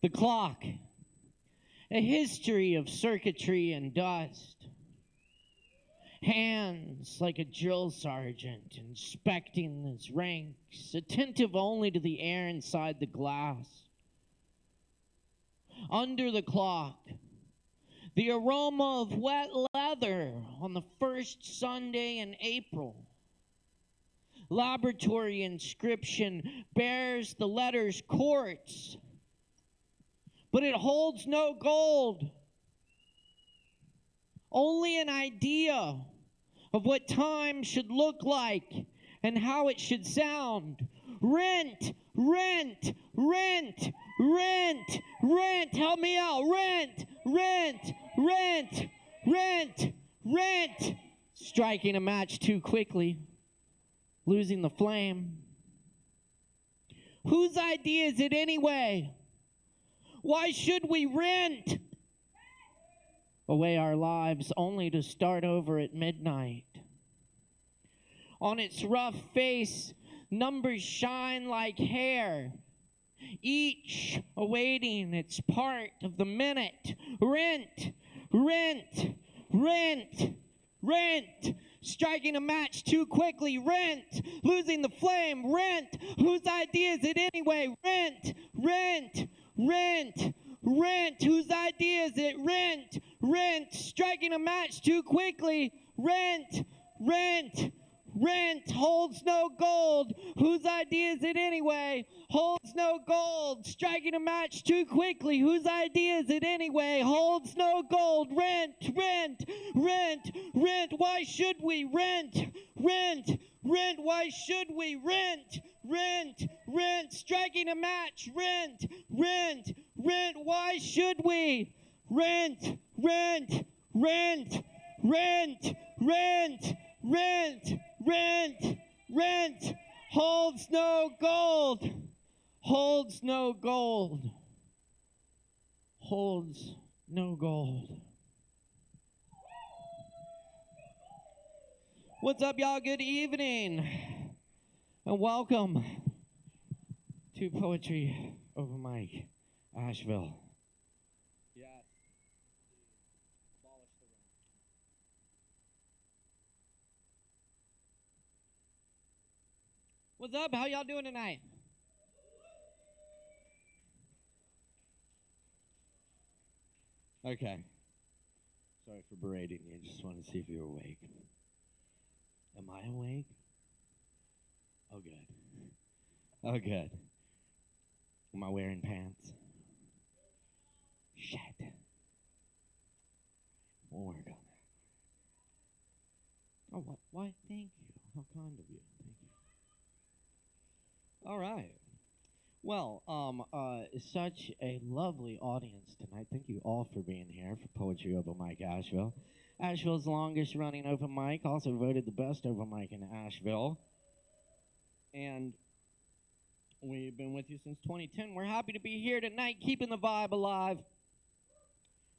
The clock, a history of circuitry and dust. Hands like a drill sergeant inspecting his ranks, attentive only to the air inside the glass. Under the clock, the aroma of wet leather on the first Sunday in April. Laboratory inscription bears the letters quartz, but it holds no gold. Only an idea of what time should look like and how it should sound. Rent, rent, rent, rent, rent. Help me out. Rent, rent, rent, rent, rent. Striking a match too quickly, losing the flame. Whose idea is it anyway? Why should we rent away our lives only to start over at midnight? On its rough face, numbers shine like hair, each awaiting its part of the minute. Rent, rent, rent, rent. Striking a match too quickly. Rent, losing the flame. Rent, whose idea is it anyway? Rent, rent, rent, rent. Whose idea is it? Rent, rent. Striking a match too quickly. Rent, rent, rent. Holds no gold. Whose idea is it anyway? Holds no gold. Striking a match too quickly. Whose idea is it anyway? Holds no gold. Rent, rent, rent, rent. Why should we rent? Rent, rent. Why should we rent? Rent, rent. Striking a match. Rent, rent, rent. Why should we rent? Rent, rent, rent, rent, rent, rent, rent. Holds no gold. Holds no gold. Holds no gold. What's up, y'all? Good evening. And welcome to Poetry Over Mic, Asheville. Yes. What's up? How y'all doing tonight? Okay. Sorry for berating you. Just wanted to see if you were awake. Am I awake? Oh, good. Oh, good. Am I wearing pants? Shit. We'll work on that. Oh, what? Why? Thank you. How kind of you. Thank you. All right. Well, such a lovely audience tonight. Thank you all for being here for Poetry Open Mic Asheville. Asheville's longest running open mic, also voted the best open mic in Asheville. And we've been with you since 2010. We're happy to be here tonight, keeping the vibe alive.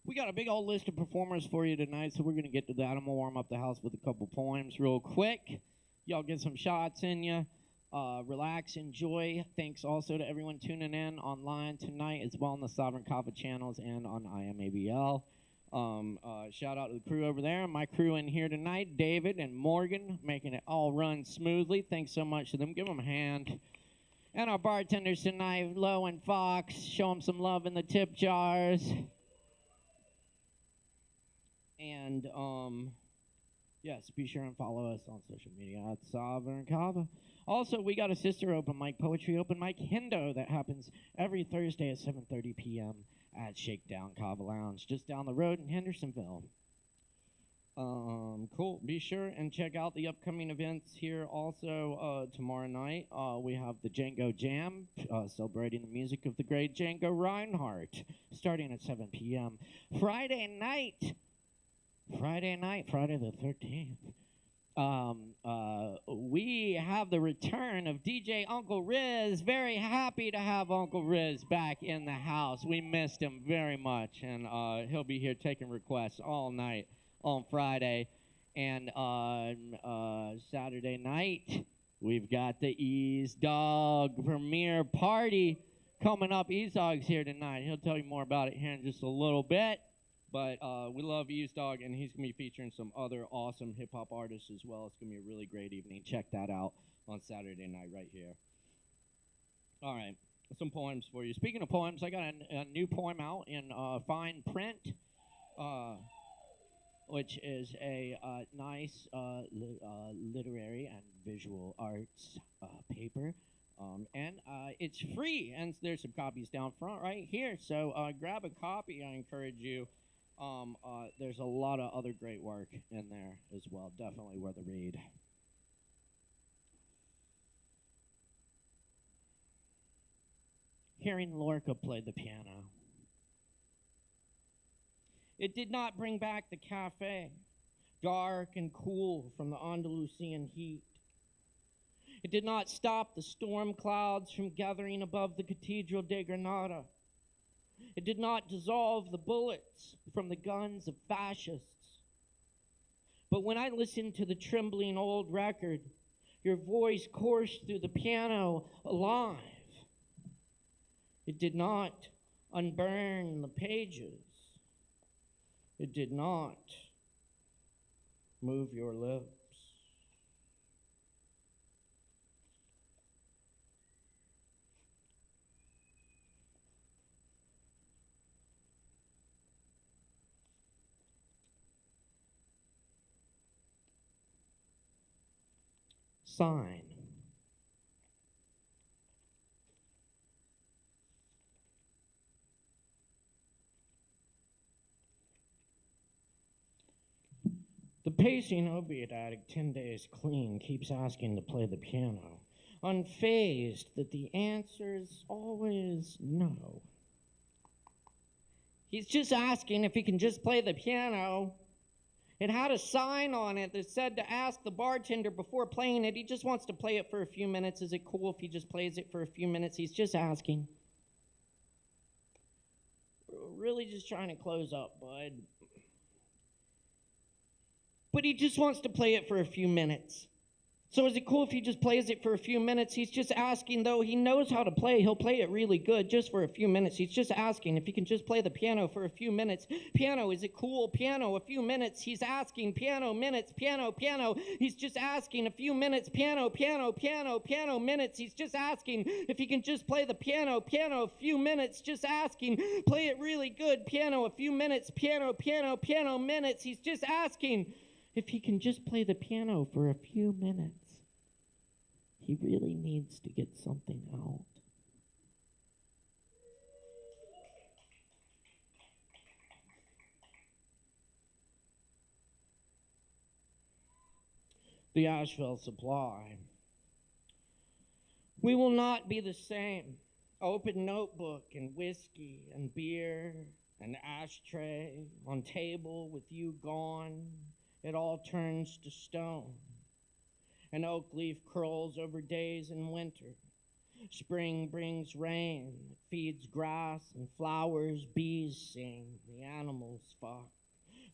We got a big old list of performers for you tonight, so we're going to get to that. I'm going to warm up the house with a couple poems real quick. Y'all get some shots in you. Relax, enjoy. Thanks also to everyone tuning in online tonight as well on the Sovereign Kava channels and on IamAVL. Shout out to the crew over there and my crew in here tonight, David and Morgan, making it all run smoothly. Thanks so much to them. Give them a hand. And our bartenders tonight, Lo and Fox. Show them some love in the tip jars. And, yes, be sure and follow us on social media at Sovereign Kava. Also, we got a sister open mic, Poetry Open Mic Hendo, that happens every Thursday at 7:30 p.m. at Shakedown Kava Lounge, just down the road in Hendersonville. Cool. Be sure and check out the upcoming events here also tomorrow night. We have the Django Jam, celebrating the music of the great Django Reinhardt, starting at 7 p.m. Friday night, Friday the 13th. We have the return of DJ Uncle Riz. Very happy to have Uncle Riz back in the house. We missed him very much, and he'll be here taking requests all night on Friday. And Saturday night, we've got the Ease Dog premiere party coming up. Easdog's here tonight. He'll tell you more about it here in just a little bit. But we love Easdog, and he's going to be featuring some other awesome hip-hop artists as well. It's going to be a really great evening. Check that out on Saturday night right here. All right, some poems for you. Speaking of poems, I got a new poem out in fine print, which is a nice literary and visual arts paper. And it's free, and there's some copies down front right here. So grab a copy, I encourage you. There's a lot of other great work in there as well. Definitely worth a read. Hearing Lorca play the piano. It did not bring back the cafe, dark and cool from the Andalusian heat. It did not stop the storm clouds from gathering above the Cathedral de Granada. It did not dissolve the bullets from the guns of fascists. But when I listened to the trembling old record, your voice coursed through the piano alive. It did not unburn the pages. It did not move your lips. Sign. The pacing opiate addict, 10 days clean, keeps asking to play the piano, unfazed that the answer's always no. He's just asking if he can just play the piano. It had a sign on it that said to ask the bartender before playing it. He just wants to play it for a few minutes. Is it cool if he just plays it for a few minutes? He's just asking. We're really just trying to close up, bud. But he just wants to play it for a few minutes. So is it cool if he just plays it for a few minutes? He's just asking, though. He knows how to play. He'll play it really good just for a few minutes. He's just asking if he can just play the piano for a few minutes. Piano, is it cool? Piano, a few minutes. He's asking, piano, minutes, piano, piano. He's just asking a few minutes, piano, piano, piano, piano, minutes. He's just asking if he can just play the piano, piano, a few minutes. Just asking, play it really good. Piano, a few minutes, piano, piano, piano, minutes. He's just asking if he can just play the piano for a few minutes. He really needs to get something out. The Asheville supply. We will not be the same. Open notebook and whiskey and beer and ashtray on table with you gone. It all turns to stone. An oak leaf curls over days in winter. Spring brings rain, it feeds grass and flowers, bees sing, the animals fuck.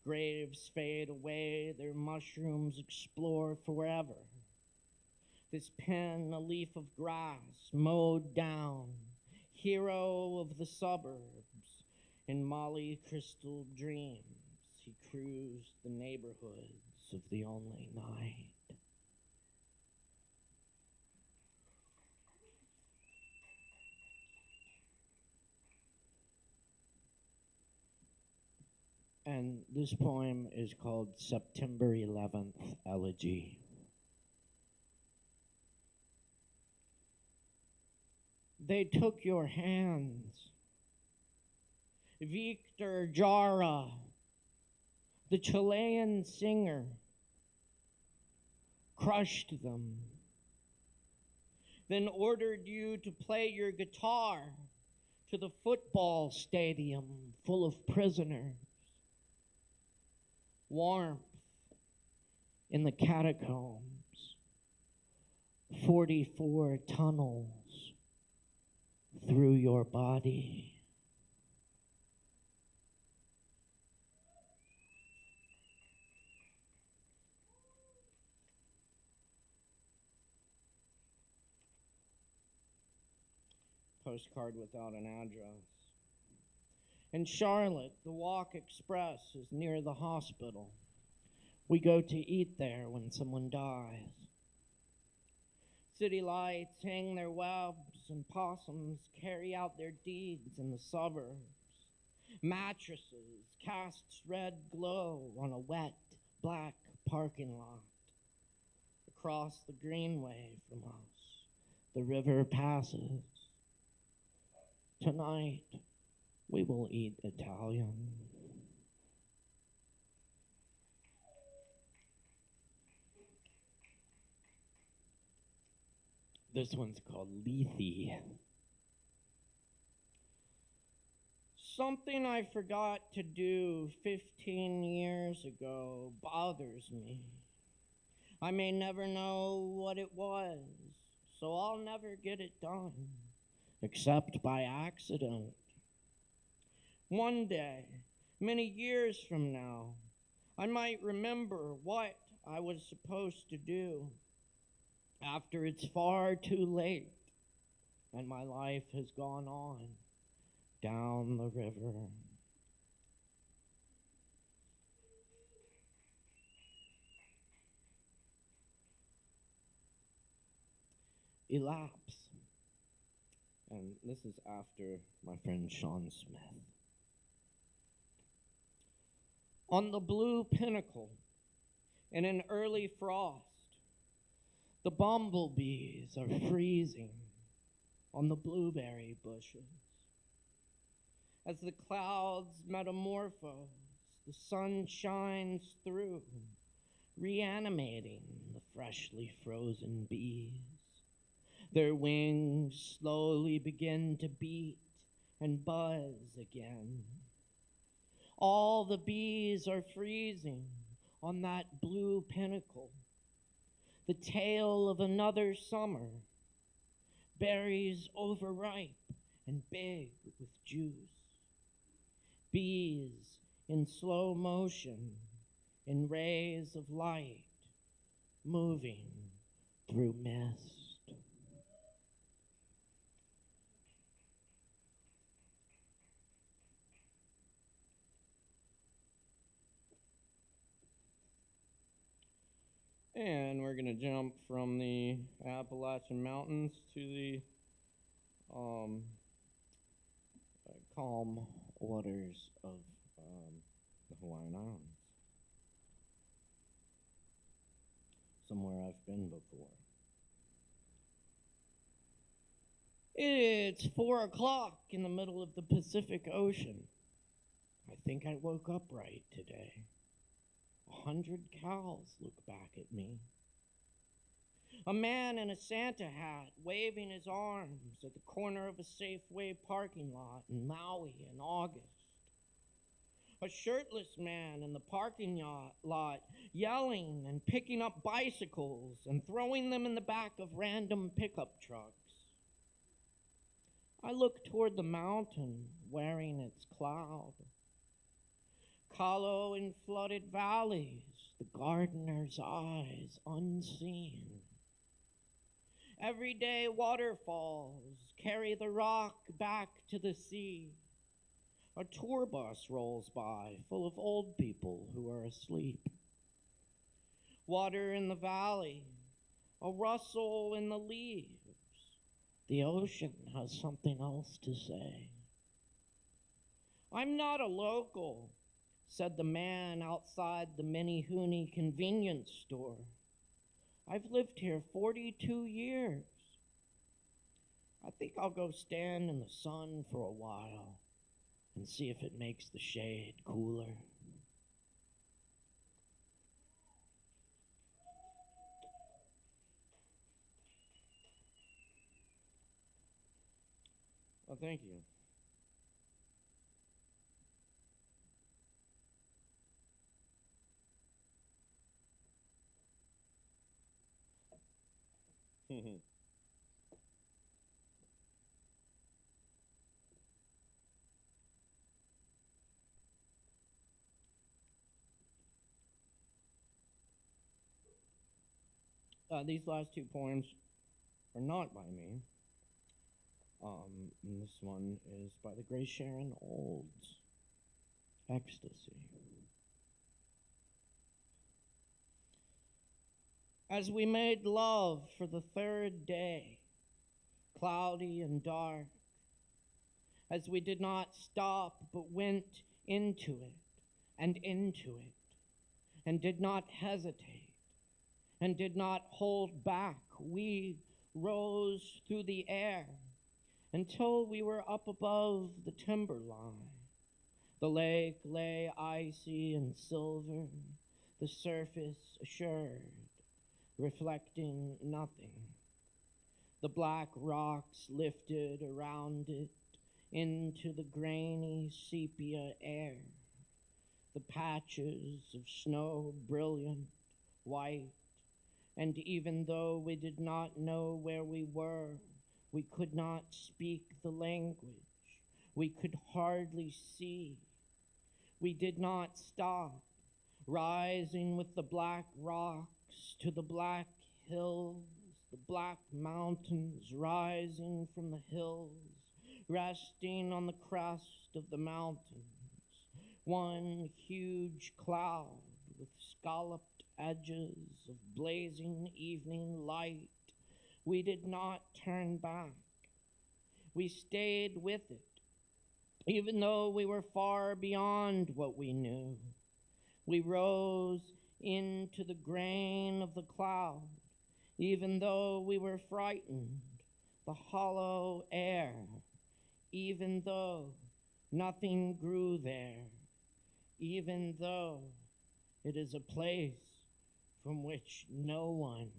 Graves fade away, their mushrooms explore forever. This pen, a leaf of grass, mowed down, hero of the suburbs, in Molly Crystal dreams, he cruised the neighborhoods of the only night. And this poem is called September 11th Elegy. They took your hands. Victor Jara, the Chilean singer, crushed them, then ordered you to play your guitar to the football stadium full of prisoners. Warmth in the catacombs, 44 tunnels through your body. postcard without an address. In Charlotte, the Walk Express is near the hospital. We go to eat there when someone dies. City lights hang their webs and possums carry out their deeds in the suburbs. Mattresses cast red glow on a wet, black parking lot. Across the greenway from us, the river passes. Tonight, we will eat Italian. This one's called Lethe. Something I forgot to do 15 years ago bothers me. I may never know what it was, so I'll never get it done, except by accident. One day, many years from now, I might remember what I was supposed to do after it's far too late and my life has gone on down the river. Elapse. And this is after my friend Sean Smith. On the blue pinnacle, in an early frost, the bumblebees are freezing on the blueberry bushes. As the clouds metamorphose, the sun shines through, reanimating the freshly frozen bees. Their wings slowly begin to beat and buzz again. All the bees are freezing on that blue pinnacle, the tale of another summer, berries overripe and big with juice. Bees in slow motion, in rays of light, moving through mist. And we're going to jump from the Appalachian Mountains to the calm waters of the Hawaiian Islands. Somewhere I've been before. It's 4 o'clock in the middle of the Pacific Ocean. I think I woke up right today. 100 cows look back at me. A man in a Santa hat waving his arms at the corner of a Safeway parking lot in Maui in August. A shirtless man in the parking lot yelling and picking up bicycles and throwing them in the back of random pickup trucks. I look toward the mountain wearing its cloud. Kalo in flooded valleys, the gardener's eyes unseen. Everyday waterfalls carry the rock back to the sea. A tour bus rolls by full of old people who are asleep. Water in the valley, a rustle in the leaves. The ocean has something else to say. I'm not a local, said the man outside the Minihuni convenience store. I've lived here 42 years. I think I'll go stand in the sun for a while and see if it makes the shade cooler. Well, thank you. These last two poems are not by me. And this one is by the Grace Sharon Olds, Ecstasy. As we made love for the third day, cloudy and dark, as we did not stop but went into it, and did not hesitate, and did not hold back, we rose through the air until we were up above the timberline. The lake lay icy and silver, the surface assured, reflecting nothing. The black rocks lifted around it into the grainy sepia air, the patches of snow brilliant white, and even though we did not know where we were, we could not speak the language. We could hardly see. We did not stop, rising with the black rocks to the black hills, the black mountains rising from the hills, resting on the crest of the mountains, one huge cloud with scalloped edges of blazing evening light. We did not turn back. We stayed with it, even though we were far beyond what we knew. We rose into the grain of the cloud, even though we were frightened, the hollow air, even though nothing grew there, even though it is a place from which no one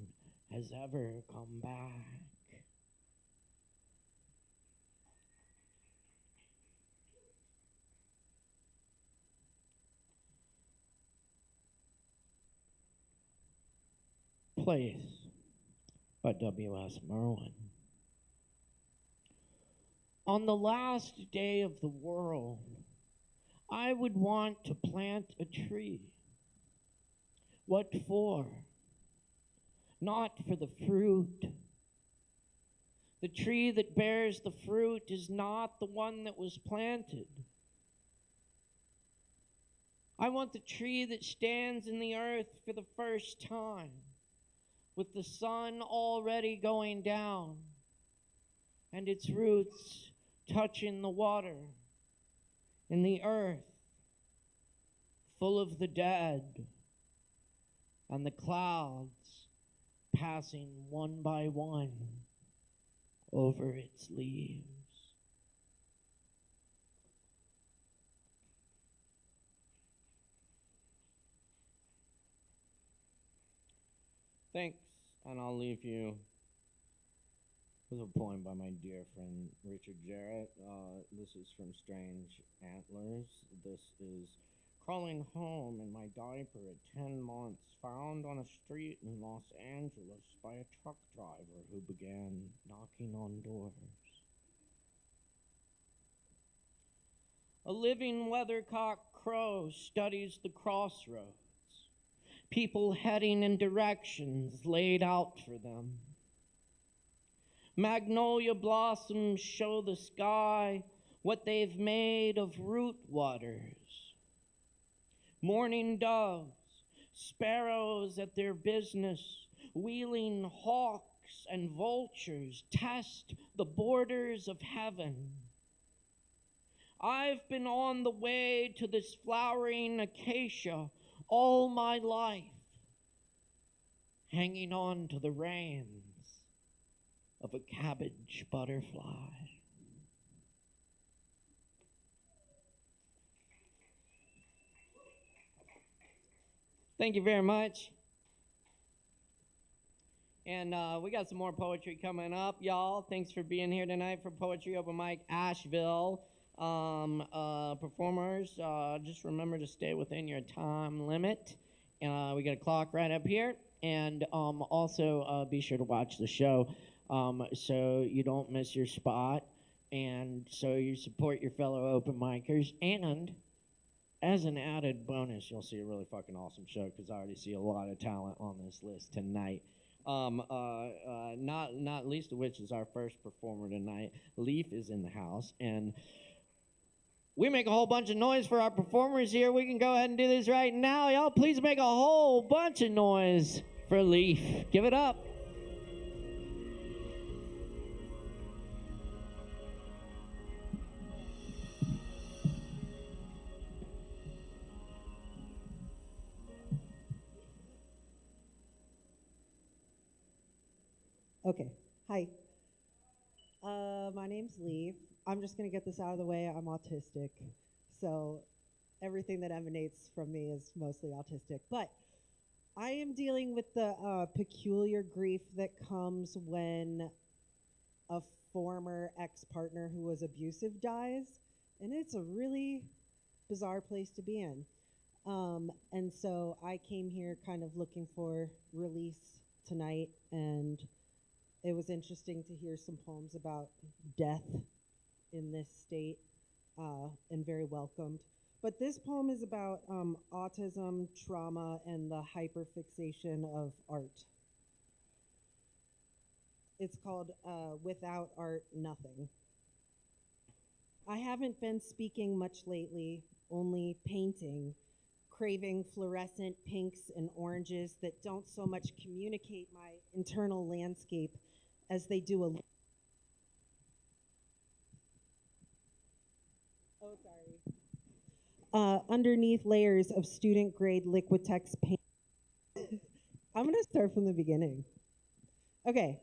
has ever come back. Place by W.S. Merwin. On the last day of the world, I would want to plant a tree. What for? Not for the fruit. The tree that bears the fruit is not the one that was planted. I want the tree that stands in the earth for the first time, with the sun already going down, and its roots touching the water in the earth, full of the dead, and the clouds passing one by one over its leaves. Thanks, and I'll leave you with a poem by my dear friend Richard Jarrett. This is from Strange Antlers. This is crawling home in my diaper at 10 months, found on a street in Los Angeles by a truck driver who began knocking on doors. A living weathercock crow studies the crossroads, people heading in directions laid out for them. Magnolia blossoms show the sky what they've made of root waters. Mourning doves, sparrows at their business, wheeling hawks and vultures test the borders of heaven. I've been on the way to this flowering acacia all my life, hanging on to the reins of a cabbage butterfly. Thank you very much. And we got some more poetry coming up, y'all. Thanks for being here tonight for Poetry Open Mic Asheville. Performers, just remember to stay within your time limit. We got a clock right up here. And also be sure to watch the show so you don't miss your spot. And so you support your fellow open micers. And as an added bonus, you'll see a really fucking awesome show because I already see a lot of talent on this list tonight. Not least of which is our first performer tonight. Leaf is in the house, and we make a whole bunch of noise for our performers here. We can go ahead and do this right now. Y'all, please make a whole bunch of noise for Leaf. Give it up. Okay. Hi. My name's Leaf. I'm just going to get this out of the way. I'm autistic. So everything that emanates from me is mostly autistic. But I am dealing with the peculiar grief that comes when a former ex-partner who was abusive dies. And it's a really bizarre place to be in. And so I came here kind of looking for release tonight, and it was interesting to hear some poems about death in this state, and very welcomed. But this poem is about autism, trauma, and the hyperfixation of art. It's called Without Art, Nothing. I haven't been speaking much lately, only painting, craving fluorescent pinks and oranges that don't so much communicate my internal landscape as they do a... Oh, sorry. Underneath layers of student-grade Liquitex paint. I'm going to start from the beginning. Okay.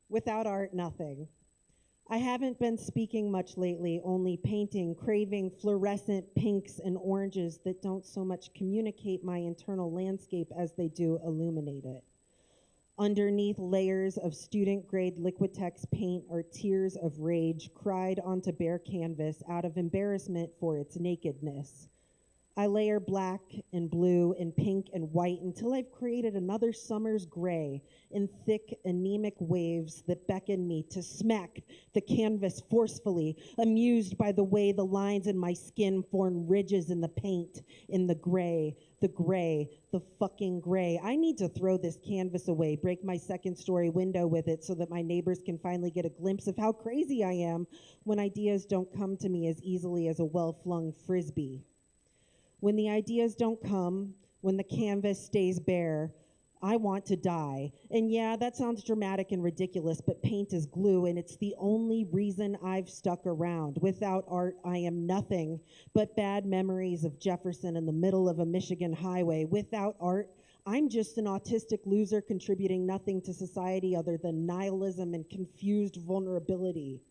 Without art, nothing. I haven't been speaking much lately, only painting, craving fluorescent pinks and oranges that don't so much communicate my internal landscape as they do illuminate it. Underneath layers of student-grade Liquitex paint are tears of rage cried onto bare canvas out of embarrassment for its nakedness. I layer black and blue and pink and white until I've created another summer's gray in thick, anemic waves that beckon me to smack the canvas forcefully, amused by the way the lines in my skin form ridges in the paint, in the gray, the fucking gray. I need to throw this canvas away, break my second-story window with it so that my neighbors can finally get a glimpse of how crazy I am when ideas don't come to me as easily as a well-flung frisbee. When the ideas don't come, when the canvas stays bare, I want to die. And yeah, that sounds dramatic and ridiculous, but paint is glue, and it's the only reason I've stuck around. Without art, I am nothing but bad memories of Jefferson in the middle of a Michigan highway. Without art, I'm just an autistic loser contributing nothing to society other than nihilism and confused vulnerability.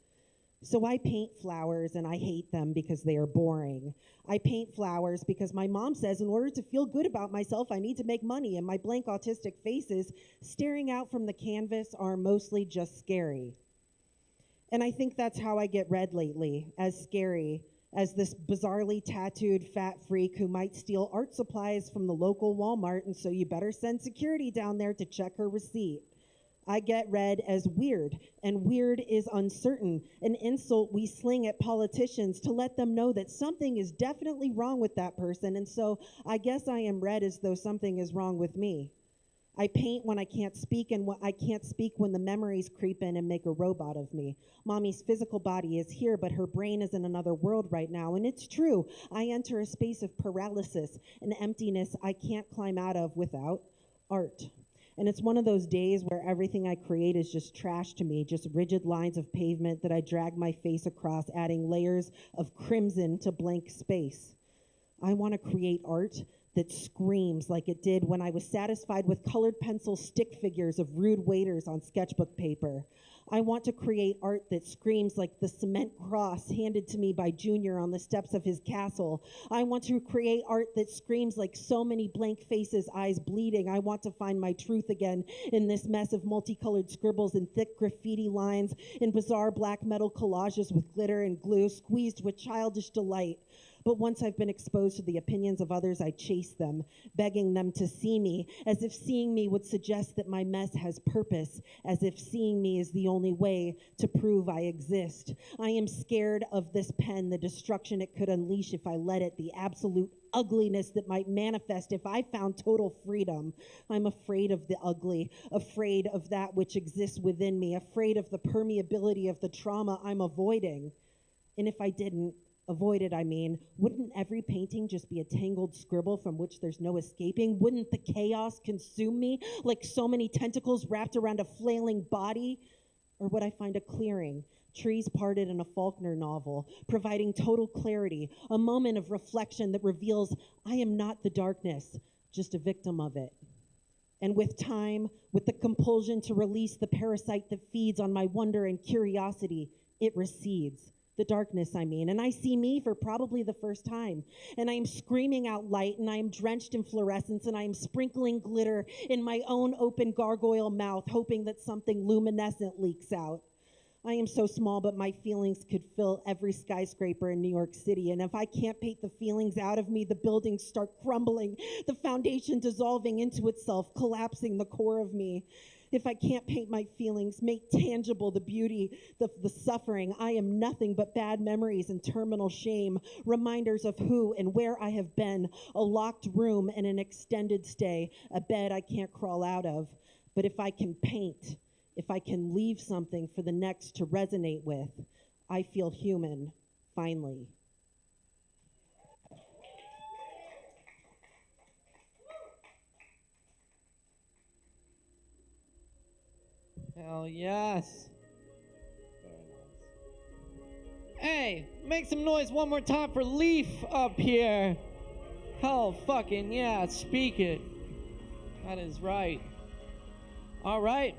So I paint flowers, and I hate them because they are boring. I paint flowers because my mom says in order to feel good about myself, I need to make money, and my blank autistic faces staring out from the canvas are mostly just scary. And I think that's how I get read lately, as scary as this bizarrely tattooed fat freak who might steal art supplies from the local Walmart, and so you better send security down there to check her receipt. I get read as weird, and weird is uncertain, an insult we sling at politicians to let them know that something is definitely wrong with that person, and so I guess I am read as though something is wrong with me. I paint when I can't speak, and I can't speak when the memories creep in and make a robot of me. Mommy's physical body is here, but her brain is in another world right now, and it's true. I enter a space of paralysis, an emptiness I can't climb out of without art. And it's one of those days where everything I create is just trash to me, just rigid lines of pavement that I drag my face across, adding layers of crimson to blank space. I want to create art that screams like it did when I was satisfied with colored pencil stick figures of rude waiters on sketchbook paper. I want to create art that screams like the cement cross handed to me by Junior on the steps of his castle. I want to create art that screams like so many blank faces, eyes bleeding. I want to find my truth again in this mess of multicolored scribbles and thick graffiti lines, in bizarre black metal collages with glitter and glue, squeezed with childish delight. But once I've been exposed to the opinions of others, I chase them, begging them to see me, as if seeing me would suggest that my mess has purpose, as if seeing me is the only way to prove I exist. I am scared of this pen, the destruction it could unleash if I let it, the absolute ugliness that might manifest if I found total freedom. I'm afraid of the ugly, afraid of that which exists within me, afraid of the permeability of the trauma I'm avoiding. And if I didn't avoid it, wouldn't every painting just be a tangled scribble from which there's no escaping? Wouldn't the chaos consume me like so many tentacles wrapped around a flailing body? Or would I find a clearing, trees parted in a Faulkner novel, providing total clarity, a moment of reflection that reveals I am not the darkness, just a victim of it? And with time, with the compulsion to release the parasite that feeds on my wonder and curiosity, it recedes. The darkness, and I see me for probably the first time. And I am screaming out light, and I am drenched in fluorescence, and I am sprinkling glitter in my own open gargoyle mouth, hoping that something luminescent leaks out. I am so small, but my feelings could fill every skyscraper in New York City. And if I can't paint the feelings out of me, the buildings start crumbling, the foundation dissolving into itself, collapsing the core of me. If I can't paint my feelings, make tangible the beauty, the suffering, I am nothing but bad memories and terminal shame, reminders of who and where I have been, a locked room and an extended stay, a bed I can't crawl out of. But if I can paint, if I can leave something for the next to resonate with, I feel human, finally. Hell yes. Hey, make some noise one more time for Leaf up here. Hell fucking yeah, speak it. That is right. All right.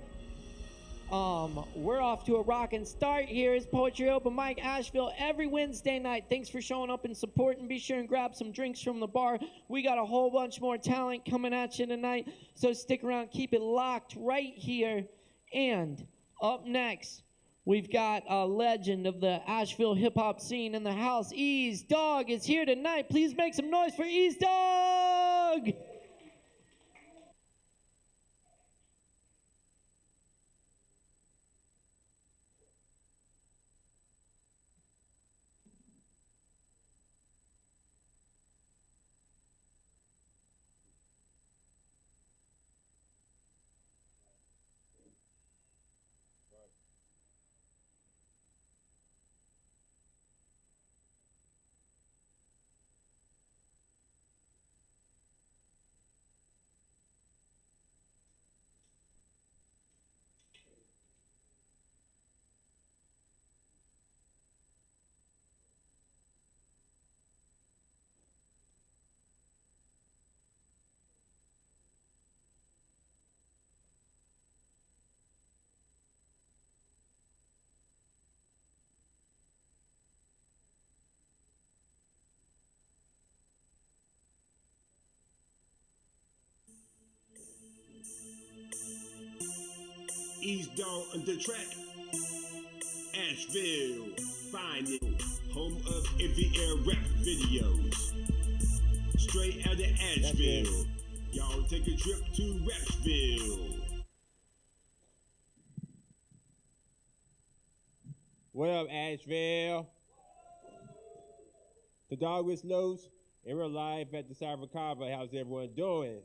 We're off to a rockin' start here. It's Poetry Open Mic Asheville every Wednesday night. Thanks for showing up and supporting. Be sure and grab some drinks from the bar. We got a whole bunch more talent coming at you tonight, so stick around, keep it locked right here. And up next, we've got a legend of the Asheville hip-hop scene in the house. Ease Dog is here tonight. Please make some noise for Ease Dog! Ease Dog on the track. Asheville, find it. Home of IamAVL rap videos. Straight out of Asheville. Y'all take a trip to Rapsville. What up, Asheville? The dog with nose, and we're live at the Kava. How's everyone doing?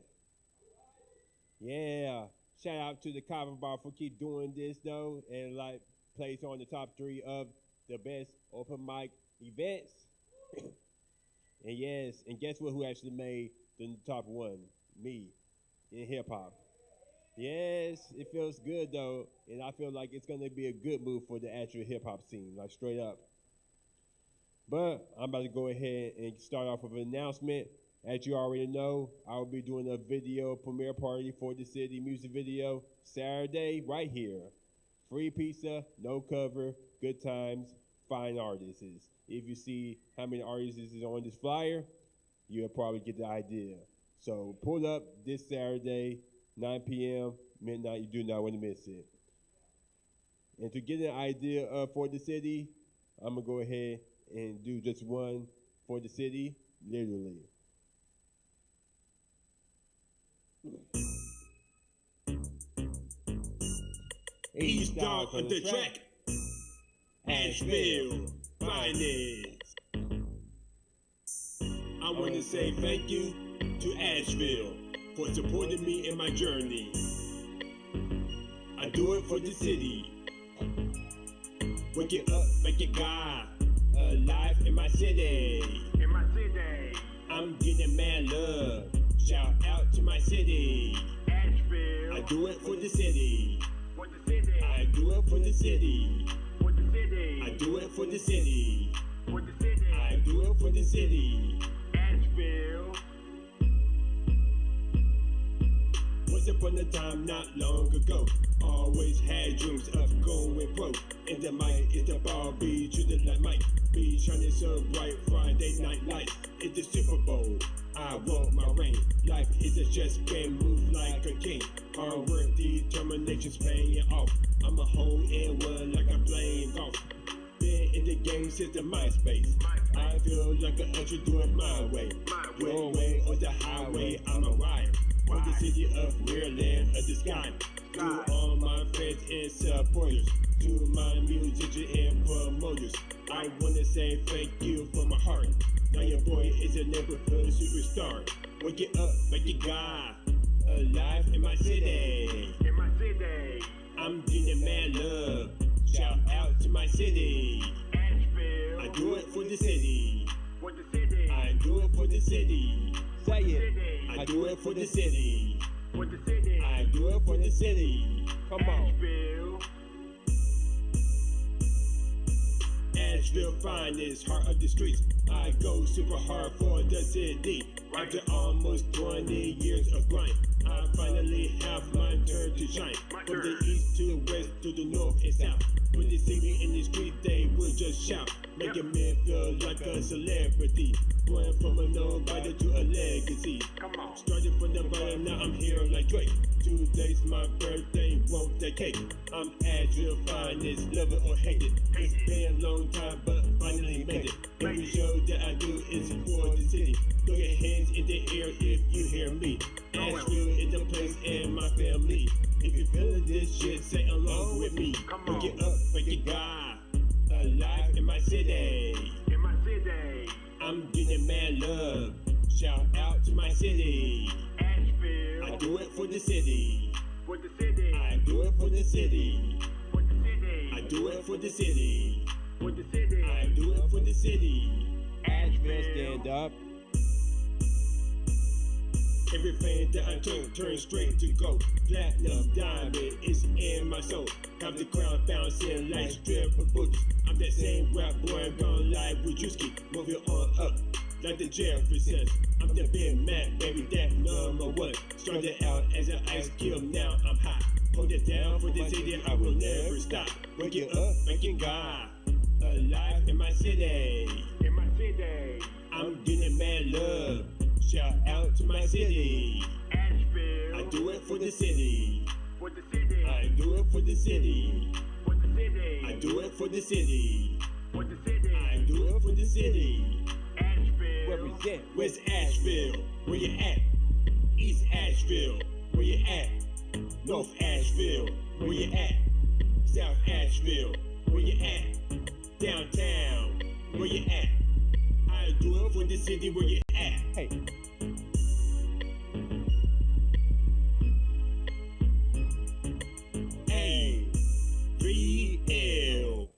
Yeah. Shout out to the Kava bar for keep doing this though, and like place on the top 3 of the best open mic events. And yes, and guess what? Who actually made the top 1? Me, in hip hop. Yes, it feels good though, and I feel like it's gonna be a good move for the actual hip hop scene, like straight up. But I'm about to go ahead and start off with an announcement. As you already know, I will be doing a video premiere party for the city music video Saturday right here. Free pizza, no cover, good times, fine artists. If you see how many artists is on this flyer, you'll probably get the idea. So pull up this Saturday, 9 p.m., midnight. You do not want to miss it. And to get an idea for the city, I'm going to go ahead and do just one for the city, literally. East dog on the track. Asheville, finest. I want to say thank you to Asheville for supporting me in my journey. I do it for the city. Wake it up, make it God alive in my city. In my city. I'm getting mad love. Shout out to my city. Asheville. I do it for the city. For the city. I do it for the city. For the city. I do it for the city. For the city. I do it for the city. Asheville. Once upon a time, not long ago, always had dreams of going pro. And the mic is the ball, be treated like Mike. Be shining so bright, Friday night lights. It's the Super Bowl. I want my ring. Life is a chess game, move like a king. Hard work, determination's paying off. I'm a hole in one like I'm playing golf. Been in the game since the MySpace. I feel like an ultra doing my way. Your way or the highway, I'm a rider. For the city of Weirland of the sky. To all my friends and supporters. To my musicians and promoters. I wanna say thank you from my heart. Now your boy is a neighborhood superstar. Wake it up, make it God alive in my city. In my city. I'm getting mad love. Shout out to my city. Asheville. I do it for the city. For the city. I do it for the city. Say it. I do it for the city. For the city. I do it for the city. Come on. Asheville. Asheville finest, heart of the streets. I go super hard for the city. After almost 20 years of grind, I finally have my turn to shine. From the east to the west to the north and south. When they see me in the street, they will just shout, making me feel like a celebrity. Going from a nobody to a legacy. Started from the bottom, now I'm here like Drake. Today's my birthday, want that cake. I'm Asheville finest, love it or hate it. It's been a long time, but finally made it. Every show that I do is for the city. Throw your hands in the air if you hear me. Asheville is the place and my family. If you're feeling this shit, say along with me. Wake it up, wake it God alive in my city. In my city. I'm getting mad love. Shout out to my city. Asheville. I do it for the city. For the city. I do it for the city. For the city. I do it for the city. For the city. I do it for the city. Asheville, stand up. Everything that I turn straight to gold. Platinum diamond is in my soul. Have the crown bouncing like stripper booties. I'm that same rap boy gone live with Drewski. Moving on up like the Jeffersons. I'm the Big Mac, baby, that #1. Started out as an ice cube, now I'm hot. Hold it down for the city, I will never stop. Wake it up, making God alive in my city. In my city. I'm getting mad love. Shout out to my city. Asheville. I do it for the city. For the city. I do it for the city. For the city. I do it for the city. For the city. I do it for the city. Asheville. Represent. West Asheville. Where you at? East Asheville. Where you at? North Asheville. Where you at? South Asheville. Where you at? Downtown. Where you at? I do it for the city. Where you at? Hey. IamAVL.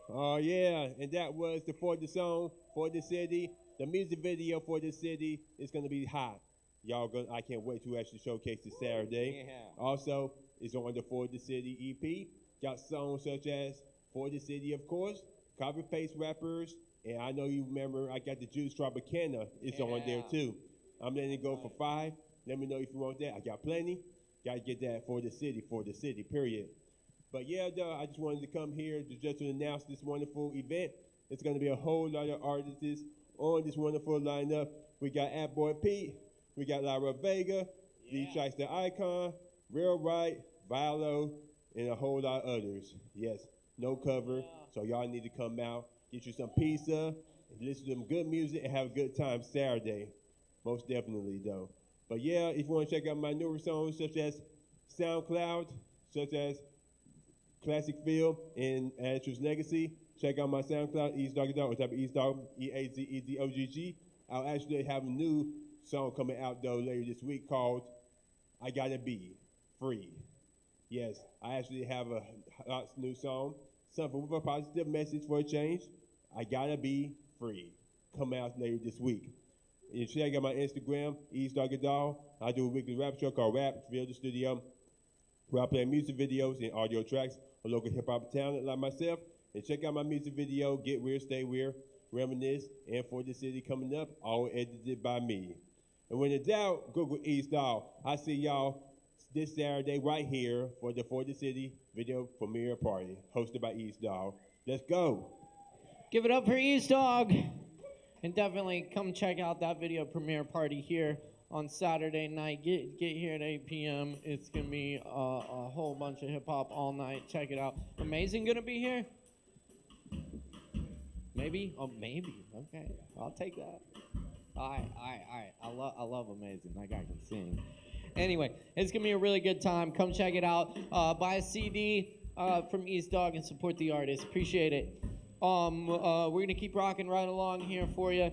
Oh yeah, and that was the For the Song, For the City. The music video for the city is gonna be hot. I can't wait to actually showcase this Saturday. Yeah. Also, it's on the For the City EP. Got songs such as For the City, of course, copy-paste rappers, and I know you remember I got the Juice Tropicana. It's on there too. I'm letting it go for 5. Let me know if you want that. I got plenty. Got to get that for the city, period. But yeah, though, I just wanted to come here to announce this wonderful event. It's going to be a whole lot of artists on this wonderful lineup. We got Boy Pete, we got Lyra Vega, D Strikes the Icon, Real Right, Vilo, and a whole lot of others. Yes, no cover, so y'all need to come out. get you some pizza, listen to some good music, and have a good time Saturday. Most definitely, though. But yeah, if you want to check out my newer songs, such as SoundCloud, such as Classic Film and Asheville's Legacy, check out my SoundCloud, East Doggy Dog, or type of East Dog, EAZEDOGG. I'll actually have a new song coming out, though, later this week called I Gotta Be Free. Yes, I actually have a new song, something with a positive message for a change. I Gotta Be Free. Come out later this week. And check out my Instagram, East Doggy Dog. I do a weekly rap show called Rap, Field the Studio, where I play music videos and audio tracks for local hip-hop talent like myself. And check out my music video, Get Weird, Stay Weird, Reminisce, and For the City coming up, all edited by me. And when in doubt, Google East Dog. I see y'all this Saturday right here for the For the City video premiere party, hosted by East Dog. Let's go. Give it up for East Dog. And definitely come check out that video premiere party here on Saturday night. Get here at 8 p.m. It's going to be a whole bunch of hip-hop all night. Check it out. Amazing going to be here? Maybe? Oh, maybe. Okay. I'll take that. All right. I love Amazing. That guy can sing. Anyway, it's going to be a really good time. Come check it out. Buy a CD from East Dog and support the artist. Appreciate it. We're going to keep rocking right along here for you.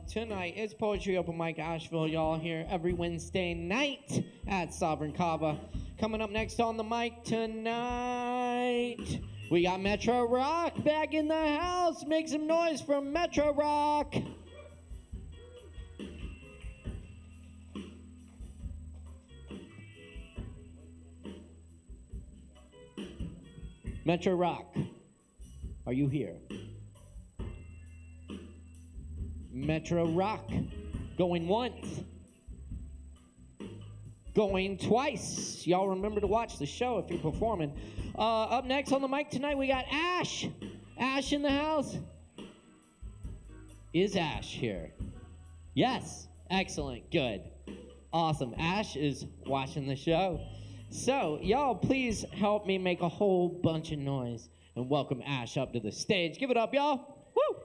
Tonight, it's Poetry Open Mic Asheville. Y'all here every Wednesday night at Sovereign Kava. Coming up next on the mic tonight, we got Metro Rock back in the house. Make some noise for Metro Rock. Metro Rock, are you here? Metro Rock, going once, going twice. Y'all remember to watch the show if you're performing. Up next on the mic tonight, we got Ash. Ash in the house. Is Ash here? Yes. Excellent. Good. Awesome. Ash is watching the show. So, y'all, please help me make a whole bunch of noise and welcome Ash up to the stage. Give it up, y'all. Woo!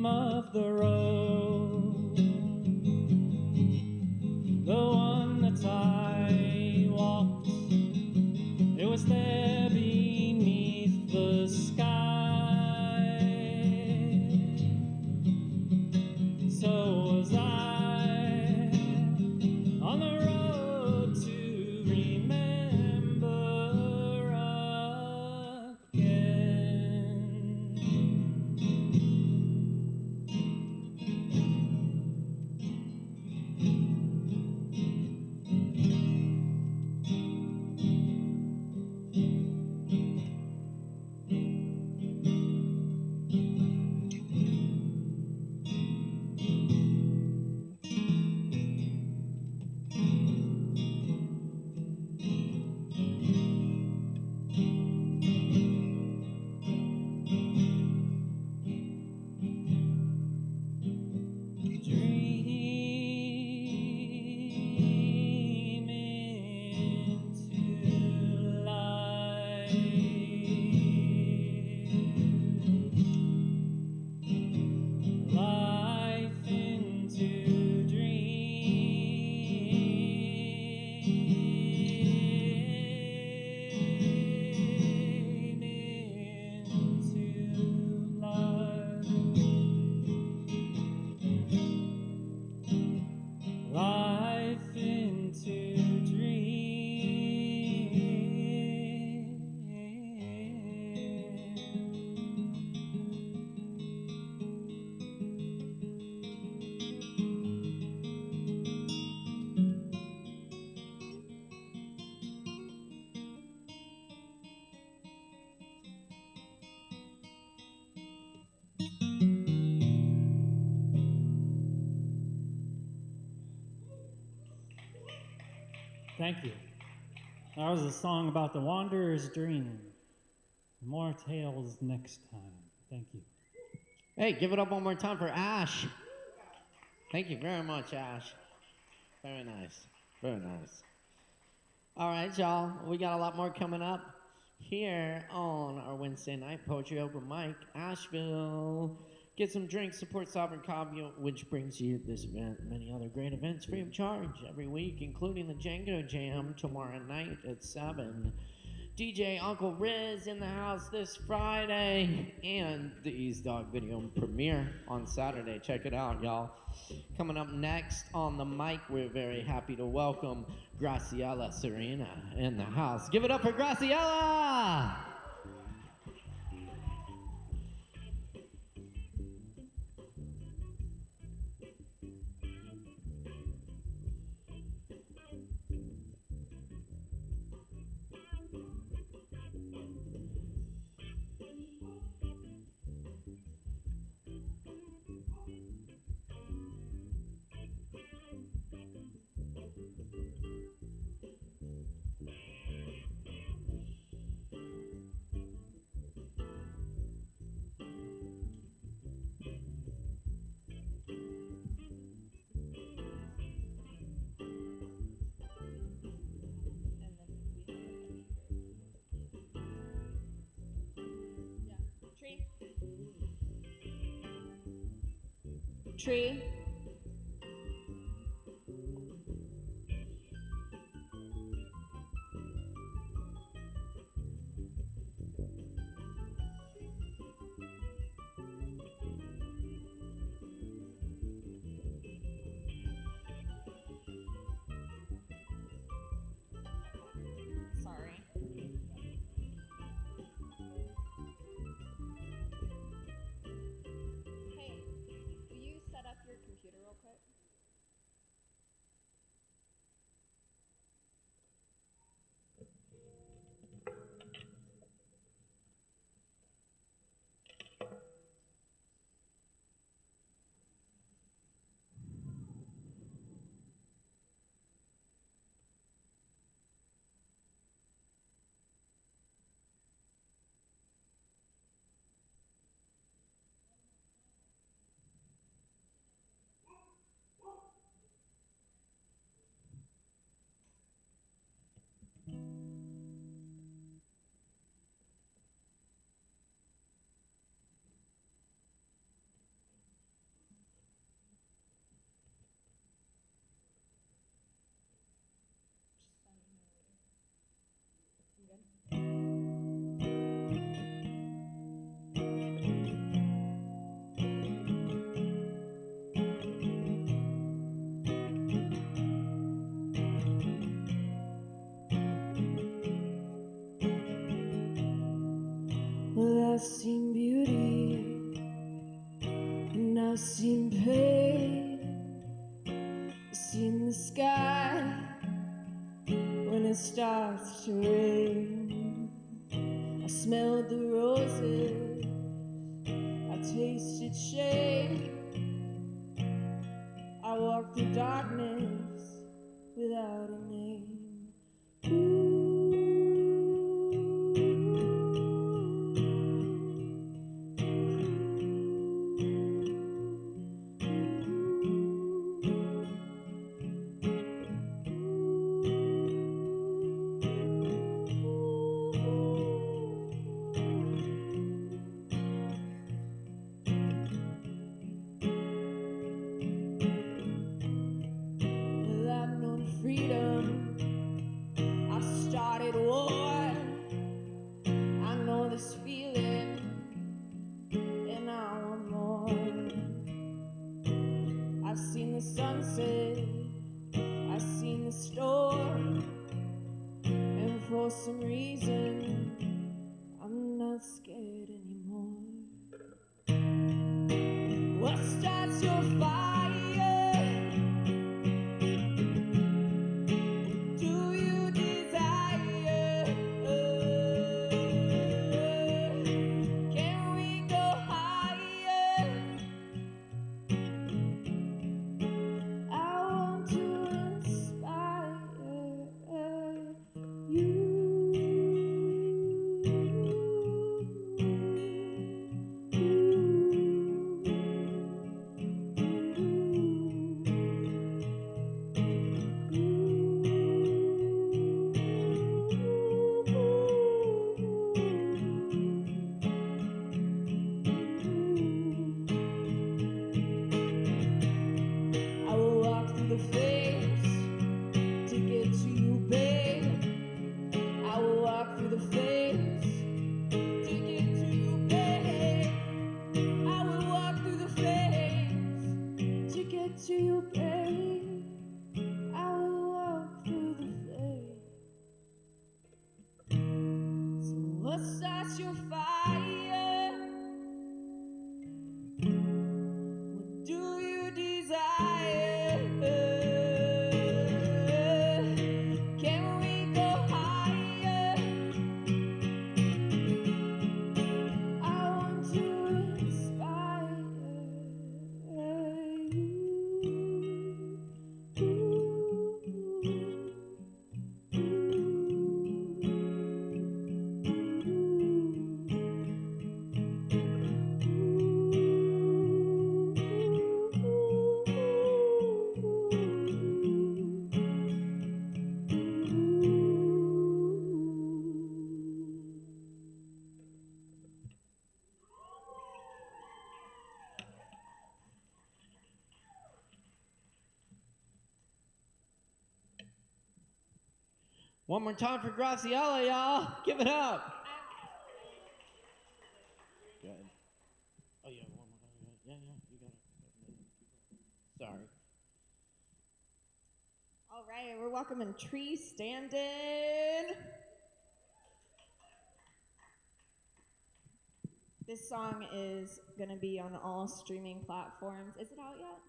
of the road, the one that I walked, it was there beneath the sky. So was I on the road to remember again. Thank you. That was a song about the wanderer's dream. More tales next time. Thank you. Hey, give it up one more time for Ash. Thank you very much, Ash. Very nice. Very nice. All right, y'all. We got a lot more coming up here on our Wednesday night poetry open mic, Asheville. Get some drinks, support Sovereign Kava, which brings you this event and many other great events free of charge every week, including the Django Jam tomorrow night at 7. DJ Uncle Riz in the house this Friday, and the Ease Dog video premiere on Saturday. Check it out, y'all. Coming up next on the mic, we're very happy to welcome Graciela Serena in the house. Give it up for Graciela! Tree. Sorry. Hey, will you set up your computer? Well, I've seen beauty and I've seen pain. I've seen the sky when it starts to rain. I smelled the roses, I tasted shade. I walked through darkness without a name. For some reason, I'm not scared anymore. What starts your fire? Do you desire? Can we go higher? I want to inspire you. One more time for Graciela, y'all. Give it up. Go ahead. Oh, yeah, one more. Yeah, you got it. Sorry. All right, we're welcoming Tree Standen. This song is going to be on all streaming platforms. Is it out yet?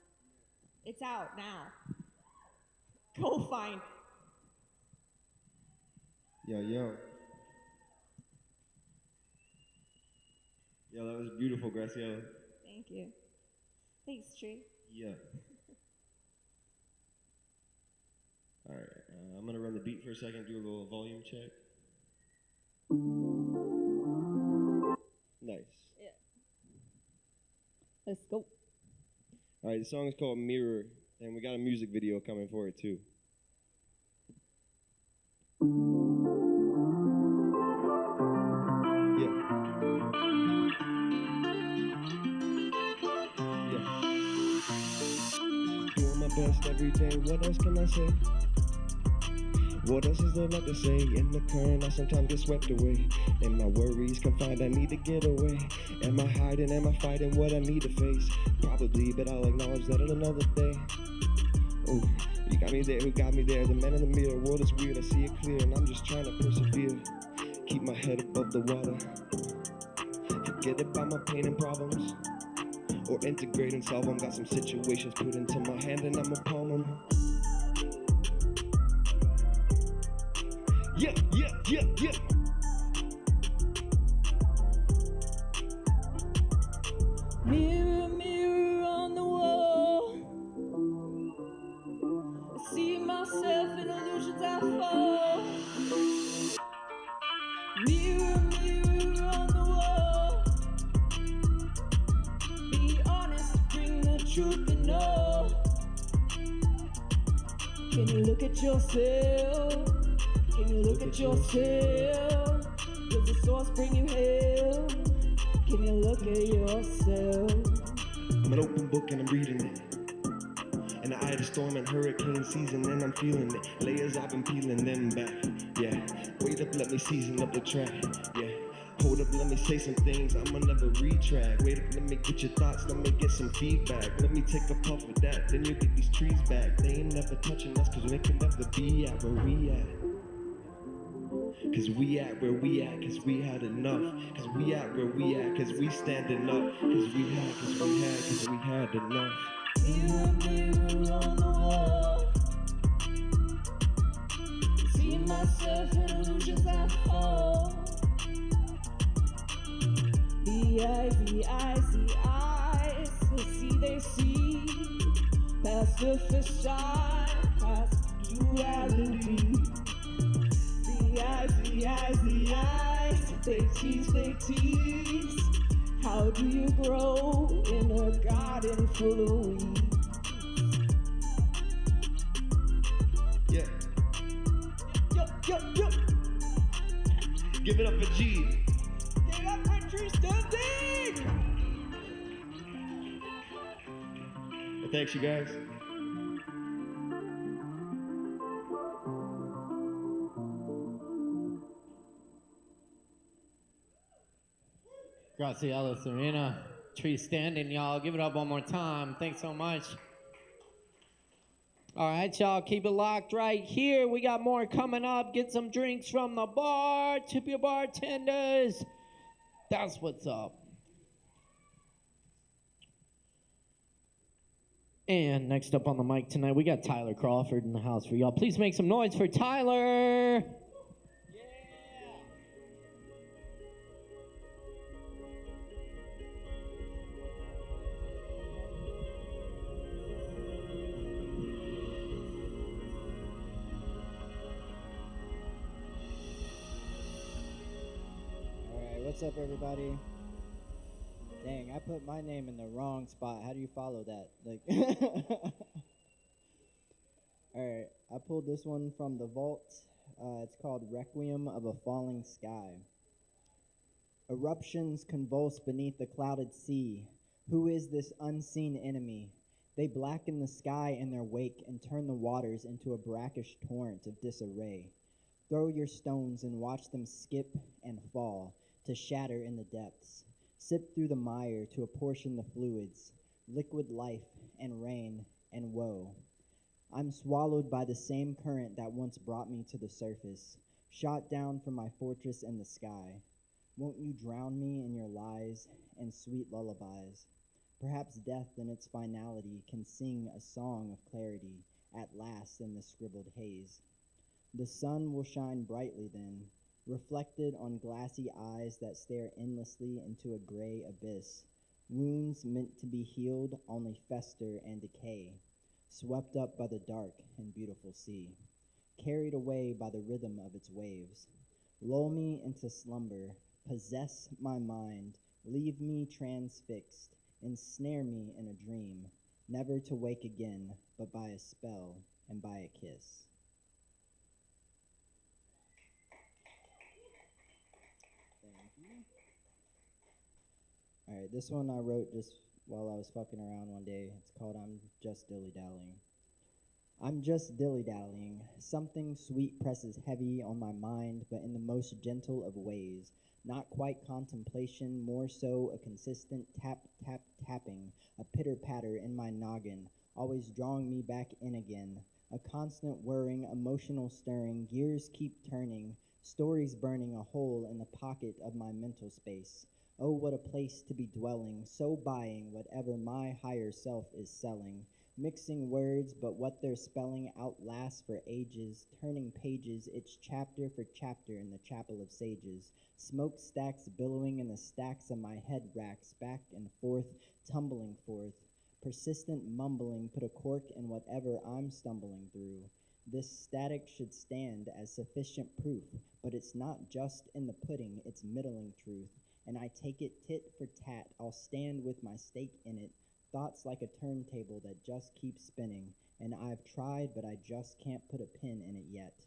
It's out now. Go find it. Yo. Yo, that was beautiful, Graciela. Thank you. Thanks, Tree. Yeah. All right, I'm gonna run the beat for a second, do a little volume check. Nice. Yeah. Let's go. All right, the song is called Mirror, and we got a music video coming for it too. Doing my best every day, what else can I say? What else is there left to say? In the current, I sometimes get swept away. And my worries confined, I need to get away. Am I hiding, am I fighting what I need to face? Probably, but I'll acknowledge that on another day. Oh, you got me there, who got me there? The man in the mirror, world is weird, I see it clear, and I'm just trying to persevere. Keep my head above the water. Forget about my pain and problems, or integrate and solve them. Got some situations put into my hand and I'ma palm them. Yeah. Mirror, mirror on the wall, I see myself in illusions I fall. Mirror, mirror on the wall, be honest, bring the truth and all. Can you look at yourself? Can you look at yourself? Does the source bring you hell? Can you look at yourself? I'm an open book and I'm reading it. And I had a storm and hurricane season and I'm feeling it. Layers I've been peeling them back. Yeah. Wait up, let me season up the track. Yeah. Hold up, let me say some things I'ma never retract. Wait up, let me get your thoughts, let me get some feedback. Let me take a puff of that, then you get these trees back. They ain't never touching us, cause they can never be at where we at. Cause we at where we at, cause we had enough. Cause we at where we at, cause we standing up. Cause we had enough. Mirror, mirror on the wall, see myself in illusions I fall. The eyes, they see, past the facade, past duality. The eyes, they tease. How do you grow in a garden full of weeds? Yeah. Yo. Give it up for G. Get up for tree standing! Well, thanks, you guys. Grazie alla Serena. Tree standing, y'all. Give it up one more time. Thanks so much. All right, y'all. Keep it locked right here. We got more coming up. Get some drinks from the bar. Tip your bartenders. That's what's up. And next up on the mic tonight, we got Tyler Crawford in the house for y'all. Please make some noise for Tyler. What's up, everybody? Dang, I put my name in the wrong spot. How do you follow that? Like, alright, I pulled this one from the vault. It's called Requiem of a Falling Sky. Eruptions convulse beneath the clouded sea. Who is this unseen enemy? They blacken the sky in their wake and turn the waters into a brackish torrent of disarray. Throw your stones and watch them skip and fall, to shatter in the depths. Sip through the mire to apportion the fluids, liquid life and rain and woe. I'm swallowed by the same current that once brought me to the surface, shot down from my fortress in the sky. Won't you drown me in your lies and sweet lullabies? Perhaps death in its finality can sing a song of clarity at last in the scribbled haze. The sun will shine brightly then, reflected on glassy eyes that stare endlessly into a gray abyss. Wounds meant to be healed only fester and decay, swept up by the dark and beautiful sea, carried away by the rhythm of its waves. Lull me into slumber, possess my mind, leave me transfixed, ensnare me in a dream, never to wake again, but by a spell and by a kiss. Alright, this one I wrote just while I was fucking around one day. It's called I'm Just Dilly-Dallying. I'm just dilly-dallying. Something sweet presses heavy on my mind, but in the most gentle of ways. Not quite contemplation, more so a consistent tapping, a pitter-patter in my noggin, always drawing me back in again. A constant whirring, emotional stirring, gears keep turning, stories burning a hole in the pocket of my mental space. Oh, what a place to be dwelling, so buying whatever my higher self is selling, mixing words, but what they're spelling outlasts for ages, turning pages, it's chapter for chapter in the chapel of sages, smokestacks billowing in the stacks of my head racks, back and forth, tumbling forth, persistent mumbling, put a cork in whatever I'm stumbling through. This static should stand as sufficient proof, but it's not just in the pudding, it's middling truth. And I take it tit for tat, I'll stand with my stake in it, thoughts like a turntable that just keeps spinning, and I've tried, but I just can't put a pin in it yet.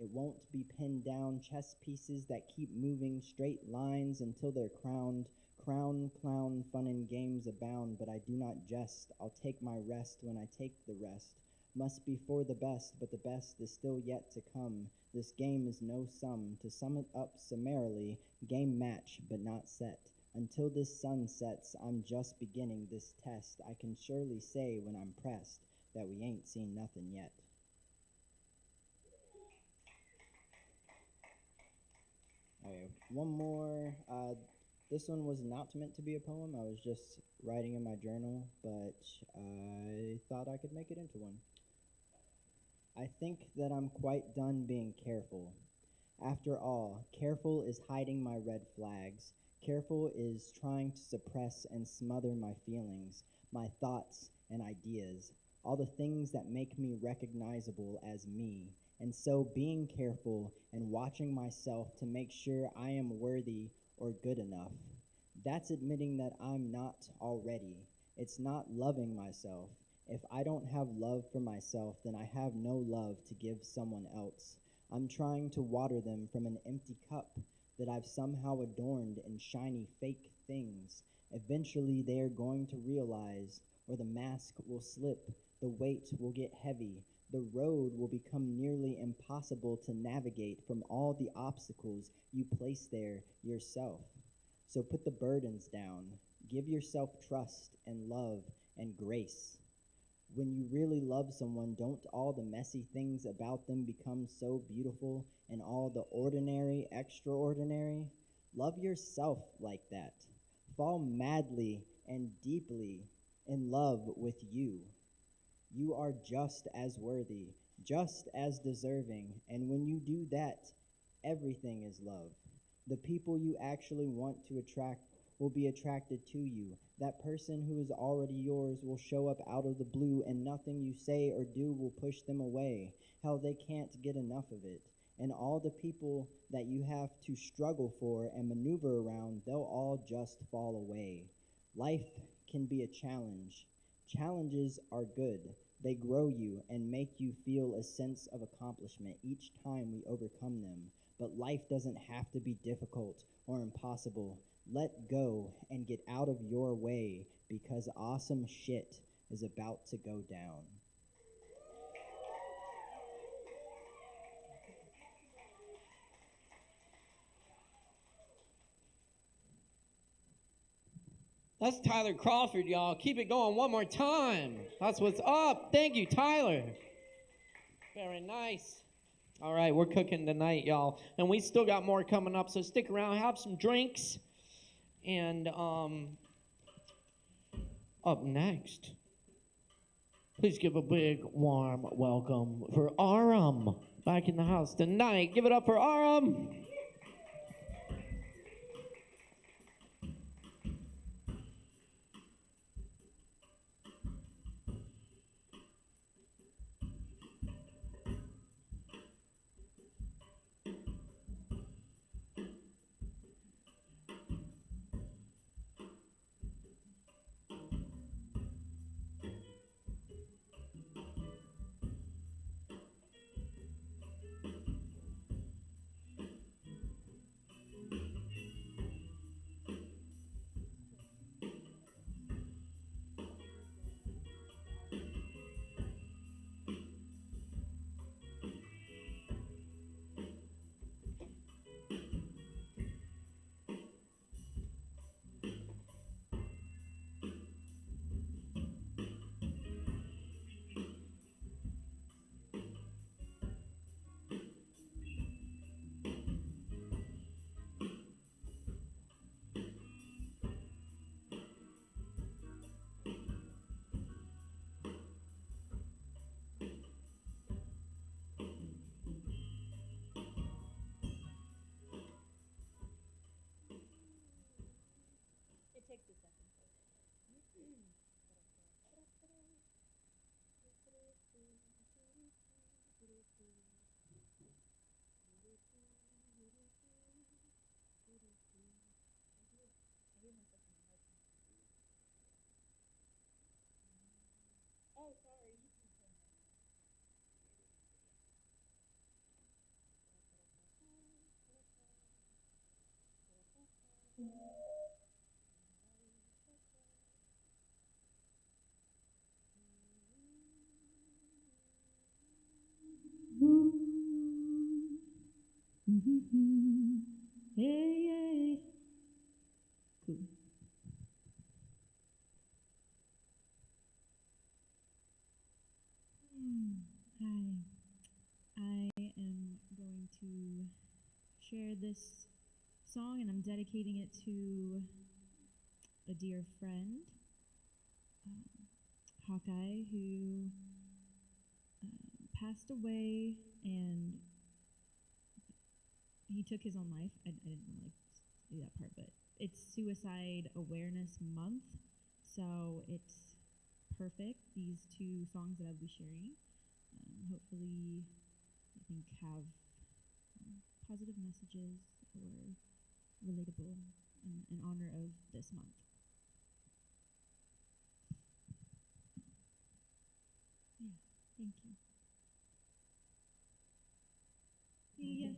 It won't be pinned down, chess pieces that keep moving, straight lines until they're crowned, crown, clown, fun and games abound, but I do not jest, I'll take my rest when I take the rest. Must be for the best, but the best is still yet to come. This game is no sum. To sum it up summarily, game match, but not set. Until this sun sets, I'm just beginning this test. I can surely say when I'm pressed that we ain't seen nothing yet. Okay, one more. This one was not meant to be a poem. I was just writing in my journal, but I thought I could make it into one. I think that I'm quite done being careful. After all, careful is hiding my red flags. Careful is trying to suppress and smother my feelings, my thoughts and ideas, all the things that make me recognizable as me. And so being careful and watching myself to make sure I am worthy or good enough. That's admitting that I'm not already. It's not loving myself. If I don't have love for myself, then I have no love to give someone else. I'm trying to water them from an empty cup that I've somehow adorned in shiny fake things. Eventually they are going to realize, or the mask will slip, the weight will get heavy, the road will become nearly impossible to navigate from all the obstacles you place there yourself. So put the burdens down. Give yourself trust and love and grace. When you really love someone, don't all the messy things about them become so beautiful and all the ordinary extraordinary? Love yourself like that. Fall madly and deeply in love with you. You are just as worthy, just as deserving, and when you do that, everything is love. The people you actually want to attract will be attracted to you. That person who is already yours will show up out of the blue, and nothing you say or do will push them away. Hell, they can't get enough of it. And all the people that you have to struggle for and maneuver around, they'll all just fall away. Life can be a challenge. Challenges are good. They grow you and make you feel a sense of accomplishment each time we overcome them. But life doesn't have to be difficult or impossible. Let go and get out of your way, because awesome shit is about to go down. That's Tyler Crawford, y'all. Keep it going one more time. That's what's up. Thank you, Tyler. Very nice. All right, we're cooking tonight, y'all. And we still got more coming up, so stick around, have some drinks. And up next, please give a big, warm welcome for Aram back in the house tonight. Give it up for Aram. Hey. Cool. Hi. I am going to share this song and I'm dedicating it to a dear friend, Hawkeye, who passed away and he took his own life. I didn't really do that part, but it's Suicide Awareness Month, so it's perfect, these two songs that I'll be sharing. Hopefully, I think have positive messages or relatable in honor of this month. Yeah, thank you. Yeah.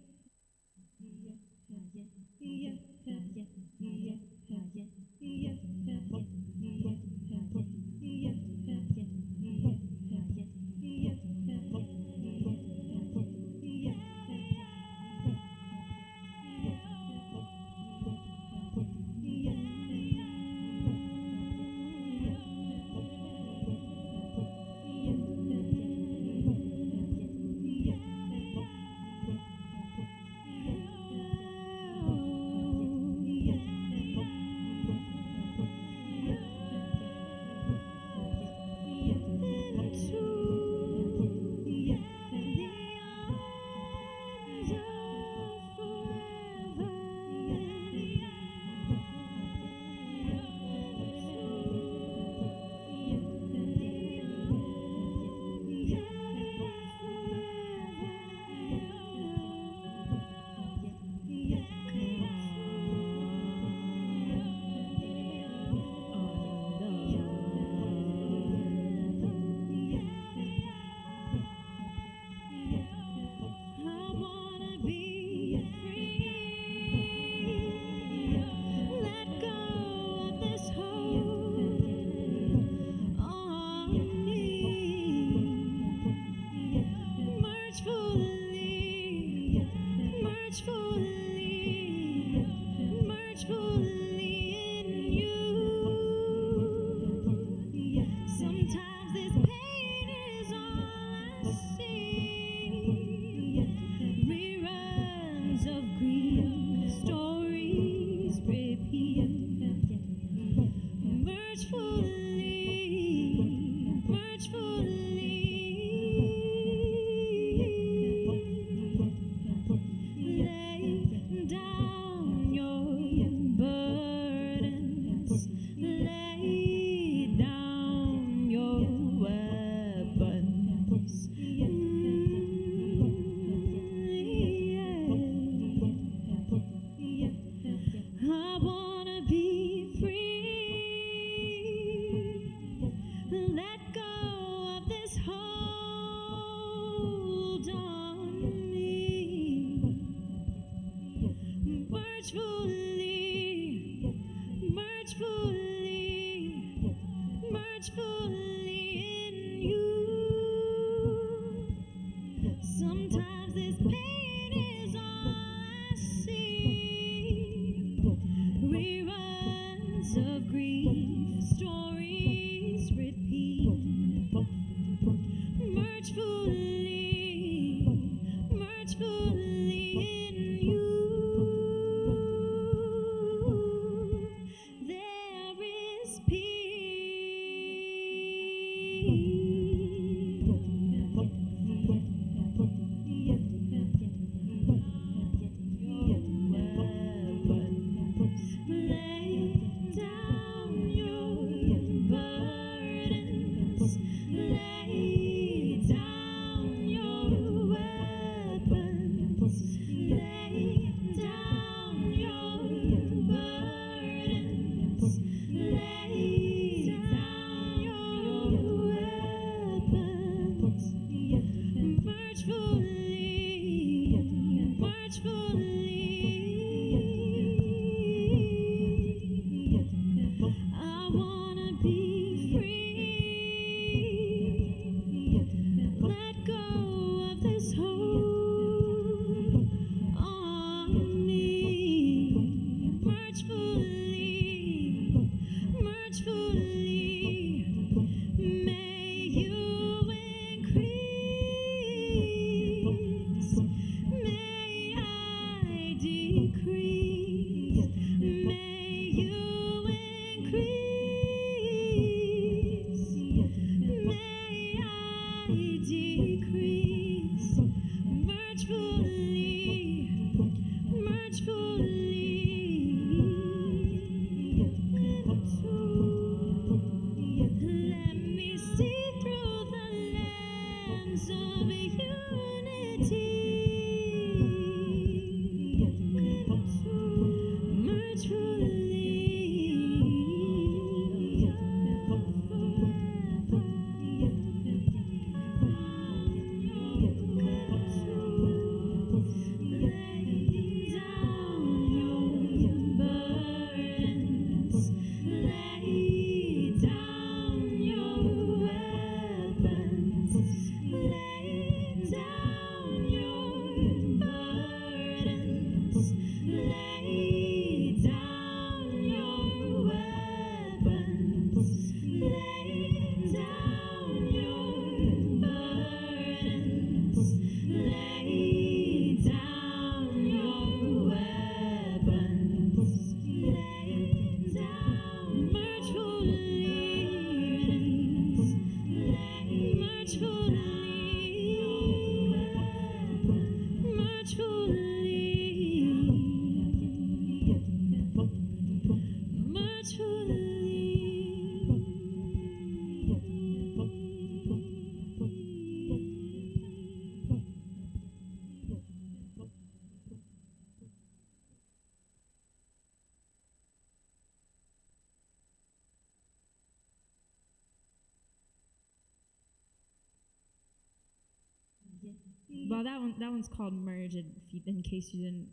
Well, that one's called Merge, in case you didn't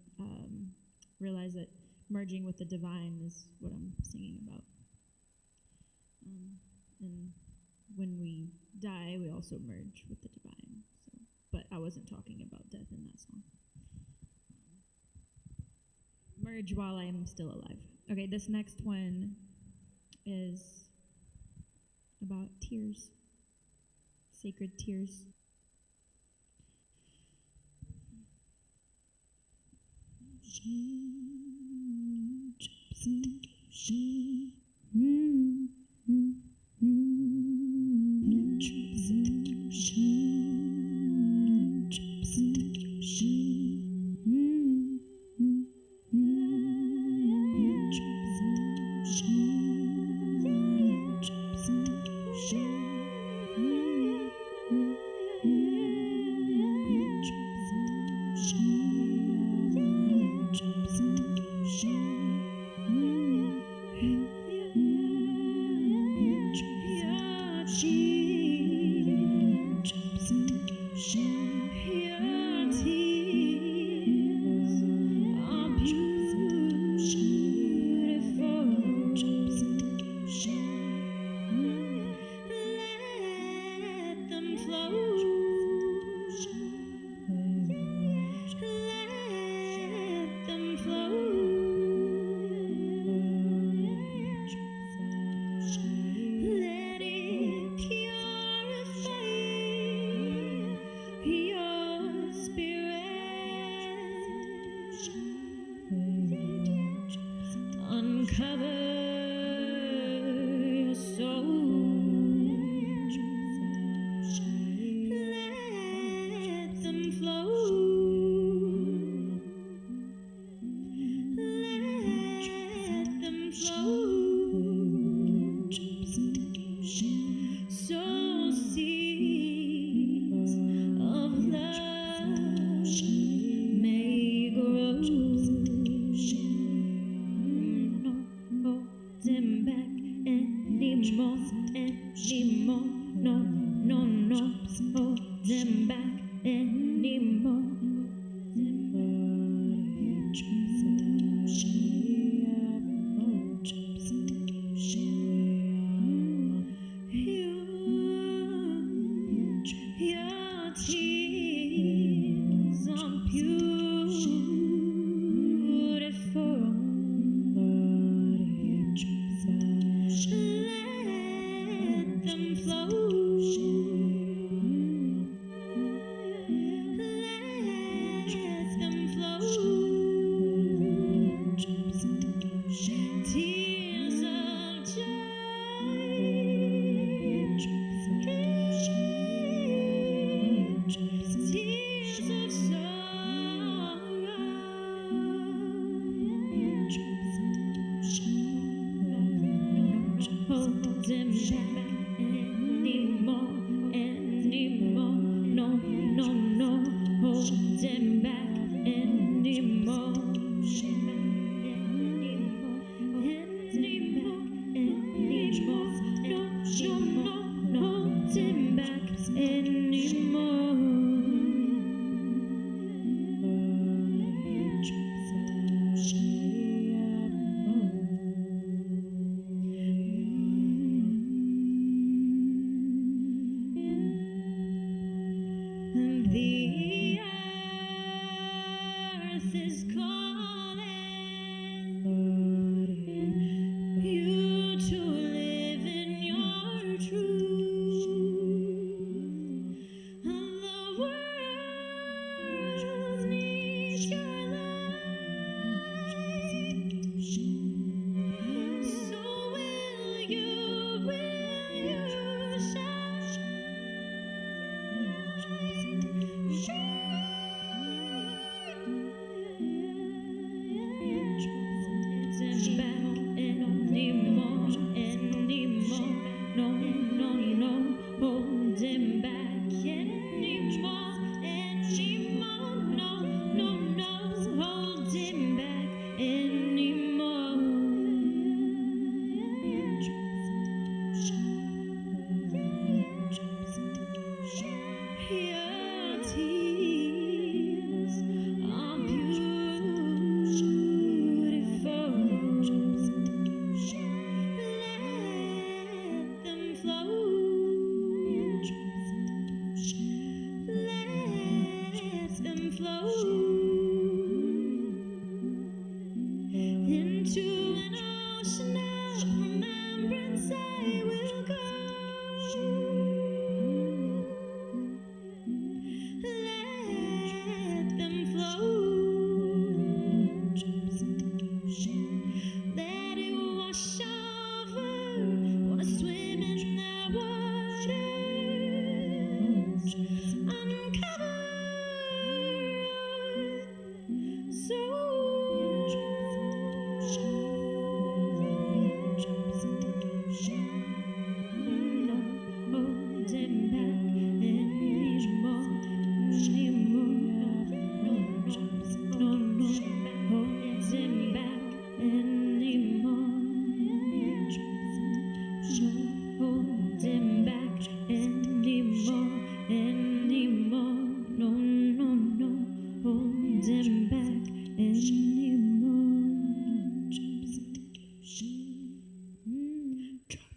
realize that merging with the divine is what I'm singing about. And when we die, we also merge with the divine. So, but I wasn't talking about death in that song. Merge while I am still alive. Okay, this next one is about tears, sacred tears.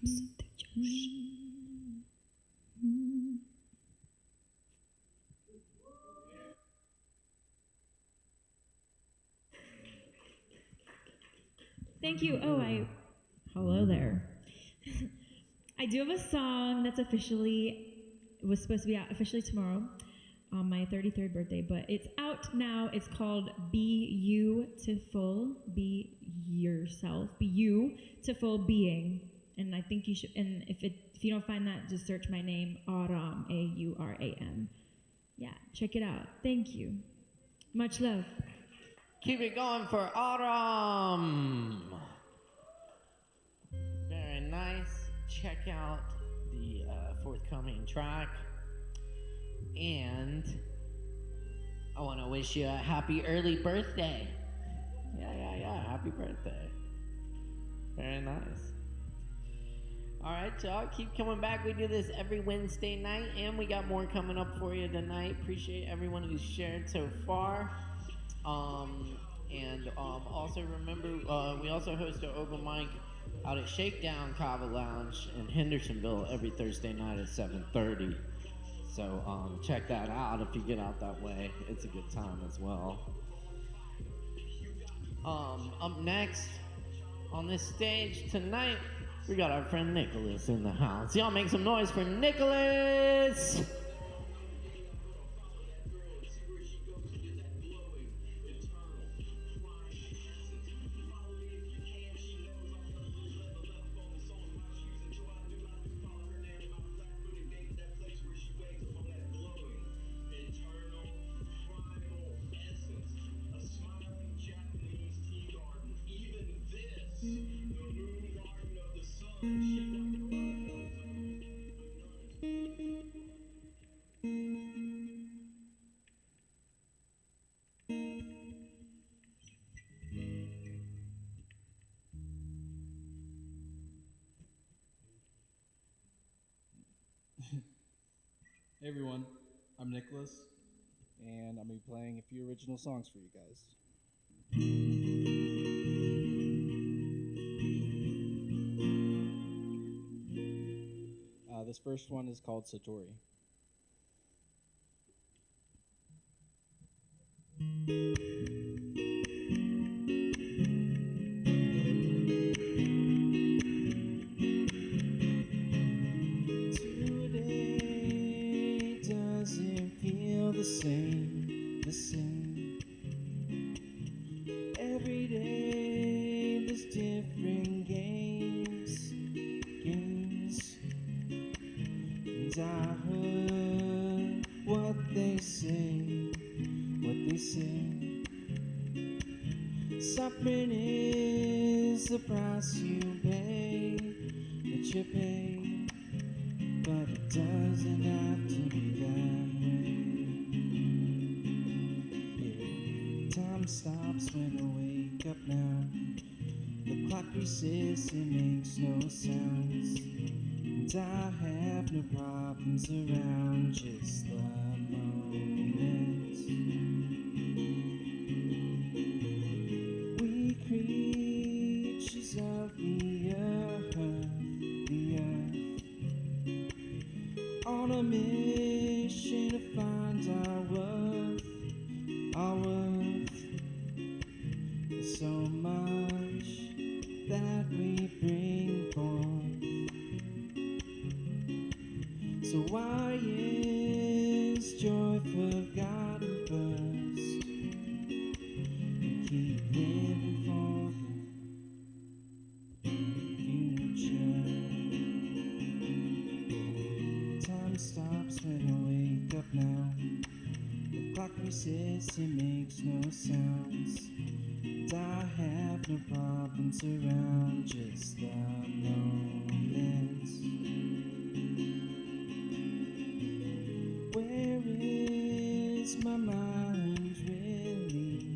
Thank you. Hello there. I do have a song that's was supposed to be out officially tomorrow on my 33rd birthday, but it's out now. It's called Beautiful, Be Yourself, Beautiful Being. And I think you should, and if you don't find that, just search my name, Auram, Auram. Yeah, check it out. Thank you. Much love. Keep it going for Autumn. Very nice. Check out the forthcoming track. And I want to wish you a happy early birthday. Yeah. Happy birthday. Very nice. All right, y'all. Keep coming back. We do this every Wednesday night, and we got more coming up for you tonight. Appreciate everyone who's shared so far. Also remember, we also host an open mic out at Shakedown Kava Lounge in Hendersonville every Thursday night at 7:30. So check that out if you get out that way. It's a good time as well. Up next on this stage tonight, we got our friend Nicholas in the house. Y'all make some noise for Nicholas! Hey everyone, I'm Nicholas, and I'm going to be playing a few original songs for you guys. This first one is called Satori. The same. Every day there's different games. And I heard what they say. Suffering is the price you pay, but it doesn't have to be that way. Time stops when I wake up now. The clock resists, it makes no sounds. And I have no problems around, just the moment. We creatures of the earth, on a mission to find our worth. There's so much that we bring forth. So why is joy forgotten first? We keep living for the future. Time stops when I wake up now. The clock resists, it makes no sounds. And I have no problems around, just the moments. Where is my mind really?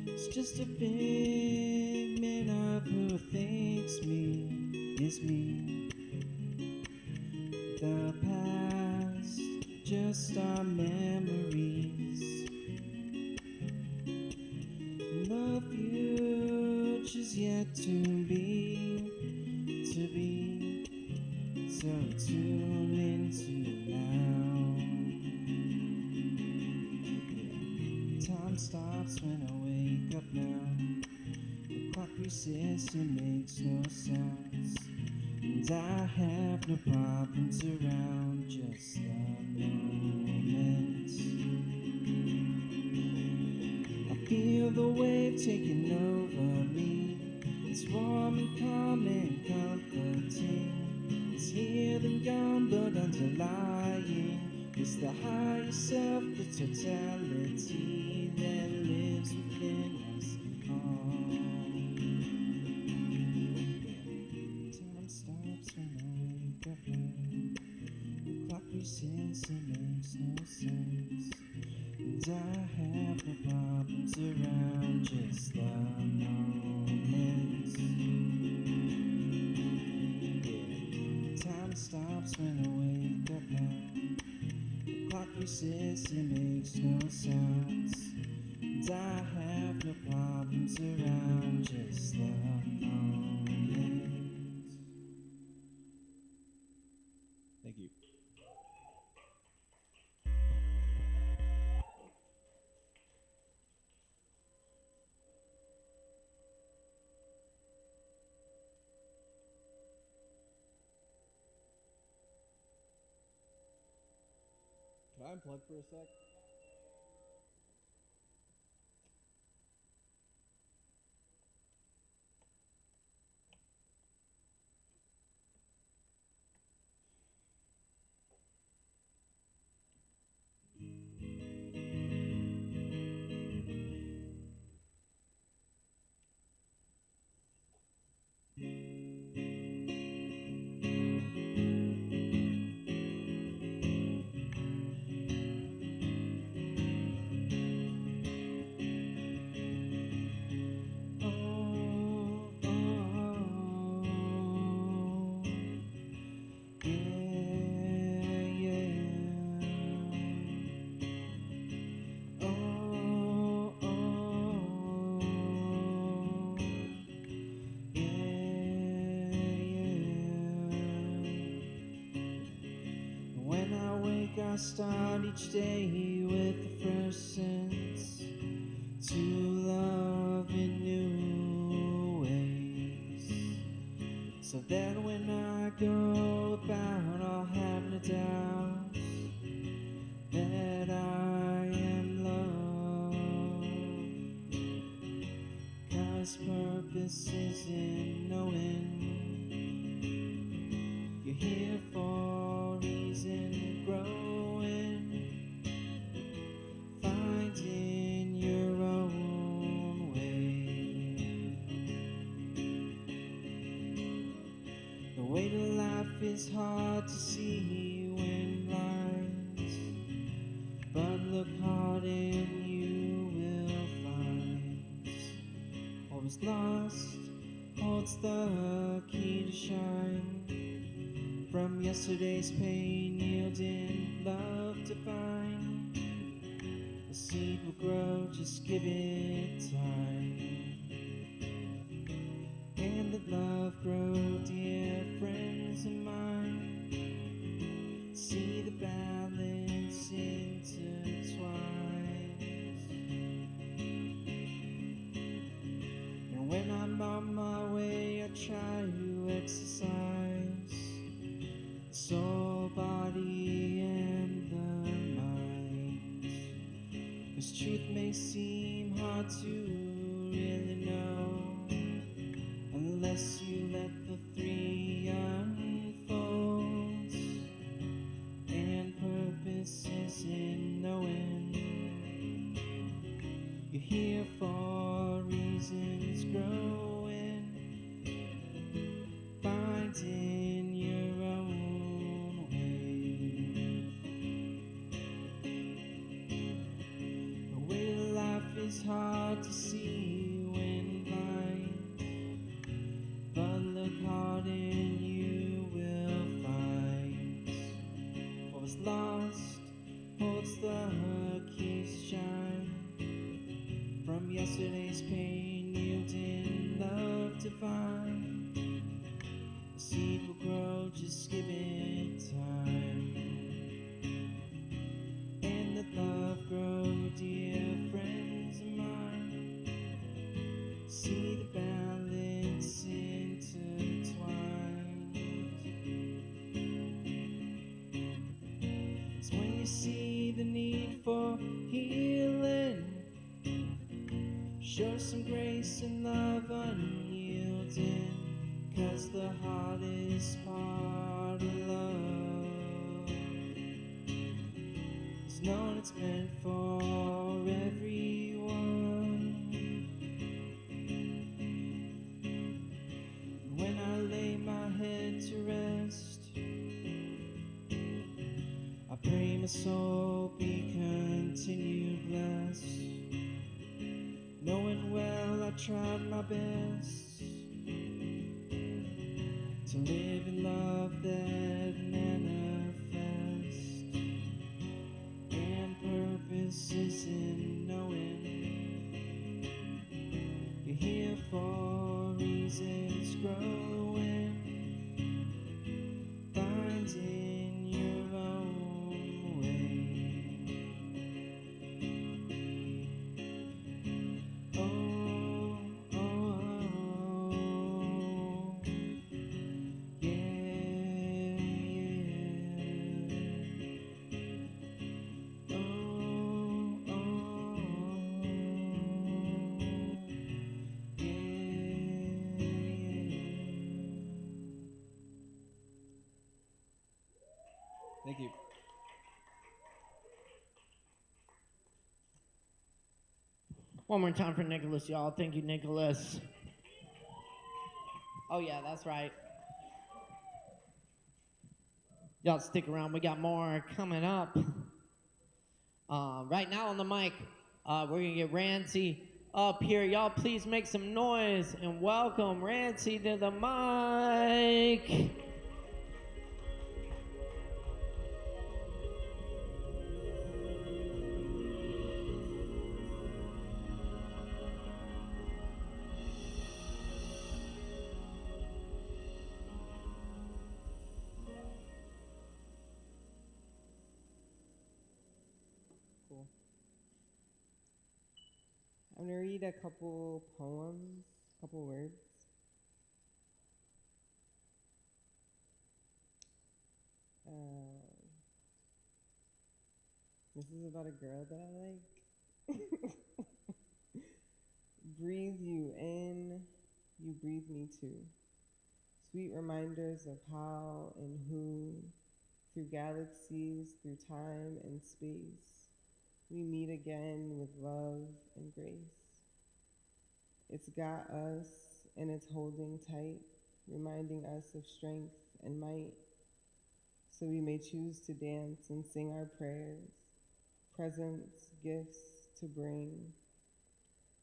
It's just a figment of who thinks me is me. The past, just our memories. The future's yet to be. to be, so tune into now. Time stops when I wake up now. The clock resets and makes no sounds, and I have no problems around, just the moment. I feel the wave taking over me. It's warm and calm and comforting. It's here and gone, but underlying is the higher self, the totality that lives within us all. Time stops when I wake up now. The clock resets and makes no sense, and I have no problems around, just the moments. Time stops when I wake up now. The clock resets and makes no sounds, and I have no problems around, just the moments. Thank you. Can I unplug for a sec? I start each day with a fresh sense to love in new ways, so that when I go about I'll have no doubts that I am loved, 'cause purpose is in knowing you're here for a reason, growing, finding your own way. The way to life is hard to see when blind, but look hard and you will find. What was lost holds the key to shine. From yesterday's pain, yielding love divine. The seed will grow, just give it time. And let love grow, dear friends of mine. See the balance intertwines. And when I'm on my way, I try to exercise soul, body, and the mind. 'Cause truth may seem hard to really know unless you let the three unfold. And purpose is in knowing you're here for reasons, growing, finding your own. It's hard to see when blind, but look hard and you will find. What was lost holds the keys to shine. From yesterday's pain, yielding love divine. The seed will grow, just give it time. And let love grow, dear friends of mine. See the balance intertwined. It's when you see the need for healing, show some grace and love unyielding, 'cause the hardest part of love is knowing it's meant for everyone. And when I lay my head to rest, I pray my soul be continued blessed, knowing well I tried my best to live in love that manifests, and purpose is in knowing you're here for reasons growing, finding your own way. Oh, oh, oh, yeah, yeah. Oh, oh, yeah, yeah. Thank you. One more time for Nicholas, y'all. Thank you, Nicholas. Oh, yeah, that's right. Y'all stick around. We got more coming up. Right now on the mic, we're going to get Rancy up here. Y'all please make some noise and welcome Rancy to the mic. Cool. I'm gonna read a couple poems, a couple words. This is about a girl that I like. Breathe you in, you breathe me too. Sweet reminders of how and who, through galaxies, through time and space, we meet again with love and grace. It's got us and it's holding tight, reminding us of strength and might, so we may choose to dance and sing our prayers, presents, gifts to bring.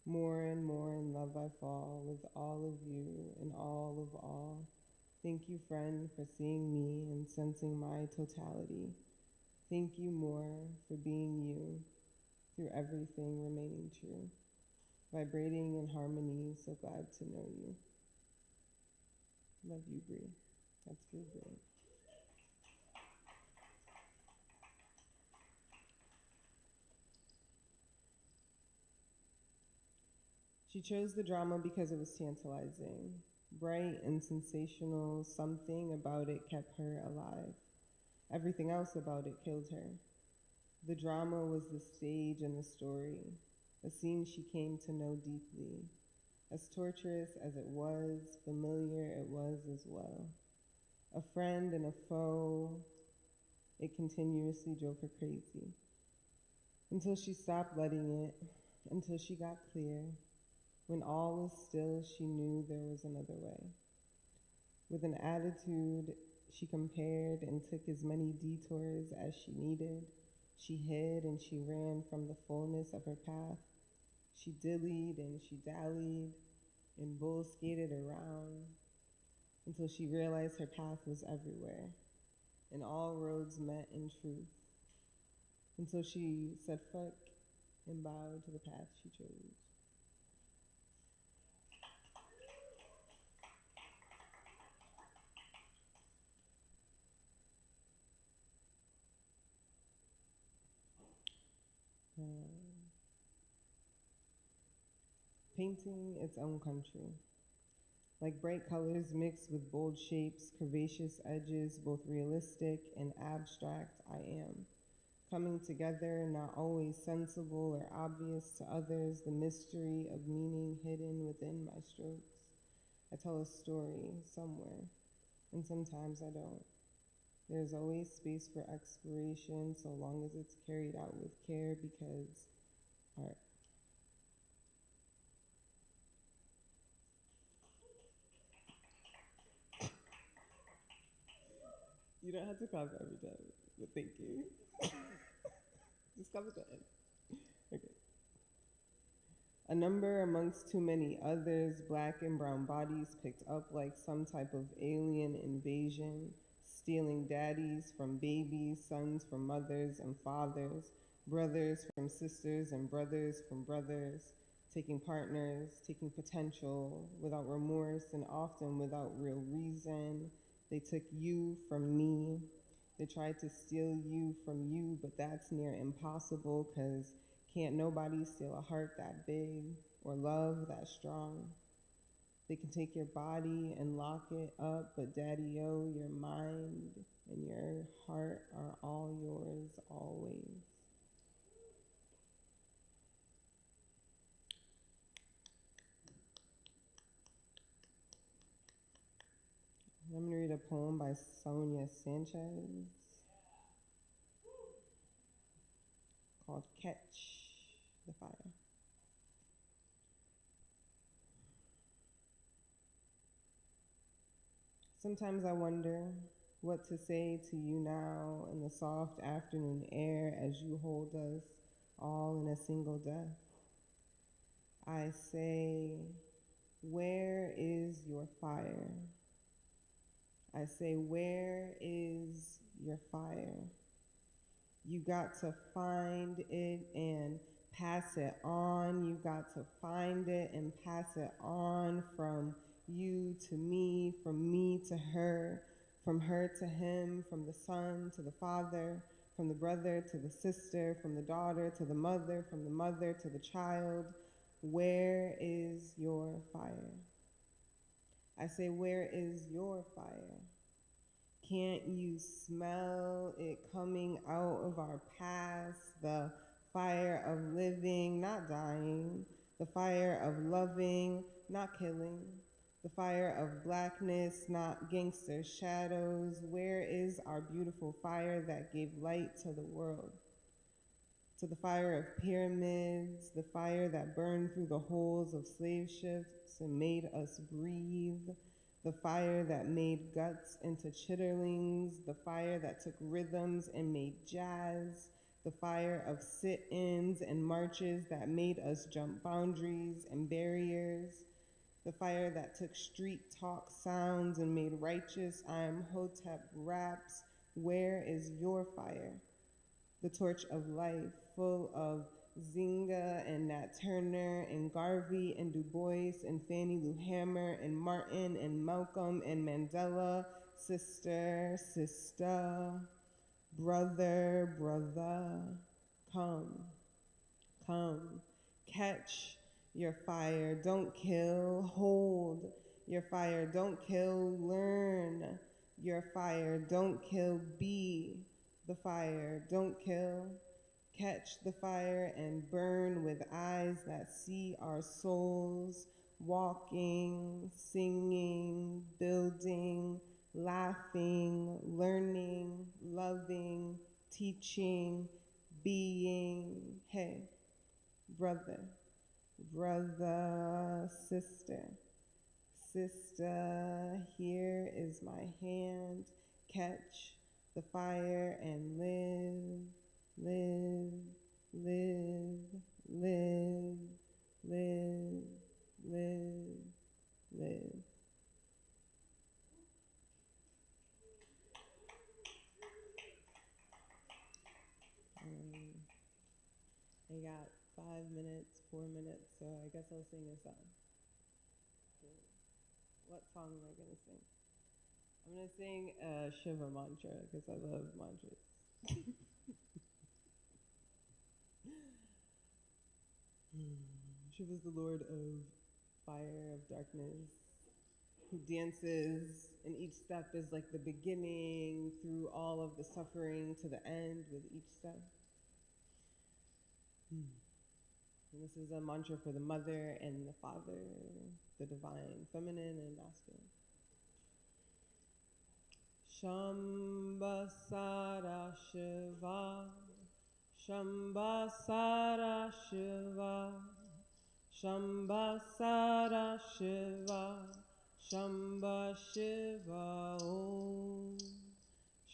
More and more in love I fall with all of you and all of all. Thank you, friend, for seeing me and sensing my totality. Thank you more for being you, through everything remaining true. Vibrating in harmony, so glad to know you. Love you, Bree. That's for Bree. She chose the drama because it was tantalizing, bright and sensational. Something about it kept her alive. Everything else about it killed her. The drama was the stage and the story, a scene she came to know deeply. As torturous as it was, familiar it was as well. A friend and a foe, it continuously drove her crazy. Until she stopped letting it, until she got clear. When all was still, she knew there was another way. With an attitude, she compared and took as many detours as she needed. She hid and she ran from the fullness of her path. She dillied and she dallied and bull skated around until she realized her path was everywhere and all roads met in truth. Until she said fuck and bowed to the path she chose. painting its own country. Like bright colors mixed with bold shapes, curvaceous edges, both realistic and abstract, I am. Coming together, not always sensible or obvious to others, the mystery of meaning hidden within my strokes. I tell a story somewhere, and sometimes I don't. There's always space for exploration so long as it's carried out with care, because art. You don't have to clap every time, but thank you. Just clap at the end. Okay. A number amongst too many others, black and brown bodies picked up like some type of alien invasion, stealing daddies from babies, sons from mothers and fathers, brothers from sisters and brothers from brothers, taking partners, taking potential without remorse and often without real reason. They took you from me. They tried to steal you from you, but that's near impossible, because can't nobody steal a heart that big or love that strong. They can take your body and lock it up, but daddy-o, your mind and your heart are all yours always. I'm gonna read a poem by Sonia Sanchez called Catch the Fire. Sometimes I wonder what to say to you now in the soft afternoon air as you hold us all in a single death. I say, where is your fire? I say, where is your fire? You got to find it and pass it on. You got to find it and pass it on, from you to me, from me to her, from her to him, from the son to the father, from the brother to the sister, from the daughter to the mother, from the mother to the child. Where is your fire? I say, where is your fire? Can't you smell it coming out of our past? The fire of living, not dying. The fire of loving, not killing. The fire of blackness, not gangster shadows. Where is our beautiful fire that gave light to the world? To the fire of pyramids, the fire that burned through the holes of slave ships and made us breathe. The fire that made guts into chitterlings, the fire that took rhythms and made jazz, the fire of sit-ins and marches that made us jump boundaries and barriers, the fire that took street talk sounds and made righteous IamHotep raps. Where is your fire? The torch of life, full of Zinga and Nat Turner and Garvey and Du Bois and Fannie Lou Hamer and Martin and Malcolm and Mandela. Sister, sister, brother, brother, come, come, catch your fire, don't kill, hold your fire, don't kill, learn your fire, don't kill, be the fire, don't kill. Catch the fire and burn with eyes that see our souls, walking, singing, building, laughing, learning, loving, teaching, being. Hey, brother, brother, sister, sister, here is my hand. Catch the fire and live. Live, live, live, live, live, live. I got 5 minutes, 4 minutes, so I guess I'll sing a song. What song am I gonna sing? I'm gonna sing a Shiva mantra because I love mantras. Shiva's the lord of fire, of darkness, who dances, and each step is like the beginning through all of the suffering to the end with each step. And this is a mantra for the mother and the father, the divine, feminine and masculine. Shambhasara Shiva, Shambhasara Shiva, Shambhasara Shiva, Shambha Shiva Om,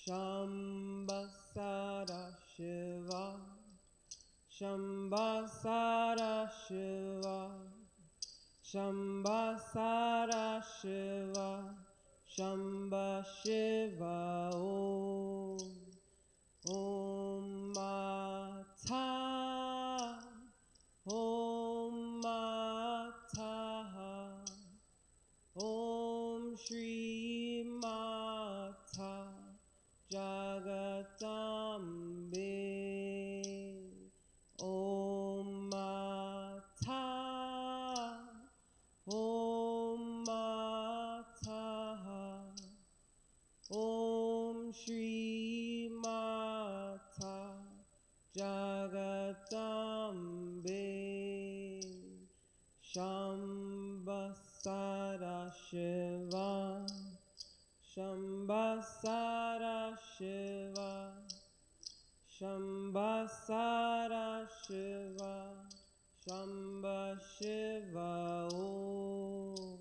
Shambhasara Shiva, Shambhasara Shiva, Shambhasara Shiva, Shambha Shiva Om, Om Mata, Om Mata, Om Shri Mata, Jagatambe, Om Mata, Om Mata, Om Shri Mata, Jagatambe, Shambhasara Shiva, Shambhasara Shiva, Shambhasara Shiva, Shambha Shiva Om,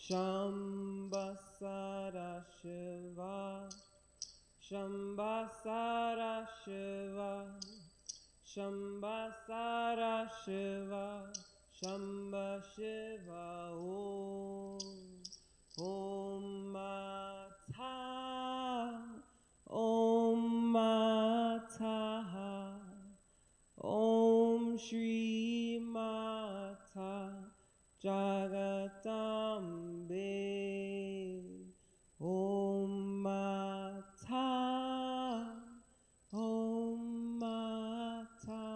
Shambhasara Shiva, Shambhasara Shiva, Shambhasara Shiva, Shambha Shiva Om, Om Mata, Om Mata, Om Shri Mata, Jagatambe, Om Mata, Om Mata,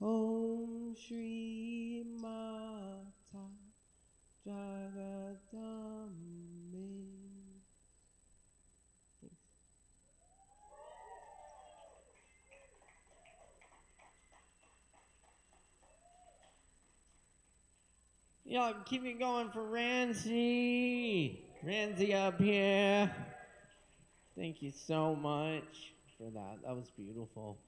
Om Shri Mata, Jagatambe. Y'all keep it going for Rancy. Rancy up here. Thank you so much for that. That was beautiful.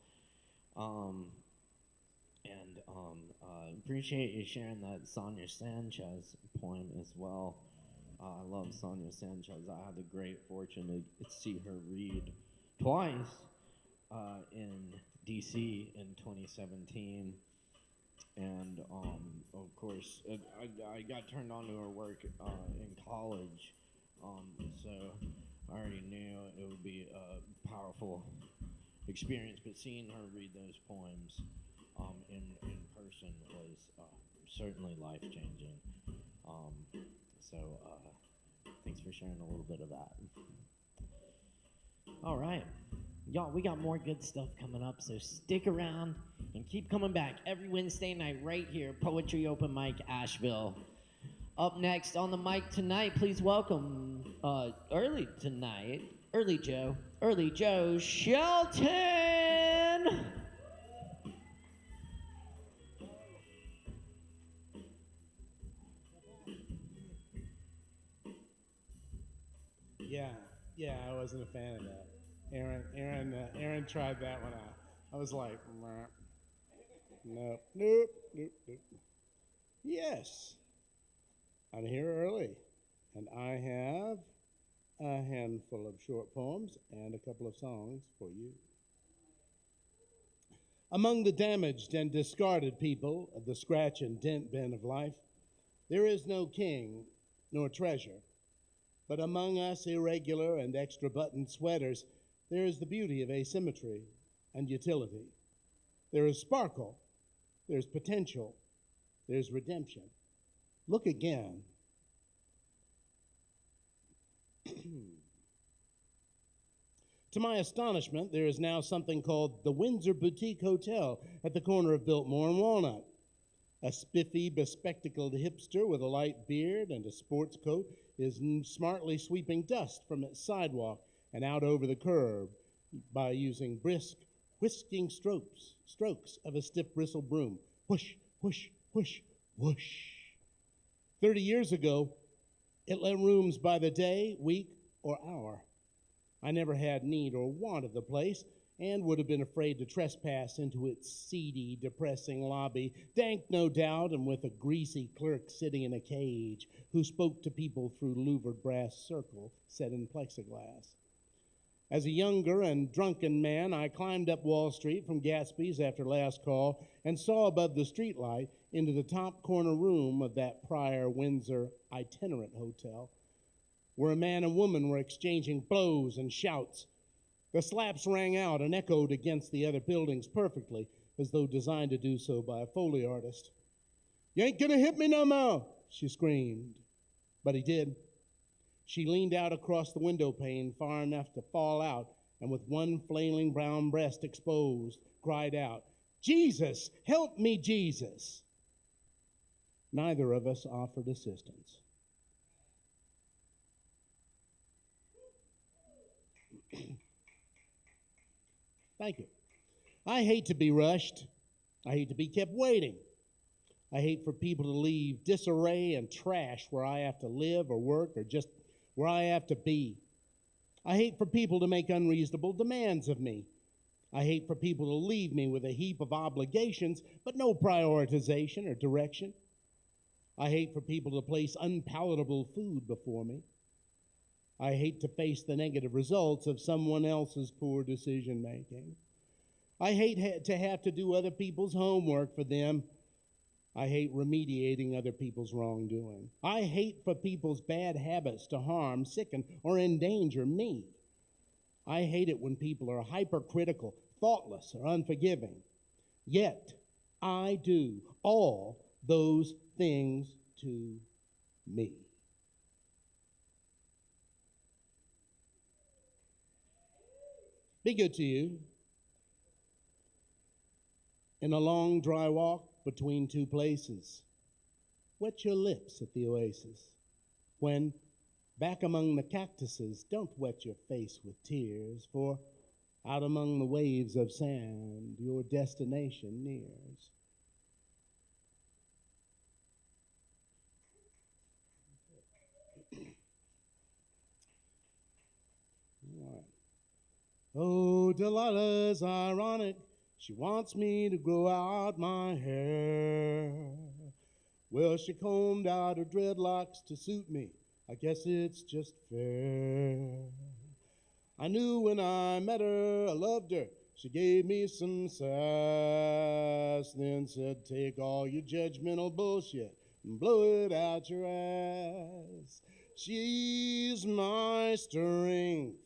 Appreciate you sharing that Sonia Sanchez poem as well. I love Sonia Sanchez. I had the great fortune to see her read twice in DC in 2017. And of course, I got turned on to her work in college, so I already knew it would be a powerful experience. But seeing her read those poems in person was certainly life-changing. So thanks for sharing a little bit of that. All right. Y'all, we got more good stuff coming up, so stick around and keep coming back every Wednesday night right here, Poetry Open Mic Asheville. Up next on the mic tonight, please welcome, early Joe Shelton. Yeah, I wasn't a fan of that. Aaron tried that one out. I was like, nope. Yes, I'm here early, and I have a handful of short poems and a couple of songs for you. Among the damaged and discarded people of the scratch and dent bin of life, there is no king nor treasure. But among us irregular and extra buttoned sweaters, there is the beauty of asymmetry and utility. There is sparkle, there's potential, there's redemption. Look again. To my astonishment, there is now something called the Windsor Boutique Hotel at the corner of Biltmore and Walnut. A spiffy, bespectacled hipster with a light beard and a sports coat is smartly sweeping dust from its sidewalk and out over the curb by using brisk, whisking strokes of a stiff bristle broom. Whoosh, whoosh, whoosh, whoosh. 30 years ago, it let rooms by the day, week, or hour. I never had need or want of the place, and would have been afraid to trespass into its seedy, depressing lobby, dank no doubt, and with a greasy clerk sitting in a cage who spoke to people through louvered brass circle set in plexiglass. As a younger and drunken man, I climbed up Wall Street from Gatsby's after last call and saw above the streetlight into the top corner room of that prior Windsor itinerant hotel, where a man and woman were exchanging blows and shouts. The slaps rang out and echoed against the other buildings perfectly, as though designed to do so by a Foley artist. "You ain't gonna hit me no more," she screamed. But he did. She leaned out across the window pane far enough to fall out, and with one flailing brown breast exposed, cried out, "Jesus, help me, Jesus!" Neither of us offered assistance. Thank you. I hate to be rushed. I hate to be kept waiting. I hate for people to leave disarray and trash where I have to live or work or just where I have to be. I hate for people to make unreasonable demands of me. I hate for people to leave me with a heap of obligations but no prioritization or direction. I hate for people to place unpalatable food before me. I hate to face the negative results of someone else's poor decision-making. I hate to have to do other people's homework for them. I hate remediating other people's wrongdoing. I hate for people's bad habits to harm, sicken, or endanger me. I hate it when people are hypercritical, thoughtless, or unforgiving. Yet, I do all those things to me. Be good to you. In a long, dry walk between two places, wet your lips at the oasis. When, back among the cactuses, don't wet your face with tears, for out among the waves of sand, your destination nears. Oh, Delilah's ironic. She wants me to grow out my hair. Well, she combed out her dreadlocks to suit me. I guess it's just fair. I knew when I met her, I loved her. She gave me some sass, then said, "Take all your judgmental bullshit and blow it out your ass." She's my strength.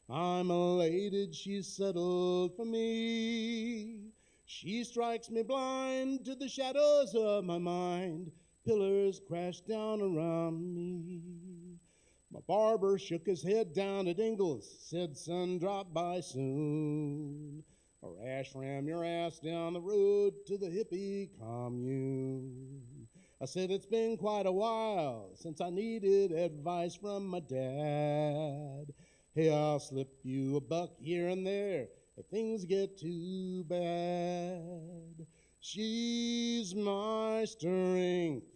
I'm elated she's settled for me. She strikes me blind to the shadows of my mind. Pillars crash down around me. My barber shook his head down at Ingalls, said, "Son, drop by soon, or Ash ram your ass down the road to the hippie commune." I said, "It's been quite a while since I needed advice from my dad. Hey, I'll slip you a buck here and there if things get too bad. She's my strength.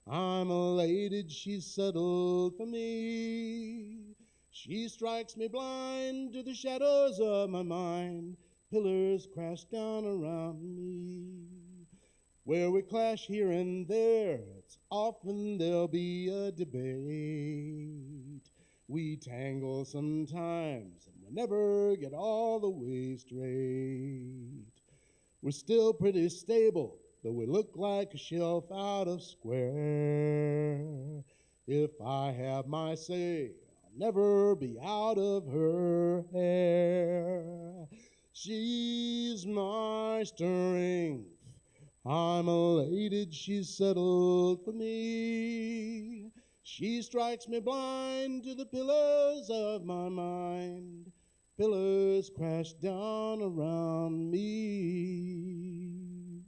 I'm elated she's settled for me. She strikes me blind to the shadows of my mind. Pillars crash down around me. Where we clash here and there, it's often there'll be a debate. We tangle sometimes, and we'll never get all the way straight. We're still pretty stable, though we look like a shelf out of square. If I have my say, I'll never be out of her hair. She's my strength. I'm elated she's settled for me. She strikes me blind to the pillars of my mind. Pillars crash down around me.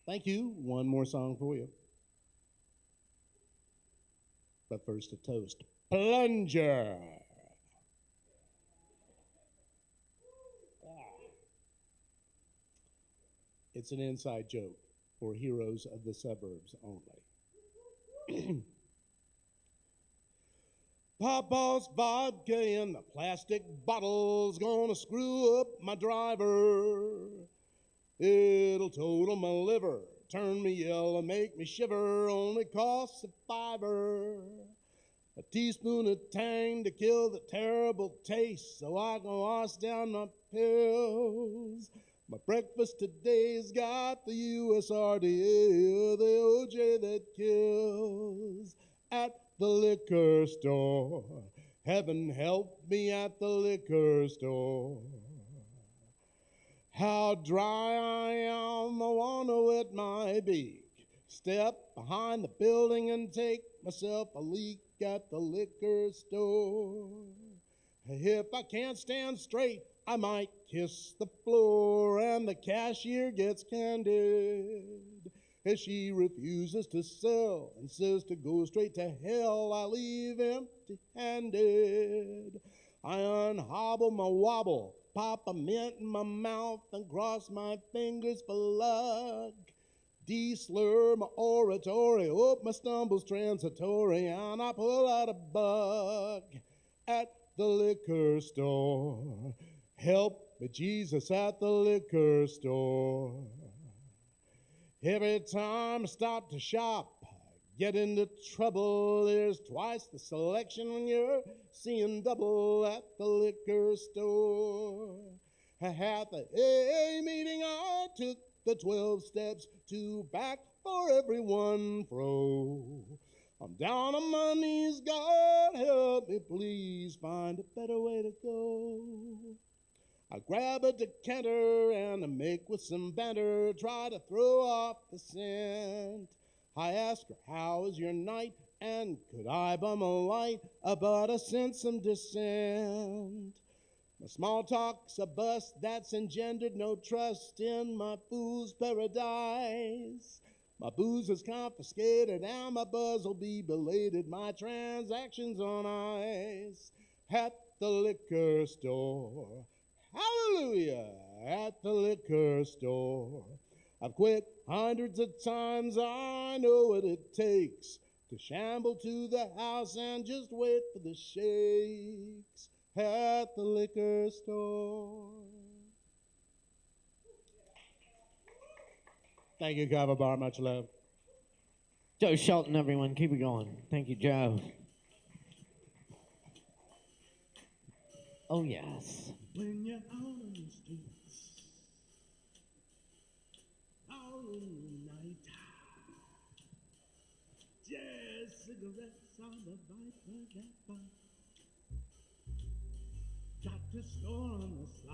Thank you. One more song for you. But first, a toast. Plunger. It's an inside joke for heroes of the suburbs only. Papa's vodka in the plastic bottle's gonna screw up my driver. It'll total my liver, turn me yellow, make me shiver, only costs $5. A teaspoon of tang to kill the terrible taste, so I can wash down my pills. My breakfast today's got the USRDA, the OJ that kills. At the liquor store, heaven help me at the liquor store. How dry I am, I wanna wet my beak. Step behind the building and take myself a leak at the liquor store. If I can't stand straight, I might kiss the floor and the cashier gets candid. If she refuses to sell and says to go straight to hell, I leave empty-handed. I unhobble my wobble, pop a mint in my mouth and cross my fingers for luck. De-slur my oratory, hope my stumble's transitory, and I pull out a buck at the liquor store. Help me, Jesus, at the liquor store. Every time I stop to shop, get into trouble. There's twice the selection when you're seeing double at the liquor store. At the AA meeting, I took the 12 steps to back for everyone fro. I'm down on my knees, God help me, please find a better way to go. I grab a decanter and I make with some banter, try to throw off the scent. I ask her, how is your night, and could I bum a light, but I sense some dissent. My small talk's a bust that's engendered no trust in my fool's paradise. My booze is confiscated and my buzz will be belated, my transactions on ice. At the liquor store, hallelujah, at the liquor store. I've quit hundreds of times, I know what it takes to shamble to the house and just wait for the shakes at the liquor store. Thank you, Kava Bar, much love. Joe Shelton, everyone, keep it going. Thank you, Joe. Oh, yes. When you're out on the streets, out in the night, just cigarettes on the Viper that bite. Got to store on the sly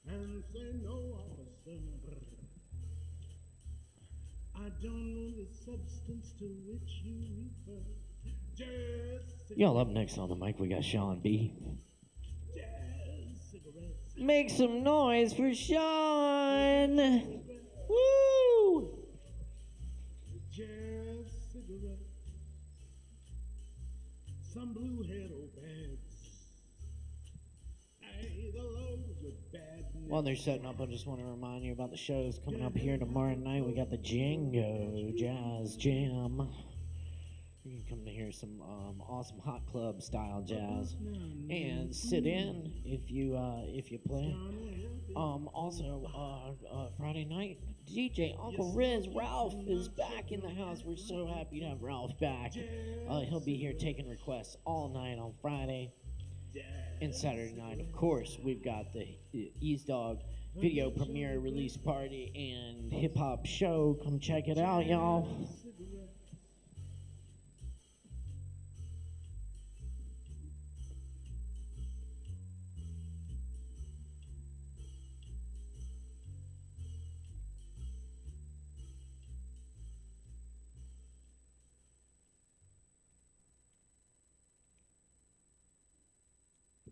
and say no, officer. I don't know the substance to which you refer. Y'all, up next on the mic, we got Sean B. Make some noise for Sean! Woo! Just cigarettes, some blue head old bags. Hey, the loads with bad news. While they're setting up, I just want to remind you about the shows coming up here tomorrow night. We got the Django Jazz Jam. You can come to hear some awesome hot club style jazz and sit in if you play. Also, Friday night, DJ Uncle Riz Ralph is back in the house. We're so happy to have Ralph back. He'll be here taking requests all night on Friday and Saturday night. Of course, we've got the East Dog video premiere release party and hip hop show. Come check it out, y'all.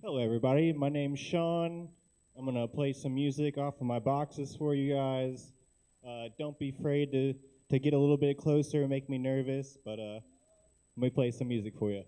Hello everybody, my name's Sean. I'm gonna play some music off of my boxes for you guys. Don't be afraid to get a little bit closer and make me nervous, but let me play some music for you.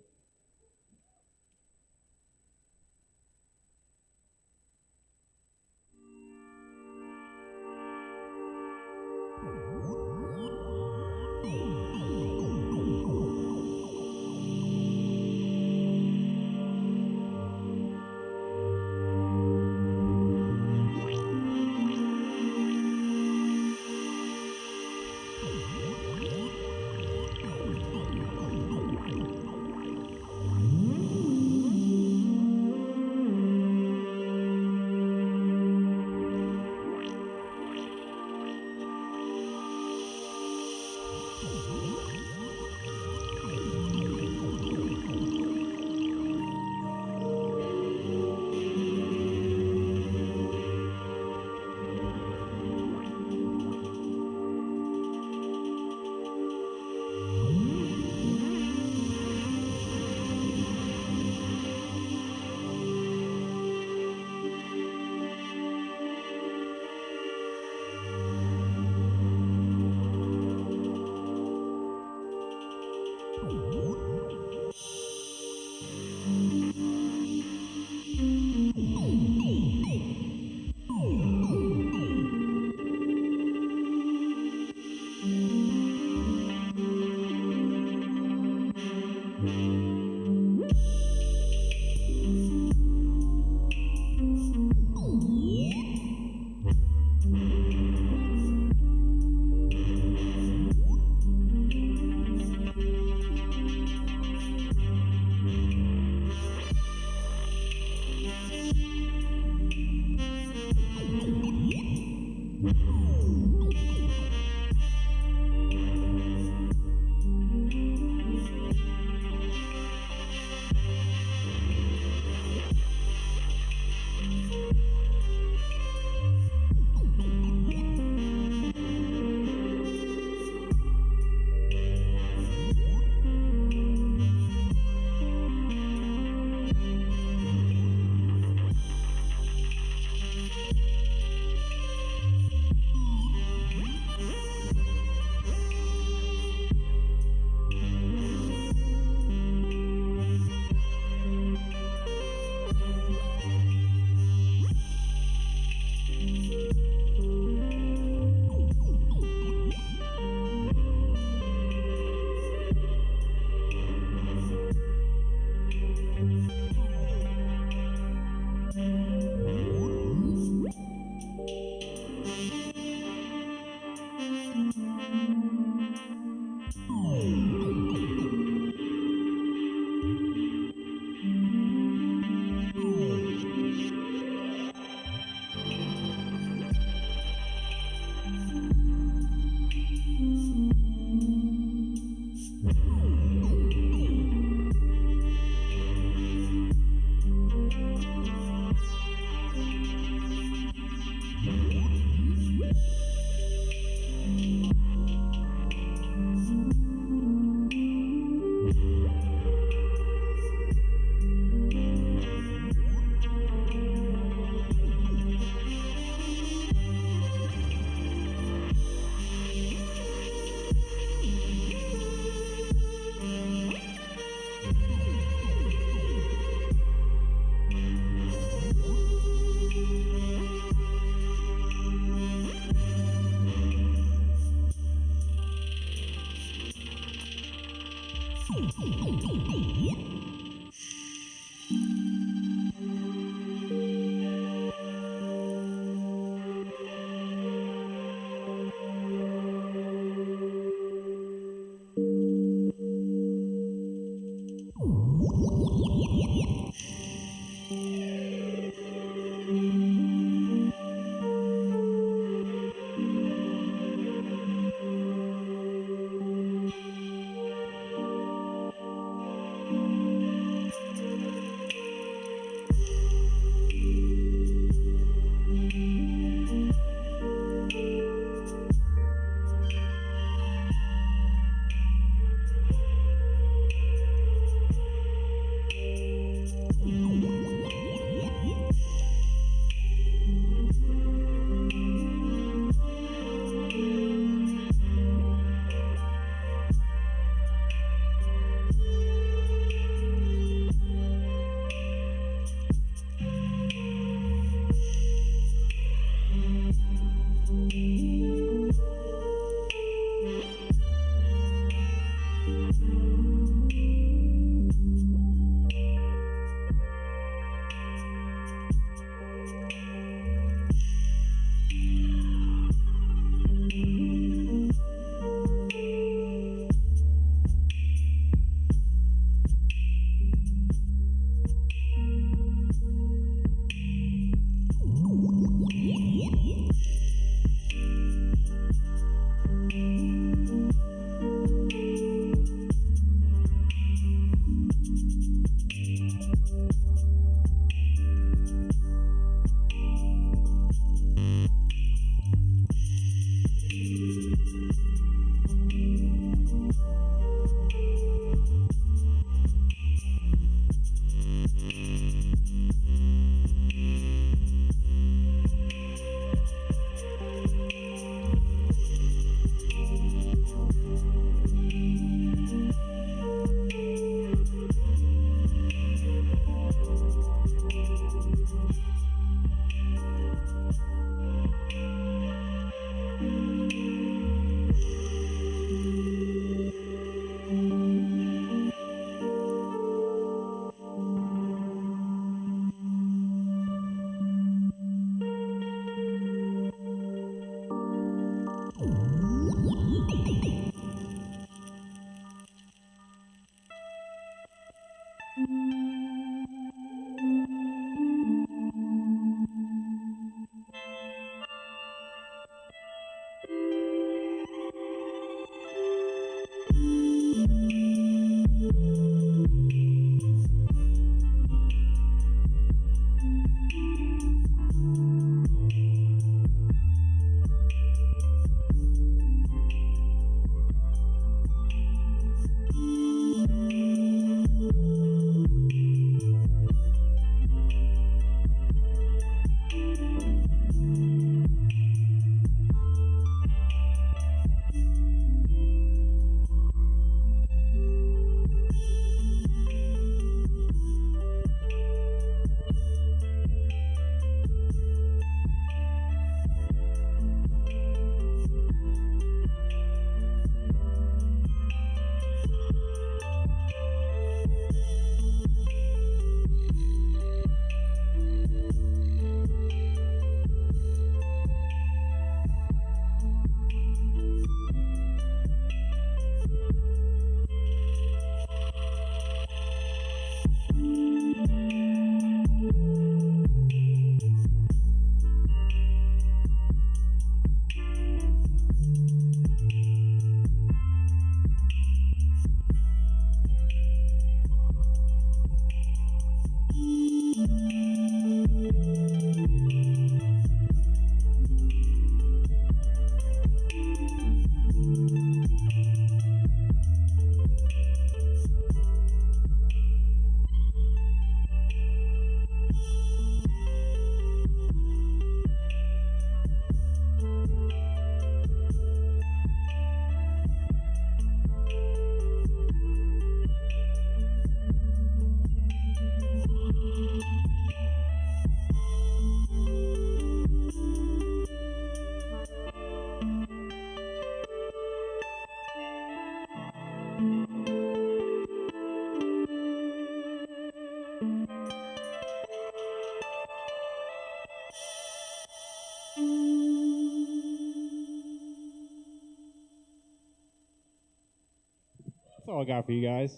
That's all I got for you guys.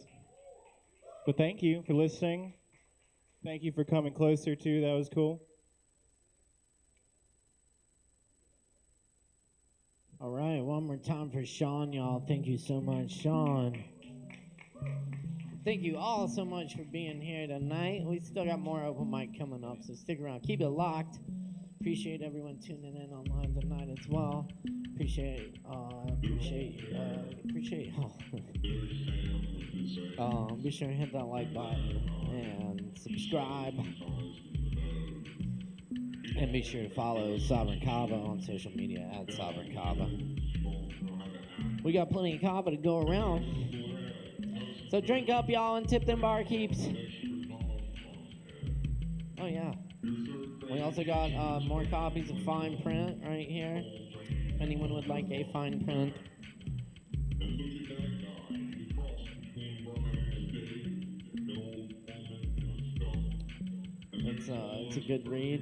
But thank you for listening. Thank you for coming closer, too. That was cool. All right, one more time for Sean, y'all. Thank you so much, Sean. Thank you all so much for being here tonight. We still got more open mic coming up, so stick around. Keep it locked. Appreciate everyone tuning in online tonight as well. Appreciate. Be sure to hit that like button and subscribe. And be sure to follow Sovereign Kava on social media at Sovereign Kava. We got plenty of Kava to go around. So drink up, y'all, and tip them barkeeps. Oh, yeah. We also got more copies of Fine Print right here. If anyone would like a Fine Print. It's a good read.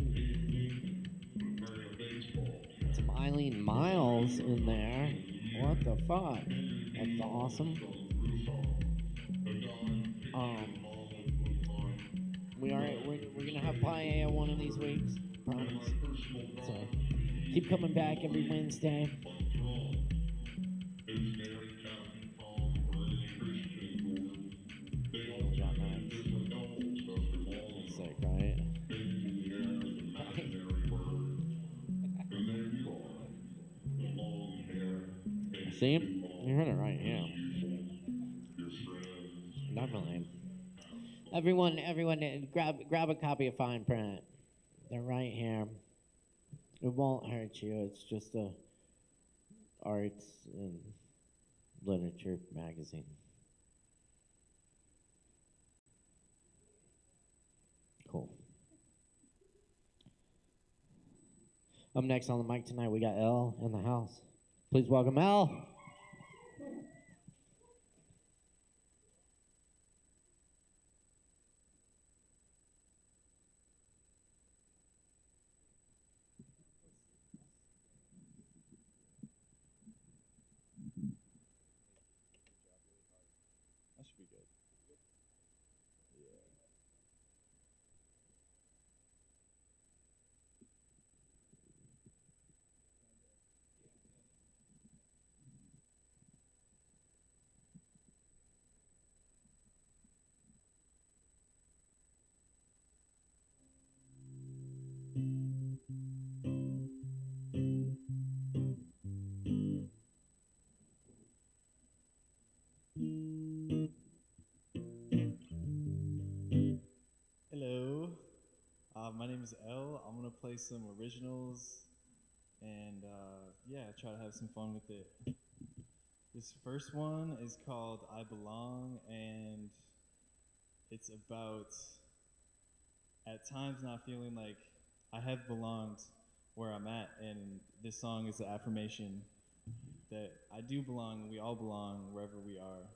Some Eileen Miles in there. What the fuck? That's awesome. We're gonna have Paella one of these weeks, promise. So keep coming back every Wednesday. What we got next? That's sick, right? See? You heard it right here. Definitely. Everyone, grab a copy of Fine Print. They're right here. It won't hurt you. It's just a arts and literature magazine. Cool. Up next on the mic tonight, we got L in the house. Please welcome L. should be good. Yeah. Hello, my name is Elle. I'm gonna play some originals and yeah, try to have some fun with it. This first one is called I Belong, and it's about at times not feeling like I have belonged where I'm at, and this song is the affirmation that I do belong and we all belong wherever we are.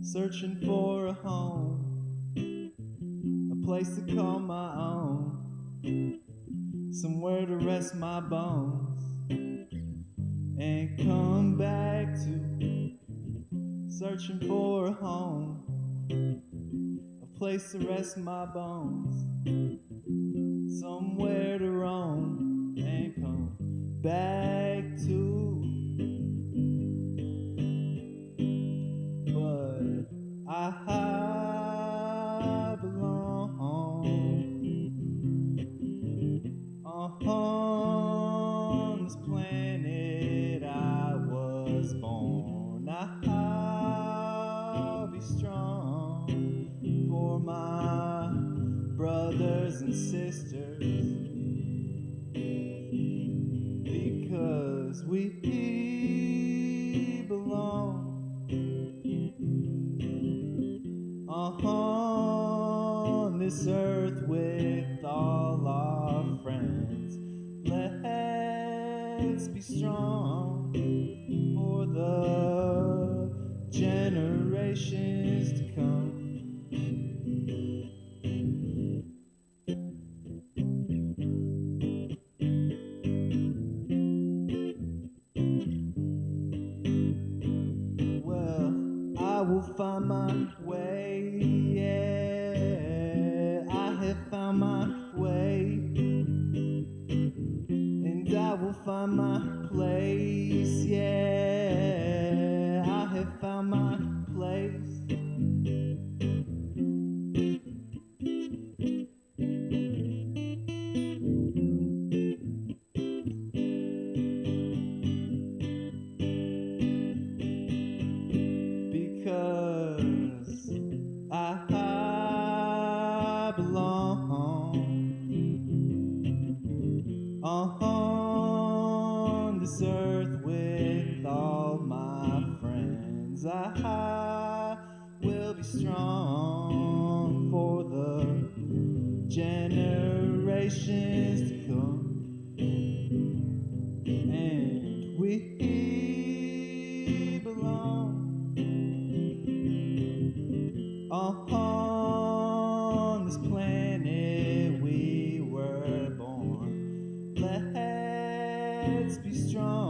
Searching for a home, a place to call my own, somewhere to rest my bones and come back to. Searching for a home, a place to rest my bones, somewhere to roam and come back to. I belong on this planet I was born. I'll be strong for my brothers and sisters, because we belong on this earth with all our friends. Let's be strong for the generations to come. Well, I will find my way, yeah, I have found my way, and I will find my place, yeah, I have found my place. Because I belong on this earth with all my friends. I will be strong for the generations to come. And we belong on this planet we were born. Let's be strong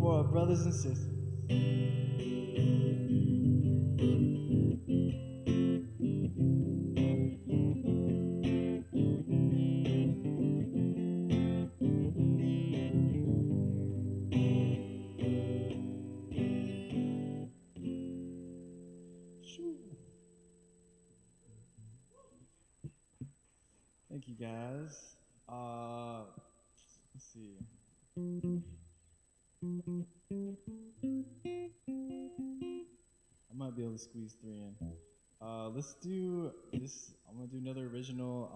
for our brothers and sisters. Thank you, guys. Let's see. I might be able to squeeze 3 in. Let's do this. I'm gonna do another original.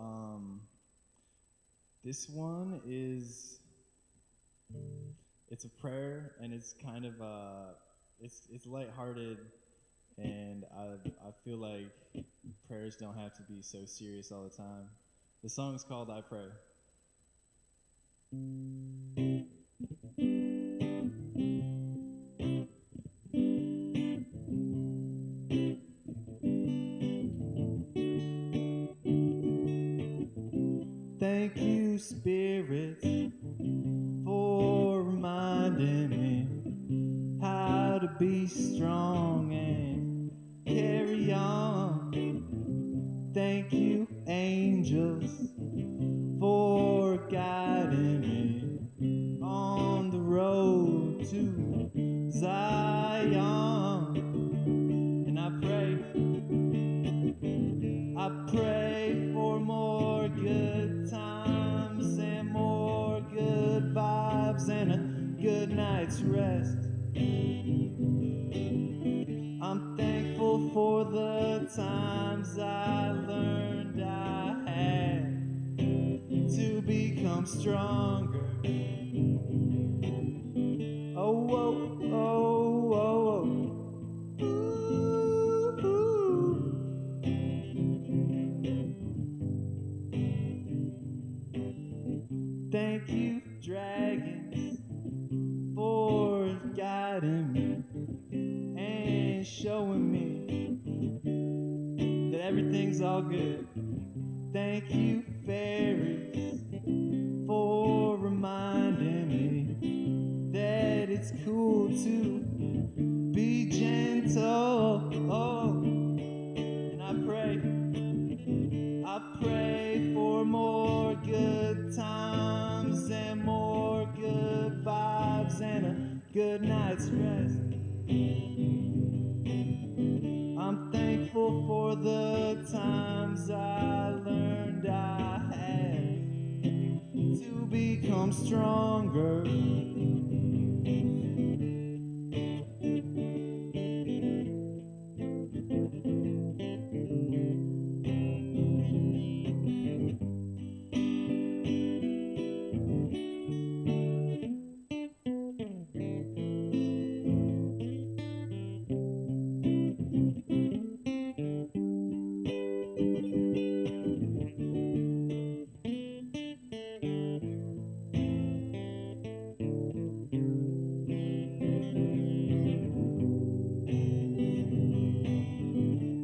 This one is, it's a prayer, and it's kind of it's lighthearted, and I feel like prayers don't have to be so serious all the time. The song's called "I Pray." Thank you, Spirit, for reminding me how to be strong and carry on. Thank you, angels, for guiding me on the road to Zion. And I pray for more good times and more good vibes and a good night's rest. I'm thankful for the times I learned I had to become stronger. Oh, oh, oh, oh, oh. Ooh, ooh. Thank you, dragons, for guiding me and showing me that everything's all good. Thank you, fairies, for reminding me that it's cool to be gentle. Oh, and I pray for more good times and more good vibes and a good night's rest. I'm thankful for the times I learned I had to become stronger.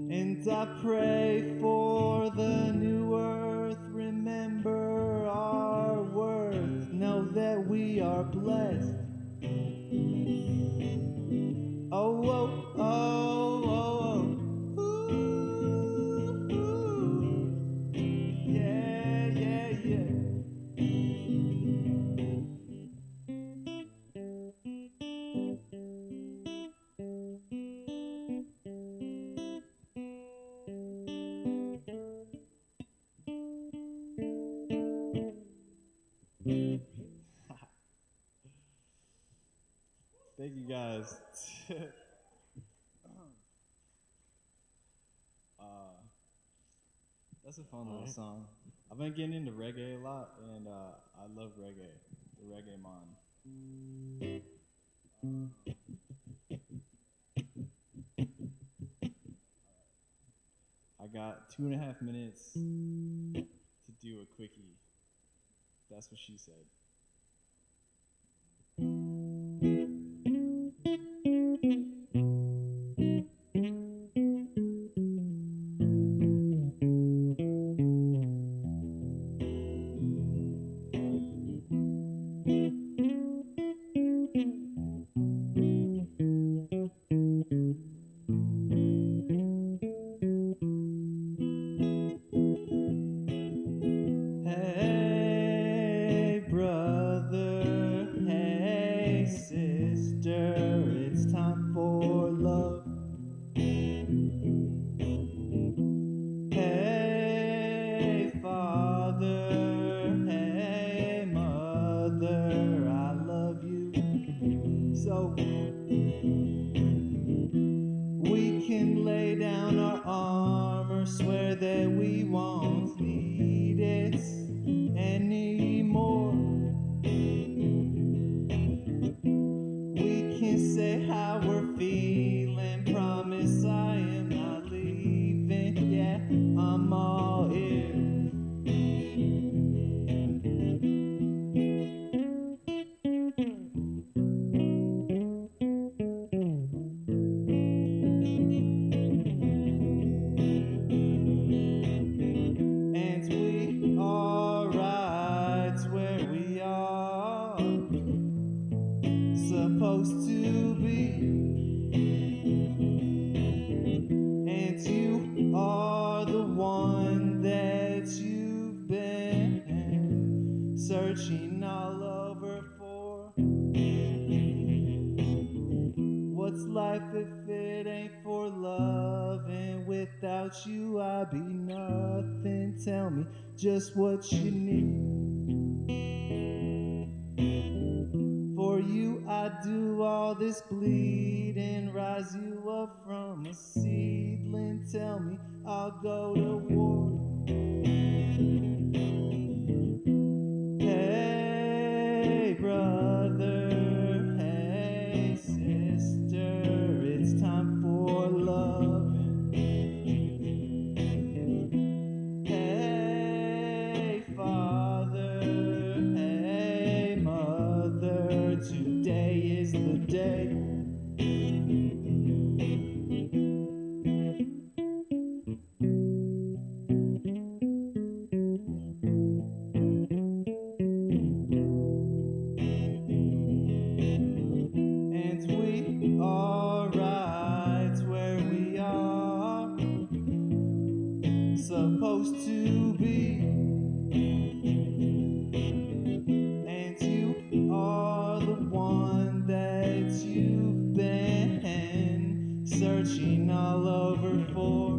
And I pray for the new earth. Remember our worth. Know that we are blessed. Oh, oh, oh, oh, oh. Ooh, ooh. Yeah, yeah, yeah. Thank you guys. That's a fun little song. I've been getting into reggae a lot, and I love reggae, the reggae mon. I got 2.5 minutes to do a quickie. That's what she said. Hey brother, hey sister, it's time for love. Hey father, hey mother, I love you. So we can lay down our armor, swear that we won't need it anymore. We can say how we're feeling. searching all over for what's life if it ain't for love? And without you, I'd be nothing. Tell me just what you need. For you, I'd do all this bleeding, rise you up from a seedling. Tell me I'll go to war. Hey, brother, hey, sister, it's time for loving. Hey, father, hey, mother, today is the day. And we are right where we are supposed to be. And you are the one that you've been searching all over for.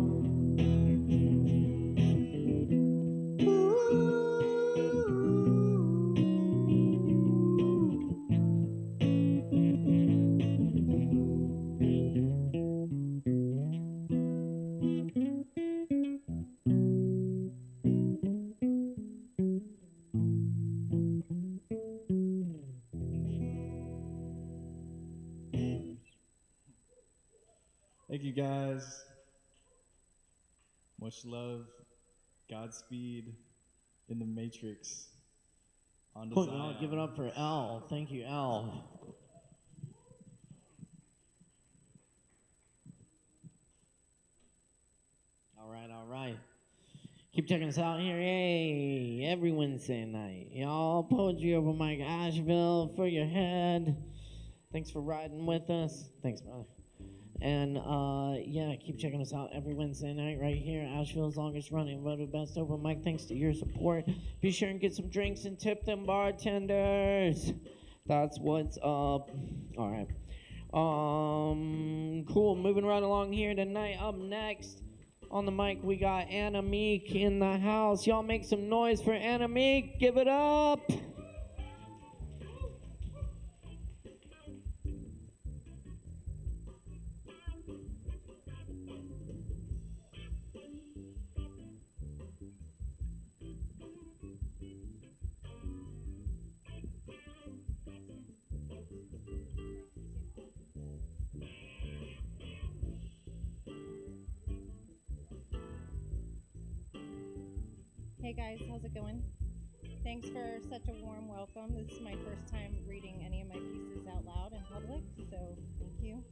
Thank you guys. Much love. Godspeed in the Matrix. On to Cool, Zion. y'all give it up for L. Thank you, L. All right, all right. Keep checking us out here. Hey, every Wednesday night. Y'all, Poetry Open Mic Asheville for your head. Thanks for riding with us. Thanks, brother. And yeah, keep checking us out every Wednesday night right here. Asheville's longest running, voted best open mic. Thanks to your support. Be sure and get some drinks and tip them bartenders. That's what's up. All right. Cool. Moving right along here tonight. Up next on the mic, we got Anna Meek in the house. Y'all make some noise for Anna Meek. Give it up. Hey guys, how's it going? Thanks for such a warm welcome. This is my first time reading any of my pieces out loud in public, so thank you.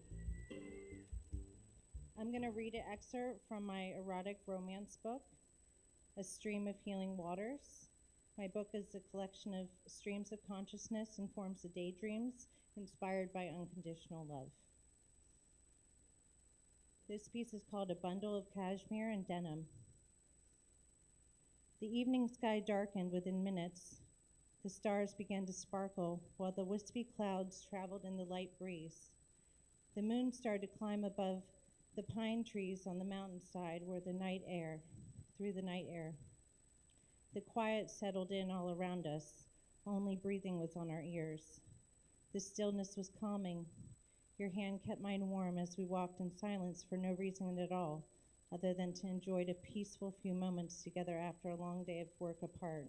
I'm going to read an excerpt from my erotic romance book, A Stream of Healing Waters. My book is a collection of streams of consciousness and forms of daydreams inspired by unconditional love. This piece is called A Bundle of Cashmere and Denim. The evening sky darkened within minutes. The stars began to sparkle while the wispy clouds traveled in the light breeze. The moon started to climb above the pine trees on the mountainside through the night air. The quiet settled in all around us. Only breathing was on our ears. The stillness was calming. Your hand kept mine warm as we walked in silence for no reason at all, other than to enjoy a peaceful few moments together after a long day of work apart.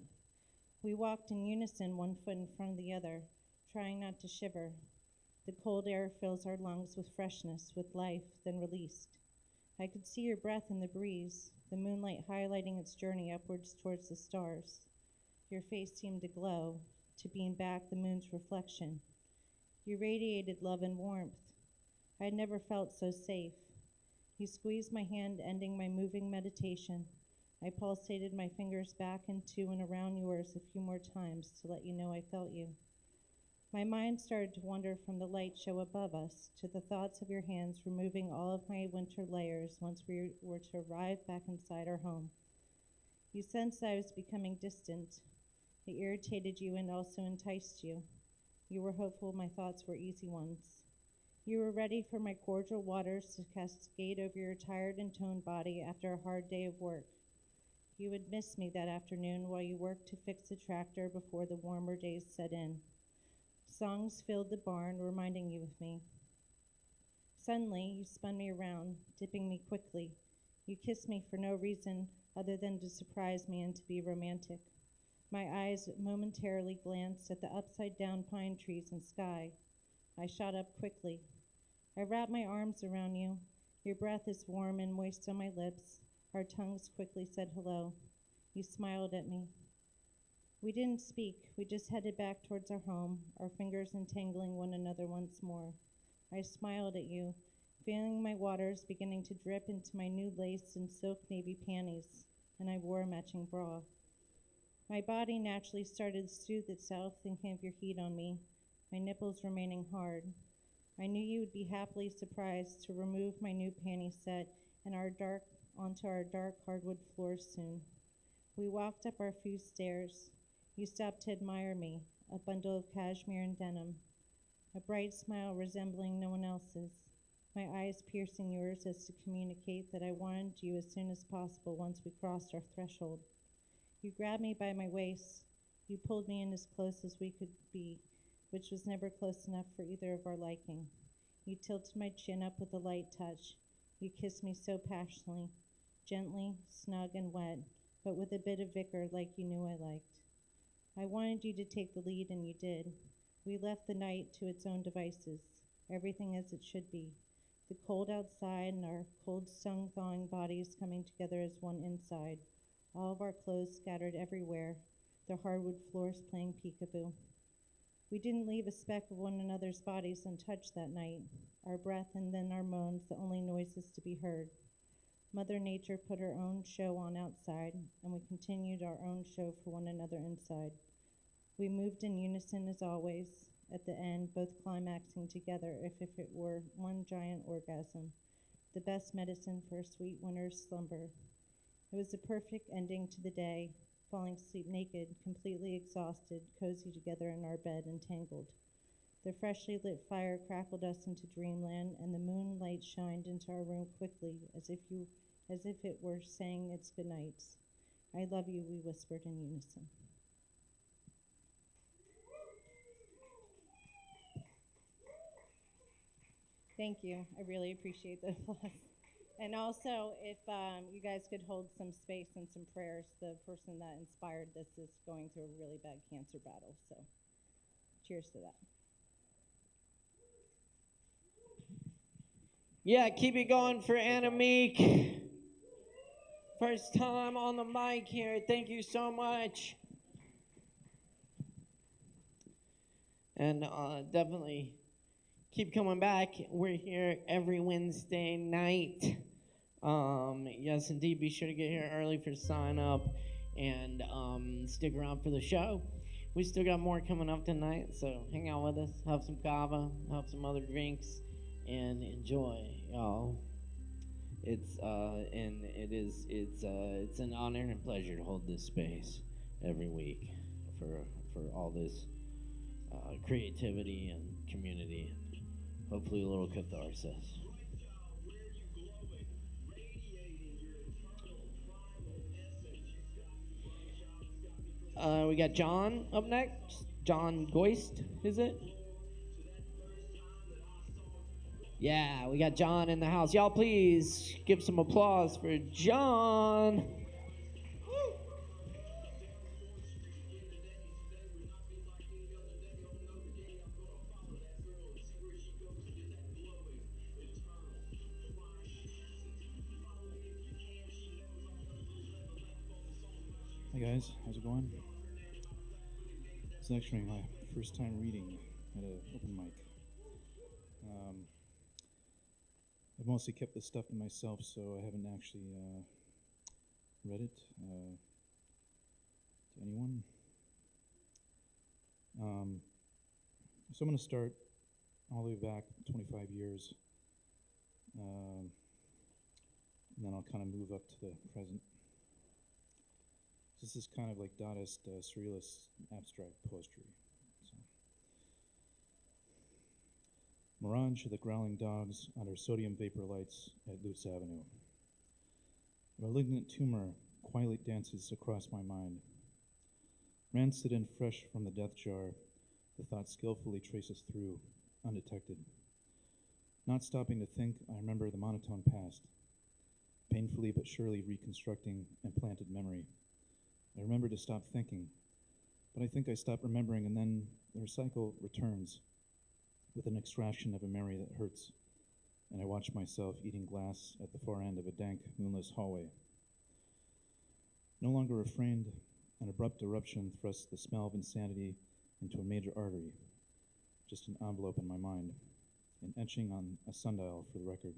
We walked in unison, one foot in front of the other, trying not to shiver. The cold air fills our lungs with freshness, with life, then released. I could see your breath in the breeze, the moonlight highlighting its journey upwards towards the stars. Your face seemed to glow, to beam back the moon's reflection. You radiated love and warmth. I had never felt so safe. You squeezed my hand, ending my moving meditation. I pulsated my fingers back into and around yours a few more times to let you know I felt you. My mind started to wander from the light show above us to the thoughts of your hands removing all of my winter layers once we were to arrive back inside our home. You sensed I was becoming distant. It irritated you and also enticed you. You were hopeful my thoughts were easy ones. You were ready for my cordial waters to cascade over your tired and toned body after a hard day of work. You would miss me that afternoon while you worked to fix the tractor before the warmer days set in. Songs filled the barn, reminding you of me. Suddenly, you spun me around, dipping me quickly. You kissed me for no reason other than to surprise me and to be romantic. My eyes momentarily glanced at the upside-down pine trees and sky. I shot up quickly. I wrapped my arms around you. Your breath is warm and moist on my lips. Our tongues quickly said hello. You smiled at me. We didn't speak. We just headed back towards our home, our fingers entangling one another once more. I smiled at you, feeling my waters beginning to drip into my new lace and silk navy panties, and I wore a matching bra. My body naturally started to soothe itself, thinking of your heat on me, my nipples remaining hard. I knew you would be happily surprised to remove my new panty set and onto our dark hardwood floors soon. We walked up our few stairs. You stopped to admire me, a bundle of cashmere and denim, a bright smile resembling no one else's, my eyes piercing yours as to communicate that I wanted you as soon as possible once we crossed our threshold. You grabbed me by my waist. You pulled me in as close as we could be, which was never close enough for either of our liking. You tilted my chin up with a light touch. You kissed me so passionately, gently, snug and wet, but with a bit of vigor like you knew I liked. I wanted you to take the lead, and you did. We left the night to its own devices, everything as it should be. The cold outside and our cold thawing bodies coming together as one inside. All of our clothes scattered everywhere, the hardwood floors playing peekaboo. We didn't leave a speck of one another's bodies untouched that night. Our breath and then our moans, the only noises to be heard. Mother Nature put her own show on outside, and we continued our own show for one another inside. We moved in unison as always, at the end, both climaxing together as if it were one giant orgasm, the best medicine for a sweet winter's slumber. It was the perfect ending to the day, falling asleep naked, completely exhausted, cozy together in our bed, entangled. The freshly lit fire crackled us into dreamland, and the moonlight shined into our room quickly, as if it were saying its goodnights. I love you, we whispered in unison. Thank you. I really appreciate the applause. And also, if you guys could hold some space and some prayers, the person that inspired this is going through a really bad cancer battle. So, cheers to that. Yeah, keep it going for Anna Meek. First time on the mic here. Thank you so much. And definitely keep coming back. We're here every Wednesday night. Yes, indeed. Be sure to get here early for sign up and stick around for the show. We still got more coming up tonight, so hang out with us. Have some kava, have some other drinks, and enjoy, y'all. It's an honor and pleasure to hold this space every week for all this creativity and community, and hopefully a little catharsis. We got John up next. John Goist, is it? Yeah, we got John in the house. Y'all please give some applause for John. Hey guys, how's it going? It's actually my first time reading at an open mic. I've mostly kept this stuff to myself, so I haven't actually read it to anyone. So I'm going to start all the way back 25 years, and then I'll kind of move up to the present. This is kind of like Dadaist, surrealist, abstract poetry. So. Mirage of the growling dogs under sodium vapor lights at Lutz Avenue. A malignant tumor quietly dances across my mind. Rancid and fresh from the death jar, the thought skillfully traces through, undetected. Not stopping to think, I remember the monotone past, painfully but surely reconstructing implanted memory. I remember to stop thinking, but I think I stop remembering, and then the recycle returns with an extraction of a memory that hurts, and I watch myself eating glass at the far end of a dank, moonless hallway. No longer refrained, an abrupt eruption thrusts the smell of insanity into a major artery, just an envelope in my mind, an etching on a sundial for the record.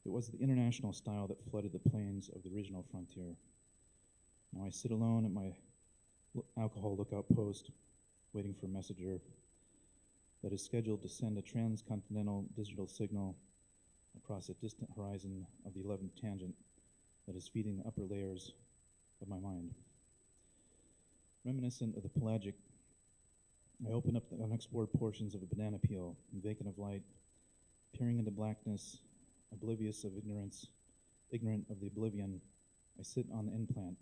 It was the international style that flooded the plains of the original frontier. Now I sit alone at my alcohol lookout post, waiting for a messenger that is scheduled to send a transcontinental digital signal across a distant horizon of the 11th tangent that is feeding the upper layers of my mind. Reminiscent of the pelagic, I open up the unexplored portions of a banana peel, vacant of light, peering into blackness, oblivious of ignorance, ignorant of the oblivion. I sit on the implant.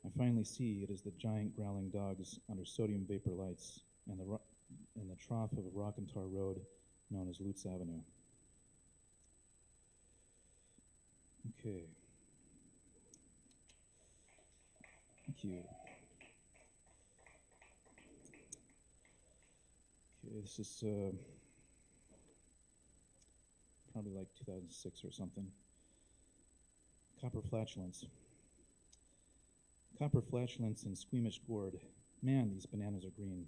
I finally see it is the giant growling dogs under sodium vapor lights and in the trough of a rock and tar road known as Lutz Avenue. Okay. Thank you. Okay, this is probably like 2006 or something. Copper flatulence. Copper flatulence and squeamish gourd. Man, these bananas are green.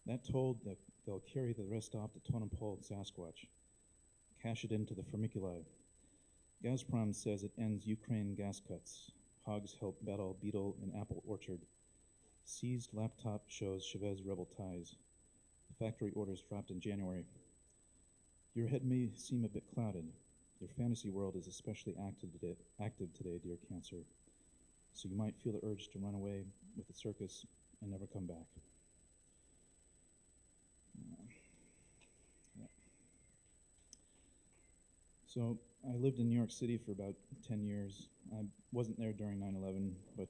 That told that they'll carry the rest off the totem pole at Sasquatch. Cash it into the formiculi. Gazprom says it ends Ukraine gas cuts. Hogs help battle beetle in apple orchard. Seized laptop shows Chavez rebel ties. Factory orders dropped in January. Your head may seem a bit clouded. Your fantasy world is especially active today, dear Cancer. So you might feel the urge to run away with the circus and never come back. Yeah. So I lived in New York City for about 10 years. I wasn't there during 9/11, but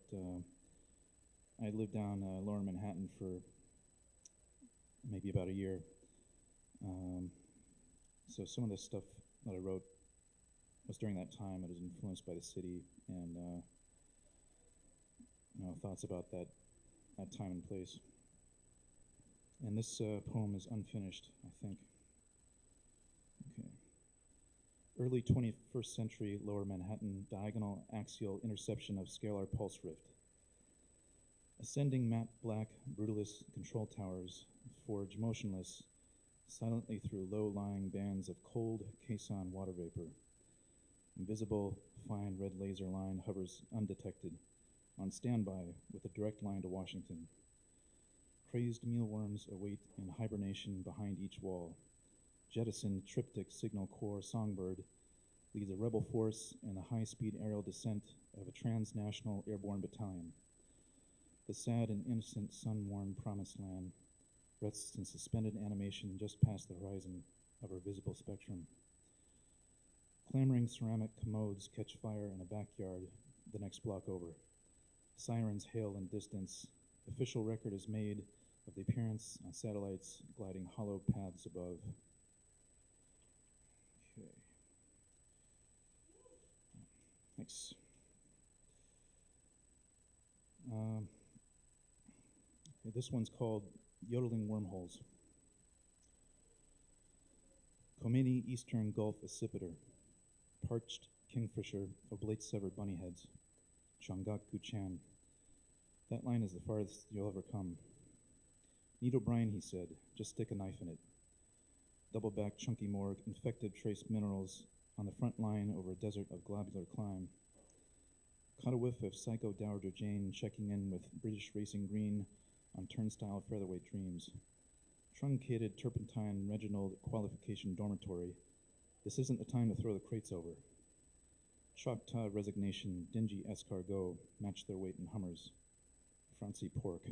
I lived down Lower Manhattan for maybe about a year. So some of the stuff that I wrote was during that time. It was influenced by the city and thoughts about that time and place. And this poem is unfinished, I think. Okay. Early 21st century Lower Manhattan diagonal axial interception of scalar pulse rift. Ascending matte black brutalist control towers forge motionless silently through low-lying bands of cold caisson water vapor. Invisible fine red laser line hovers undetected on standby with a direct line to Washington. Crazed mealworms await in hibernation behind each wall. Jettisoned triptych signal corps songbird leads a rebel force in the high-speed aerial descent of a transnational airborne battalion. The sad and innocent sun-warmed promised land rests in suspended animation just past the horizon of our visible spectrum. Clamoring ceramic commodes catch fire in a backyard the next block over. Sirens hail in distance. Official record is made of the appearance on satellites gliding hollow paths above. Okay. Thanks. Okay, this one's called Yodeling Wormholes. Khomeini Eastern Gulf accipiter. Parched kingfisher oblate severed bunny heads. Changak Guchan. That line is the farthest you'll ever come. Need O'Brien, he said, just stick a knife in it. Double-back chunky morgue, infected trace minerals on the front line over a desert of globular climb. Caught a whiff of Psycho Dowager Jane checking in with British Racing Green on Turnstile Featherweight Dreams. Truncated turpentine Reginald qualification dormitory. This isn't the time to throw the crates over. Choctaw resignation, dingy escargot match their weight in Hummers. Francie pork.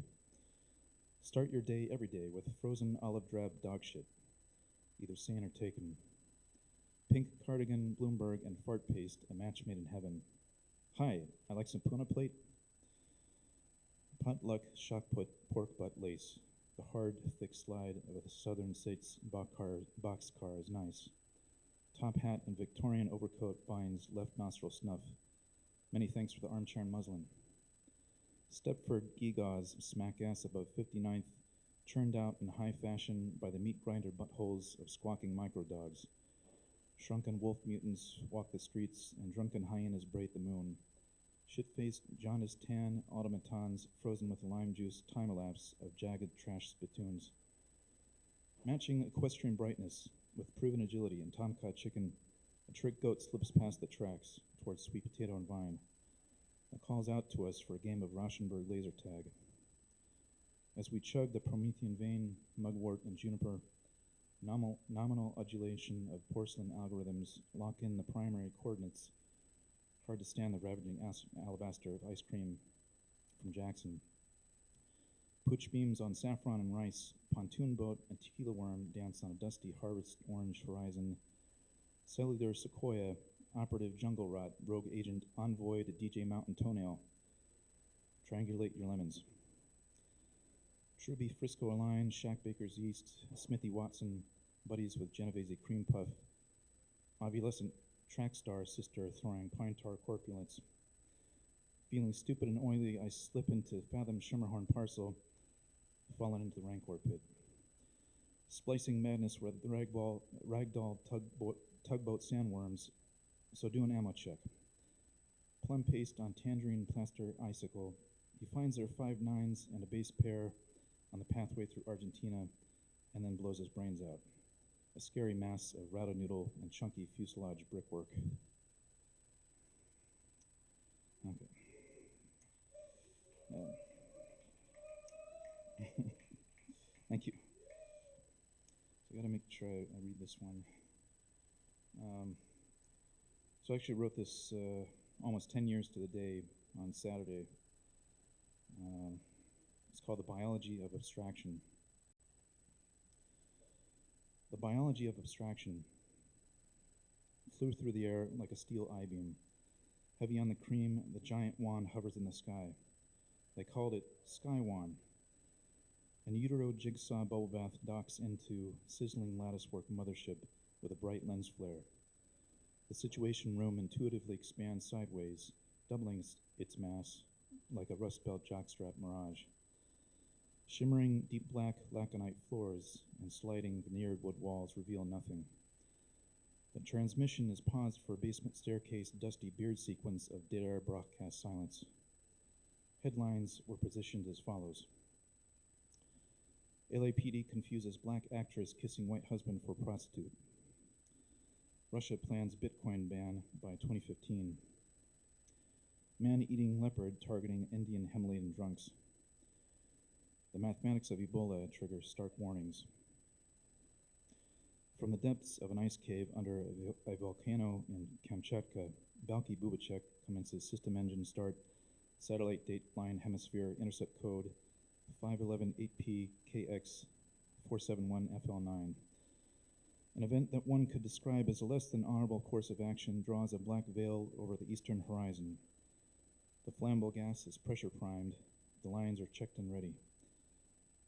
Start your day every day with frozen olive drab dog shit, either sane or taken. Pink cardigan, Bloomberg, and fart paste, a match made in heaven. Hi, I like some puna plate. Potluck shock put pork butt lace. The hard, thick slide of a Southern States boxcar is nice. Top hat and Victorian overcoat binds left nostril snuff. Many thanks for the armchair and muslin. Stepford gewgaws smack ass above 59th, churned out in high fashion by the meat grinder buttholes of squawking microdogs. Shrunken wolf mutants walk the streets, and drunken hyenas braid the moon. Shit-faced, jaundiced tan automatons frozen with lime juice time-elapse of jagged trash spittoons. Matching equestrian brightness with proven agility and tomcat chicken, a trick goat slips past the tracks towards sweet potato and vine. It calls out to us for a game of Rauschenberg laser tag. As we chug the Promethean vein, mugwort, and juniper, nominal adulation of porcelain algorithms lock in the primary coordinates. Hard to stand the ravaging alabaster of ice cream from Jackson. Pooch beams on saffron and rice, pontoon boat and tequila worm dance on a dusty harvest orange horizon. Cellular sequoia, operative jungle rot, rogue agent, envoy to DJ Mountain Toenail. Triangulate your lemons. Truby Frisco Align, Shack Baker's Yeast, Smithy Watson, buddies with Genovese Cream Puff. Ovulescent track star sister throwing pine tar corpulence. Feeling stupid and oily, I slip into Fathom Shimmerhorn parcel, fallen into the Rancor pit. Splicing madness with ragdoll tugboat sandworms, so do an ammo check. Plum paste on tangerine plaster icicle. He finds their 5.9s and a base pair on the pathway through Argentina, and then blows his brains out. A scary mass of noodle and chunky fuselage brickwork. Okay. Thank you. So I gotta make sure I read this one. So I actually wrote this almost 10 years to the day on Saturday. It's called The Biology of Abstraction. The biology of abstraction flew through the air like a steel I-beam. Heavy on the cream, the giant wand hovers in the sky. They called it Sky Wand. An utero jigsaw bubble bath docks into sizzling latticework mothership with a bright lens flare. The Situation Room intuitively expands sideways, doubling its mass like a Rust Belt jockstrap mirage. Shimmering deep black laconite floors and sliding veneered wood walls reveal nothing. The transmission is paused for a basement staircase dusty beard sequence of dead air broadcast silence. Headlines were positioned as follows. LAPD confuses black actress kissing white husband for prostitute. Russia plans Bitcoin ban by 2015. Man eating leopard targeting Indian Himalayan drunks. The mathematics of Ebola triggers stark warnings. From the depths of an ice cave under a volcano in Kamchatka, Balki Bubacek commences system engine start, satellite date flying hemisphere, intercept code 511-8P KX 471 FL9. An event that one could describe as a less than honorable course of action draws a black veil over the eastern horizon. The flammable gas is pressure primed, the lines are checked and ready.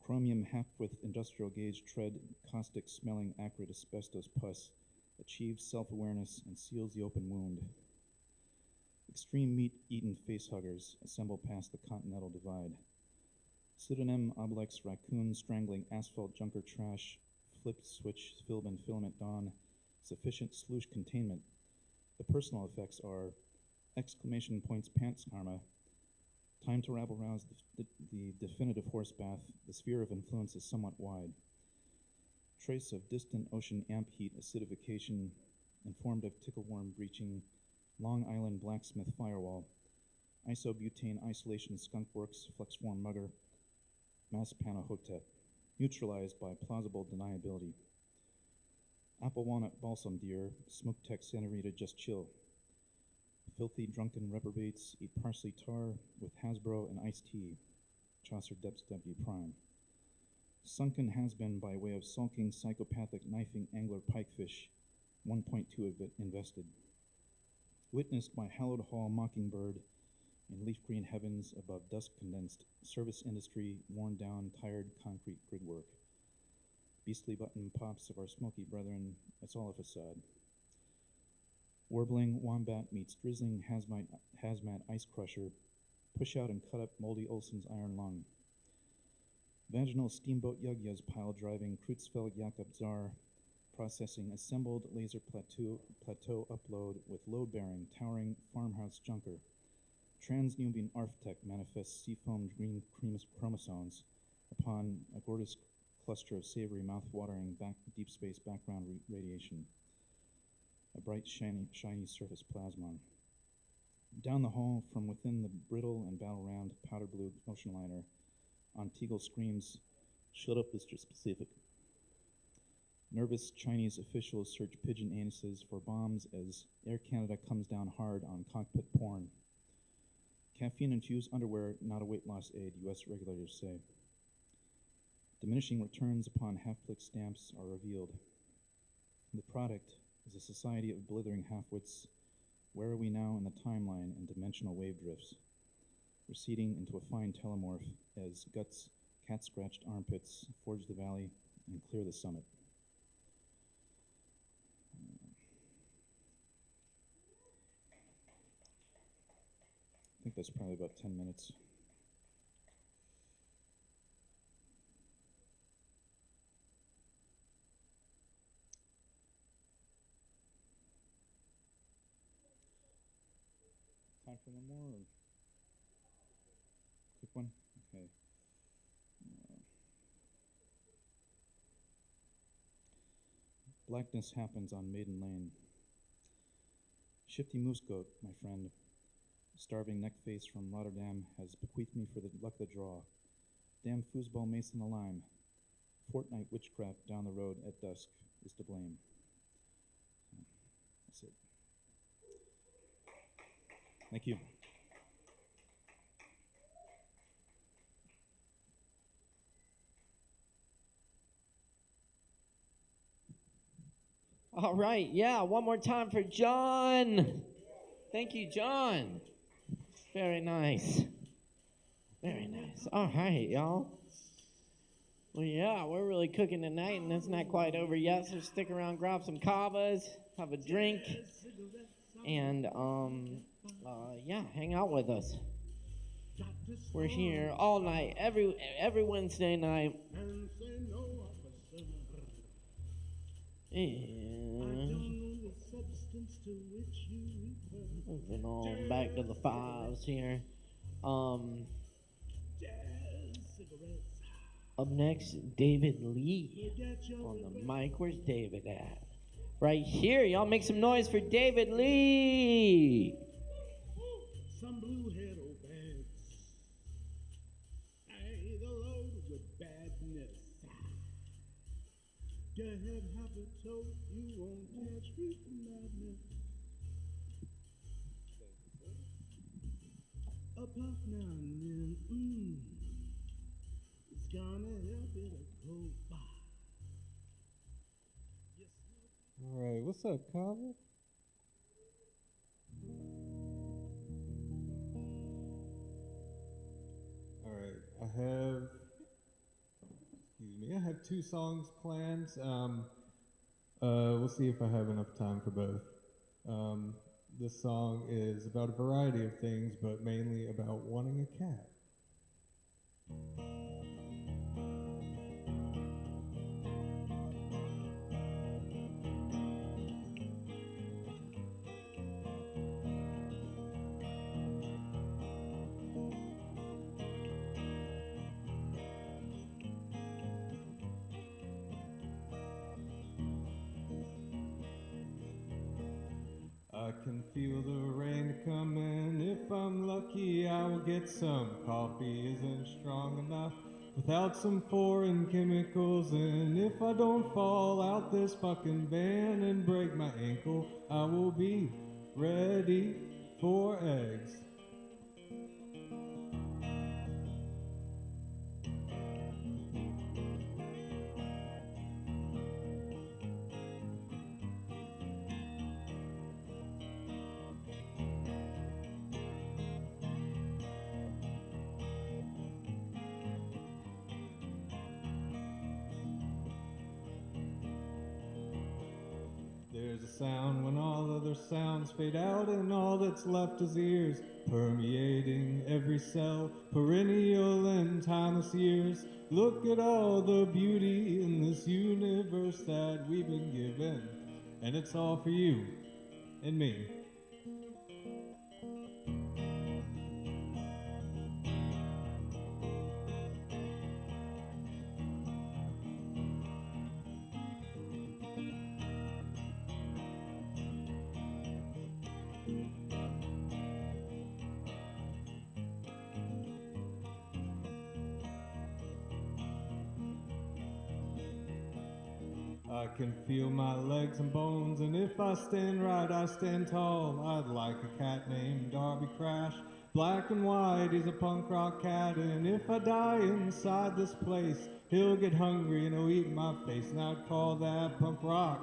Chromium half-width industrial gauge tread, caustic smelling acrid asbestos pus, achieves self-awareness and seals the open wound. Extreme meat-eaten facehuggers assemble past the continental divide. Pseudonym obelix raccoon strangling asphalt junker trash, flipped switch filament dawn, sufficient sloosh containment. The personal effects are exclamation points pants karma, time to rabble rouse the definitive horse bath, the sphere of influence is somewhat wide. Trace of distant ocean amp heat acidification, informed of tickleworm breaching, Long Island blacksmith firewall, isobutane isolation skunkworks, flexform mugger, mass panahotep, neutralized by plausible deniability. Apple walnut balsam deer, smoke tech senorita just chill. Filthy drunken reprobates eat parsley tar with Hasbro and iced tea. Chaucer Depths Deputy Prime. Sunken has been by way of sulking, psychopathic, knifing angler pikefish, 1.2 of it invested. Witnessed by hallowed hall mockingbird in leaf green heavens above dusk condensed, service industry, worn down, tired concrete gridwork. Beastly button pops of our smoky brethren, it's all a facade. Warbling wombat meets drizzling hazmat ice crusher, push out and cut up moldy Olson's iron lung. Vaginal steamboat yugyas pile driving Kreutzfeld Jakob Tsar, processing assembled laser plateau upload with load-bearing, towering farmhouse junker. Transnubian Arftec manifests sea-foamed green chromosomes upon a gorgeous cluster of savory, mouth-watering deep space background radiation. A bright, shiny surface plasmon. Down the hall, from within the brittle and battle-round powder blue ocean liner, Antigua screams, "Shut up, Mr. Specific." Nervous Chinese officials search pigeon anuses for bombs as Air Canada comes down hard on cockpit porn. Caffeine-infused underwear, not a weight loss aid, U.S. regulators say. Diminishing returns upon half-click stamps are revealed. The product is a society of blithering half-wits. Where are we now in the timeline and dimensional wave drifts? Receding into a fine telomorph as guts, cat-scratched armpits forge the valley and clear the summit. I think that's probably about 10 minutes. Time for one more? Or quick one? Okay. Blackness happens on Maiden Lane. Shifty moose goat, my friend. Starving neckface from Rotterdam has bequeathed me for the luck of the draw. Damn foosball mace in the lime. Fortnight witchcraft down the road at dusk is to blame. That's it. Thank you. All right, yeah, one more time for John. Thank you, John. Very nice. Very nice. All right, y'all. Well, yeah, we're really cooking tonight, and it's not quite over yet, so stick around, grab some Kavas, have a drink, and, yeah, hang out with us. We're here all night, every Wednesday night. And moving on back to the fives here. Up next, David Lee on the mic. Where's David at? Right here. Y'all make some noise for David Lee. Some blue-head old bags. Hey, the load with badness. Go ahead, have a toe, you won't catch me from madness. A puff now and then, it's gonna help it go by. All right, what's up, Kava? All right, I have 2 songs planned. We'll see if I have enough time for both. This song is about a variety of things, but mainly about wanting a cat. I can feel the rain coming. If I'm lucky, I will get some. Coffee isn't strong enough without some foreign chemicals. And if I don't fall out this fucking van and break my ankle, I will be ready 4 eggs. There's a sound when all other sounds fade out, and all that's left is ears, permeating every cell, perennial and timeless years. Look at all the beauty in this universe that we've been given, and it's all for you and me. I can feel my legs and bones, and if I stand right, I stand tall. I'd like a cat named Darby Crash, black and white, he's a punk rock cat, and if I die inside this place, he'll get hungry and he'll eat my face, and I'd call that punk rock.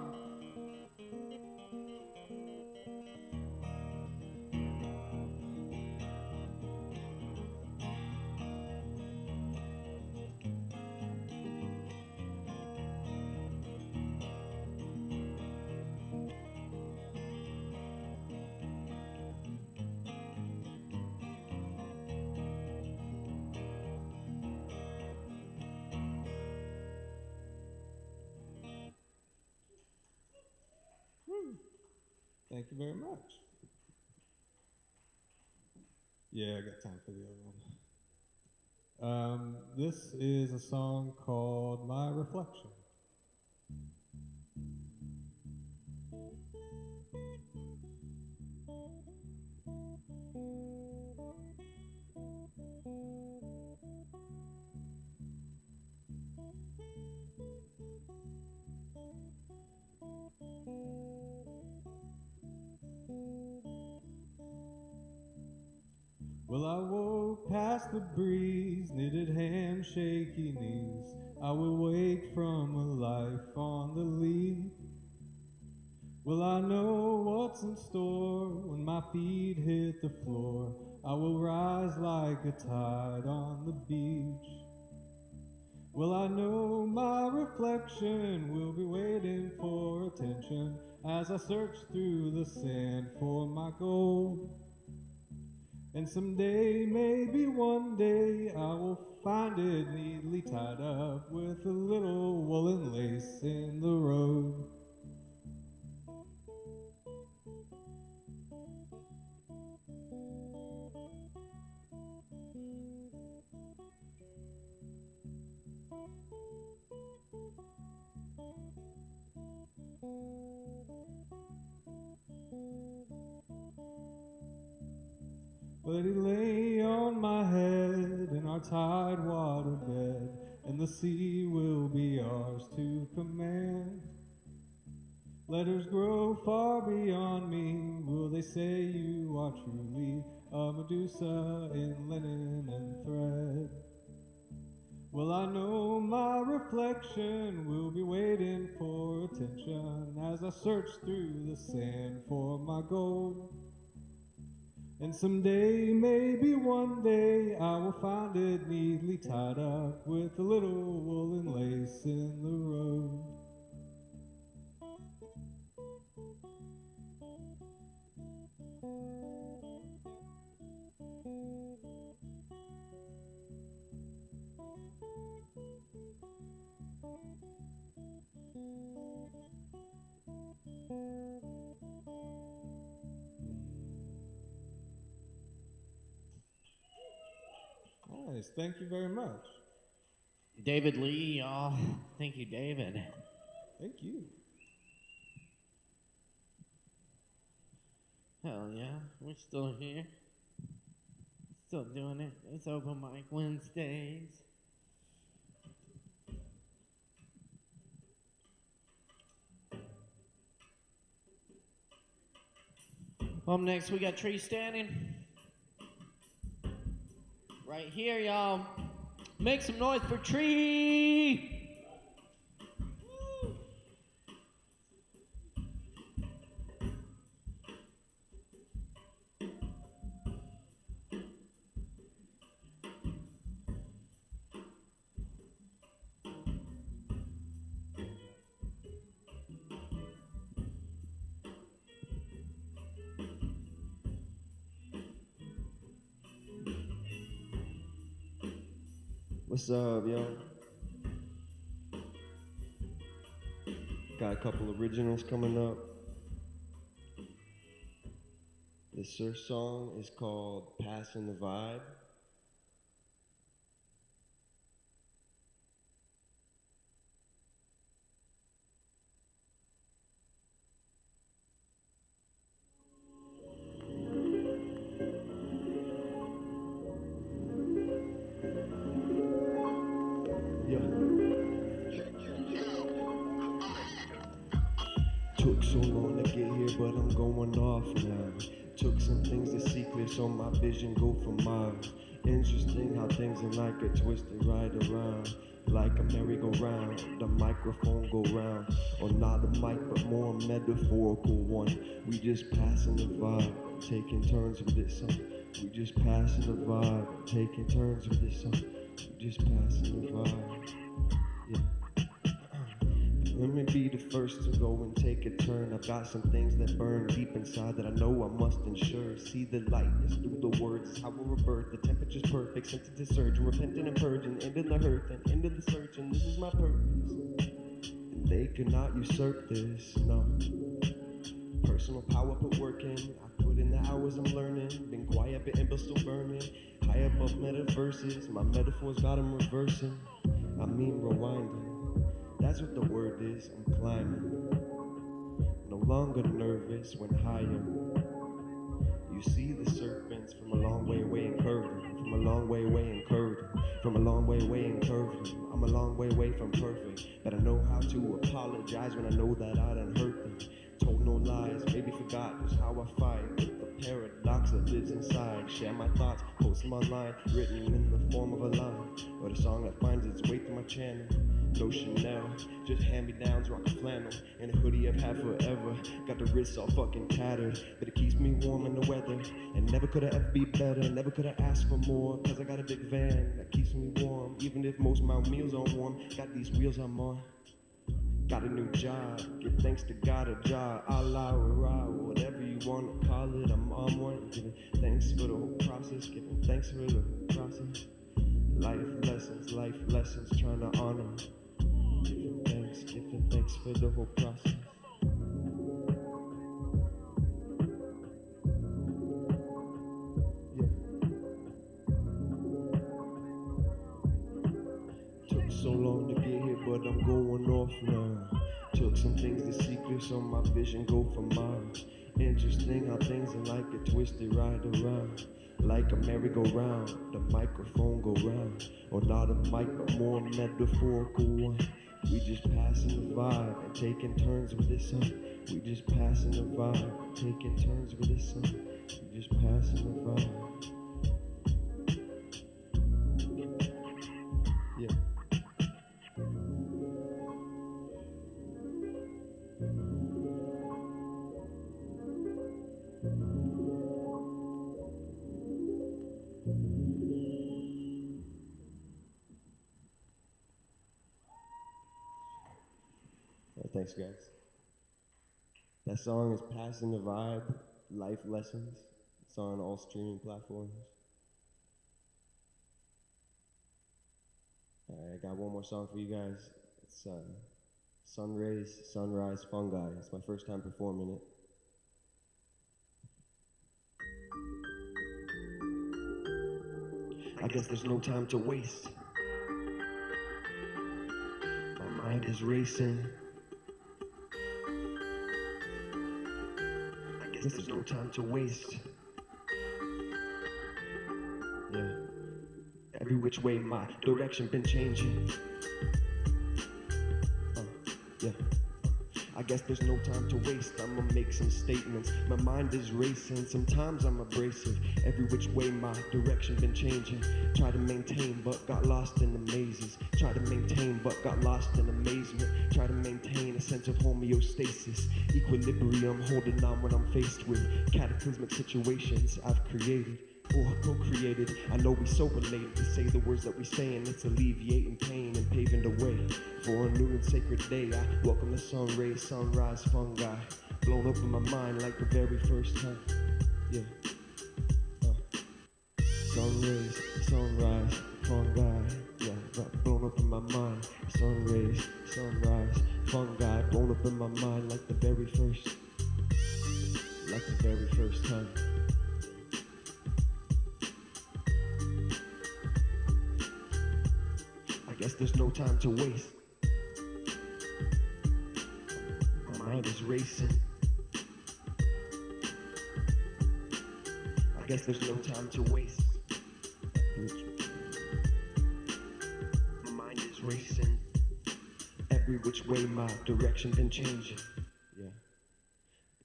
Thank you very much. Yeah, I got time for the other one. This is a song called My Reflection. Well, I woke past the breeze, knitted hands, shaky knees. I will wake from a life on the lead. Well, I know what's in store when my feet hit the floor. I will rise like a tide on the beach. Well, I know my reflection will be waiting for attention as I search through the sand for my gold. And someday, maybe one day, I will find it neatly tied up with a little woolen lace in the road. Let it lay on my head in our tide water bed, and the sea will be ours to command. Letters grow far beyond me, will they say you are truly a Medusa in linen and thread? Well, I know my reflection will be waiting for attention as I search through the sand for my gold. And someday, maybe one day, I will find it neatly tied up with a little woolen lace in the road. Nice, thank you very much. David Lee, y'all. Thank you, David. Thank you. Hell yeah, we're still here. Still doing it. It's Open Mic Wednesdays. Next we got Tree standing. Right here, y'all. Make some noise for Tree! What's up, yo? Got a couple originals coming up. This first song is called Passing the Vibe. Took so long to get here, but I'm going off now. Took some things to see clear, so my vision go for miles. Interesting how things in life get twisted right around. Like a merry-go-round, the microphone go round. Or not a mic, but more a metaphorical one. We just passing the vibe, taking turns with this song. We just passing the vibe, taking turns with this song. We just passing the vibe, yeah. Let me be the first to go and take a turn. I've got some things that burn deep inside that I know I must ensure. See the lightness through the words is how we're rebirth. The temperature's perfect, sensitive surge, repenting and purging, ending the hurt and ending the search. And this is my purpose. And they cannot usurp this, no. Personal power, put work in. I put in the hours I'm learning. Been quiet, but still burning. High above metaverses, my metaphors got them reversing. I mean rewinding. That's what the word is, I'm climbing. No longer nervous when higher. You see the serpents from a long way away and curved them. From a long way away and curved them. From a long way away and curved them. I'm a long way away from perfect, but I know how to apologize when I know that I done hurt them. Told no lies, maybe forgot just how I fight with the paradox that lives inside. Share my thoughts, post them online, written in the form of a line, or the song that finds its way through my channel. No Chanel, just hand-me-downs, rock a flannel, and a hoodie I've had forever. Got the wrists all fucking tattered, but it keeps me warm in the weather. And never could I ever be better, never could I ask for more, cause I got a big van that keeps me warm, even if most of my meals aren't warm. Got these wheels I'm on. Got a new job, give thanks to God, a job, Allah, Ra, whatever you want to call it, I'm on one. Giving thanks for the whole process, giving thanks for the whole process. Life lessons, trying to honor. Giving thanks for the whole process. Took so long to get here, but I'm going off now. Took some things to see clear, so my vision go for miles. Interesting how things in life get twisted right around. Like a merry-go-round, the microphone go round. Or not a mic, but more a metaphorical one. We just passing the vibe and taking turns with this song. We just passing the vibe, taking turns with this song. We just passing the vibe. Yeah. Thanks, guys. That song is Passing the Vibe, Life Lessons. It's on all streaming platforms. I got one more song for you guys. It's Sun Rays, Sunrise, Fungi. It's my first time performing it. I guess there's no time to waste. My mind is racing. I guess there's no time to waste. Yeah. Every which way my direction been changing. Yeah. I guess there's no time to waste, I'ma make some statements. My mind is racing, sometimes I'm abrasive. Every which way my direction been changing. Try to maintain but got lost in the mazes. Try to maintain but got lost in amazement. Try to maintain a sense of homeostasis. Equilibrium, holding on when I'm faced with cataclysmic situations I've created or co-created. I know we so related to say the words that we say, and it's alleviating pain and paving the way for a new and sacred day. I welcome the sun rays, sunrise, fungi, blown up in my mind like the very first time. Yeah. Sun rays, sunrise, fungi, yeah, blown up in my mind. Sun rays, sunrise, fungi, blown up in my mind like the very first time. I guess there's no time to waste. My mind is racing. I guess there's no time to waste. My mind is racing. Every which way my direction been changing. Yeah.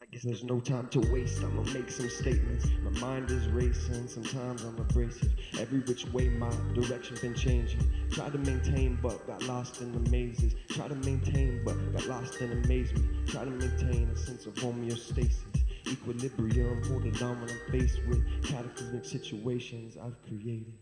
I guess there's no time to waste, I'ma make some statements. My mind is racing, sometimes I'm abrasive. Every which way my direction been changing. Try to maintain but got lost in the mazes. Try to maintain but got lost in amazement. Try to maintain a sense of homeostasis. Equilibrium, holding on when I'm faced with cataclysmic situations I've created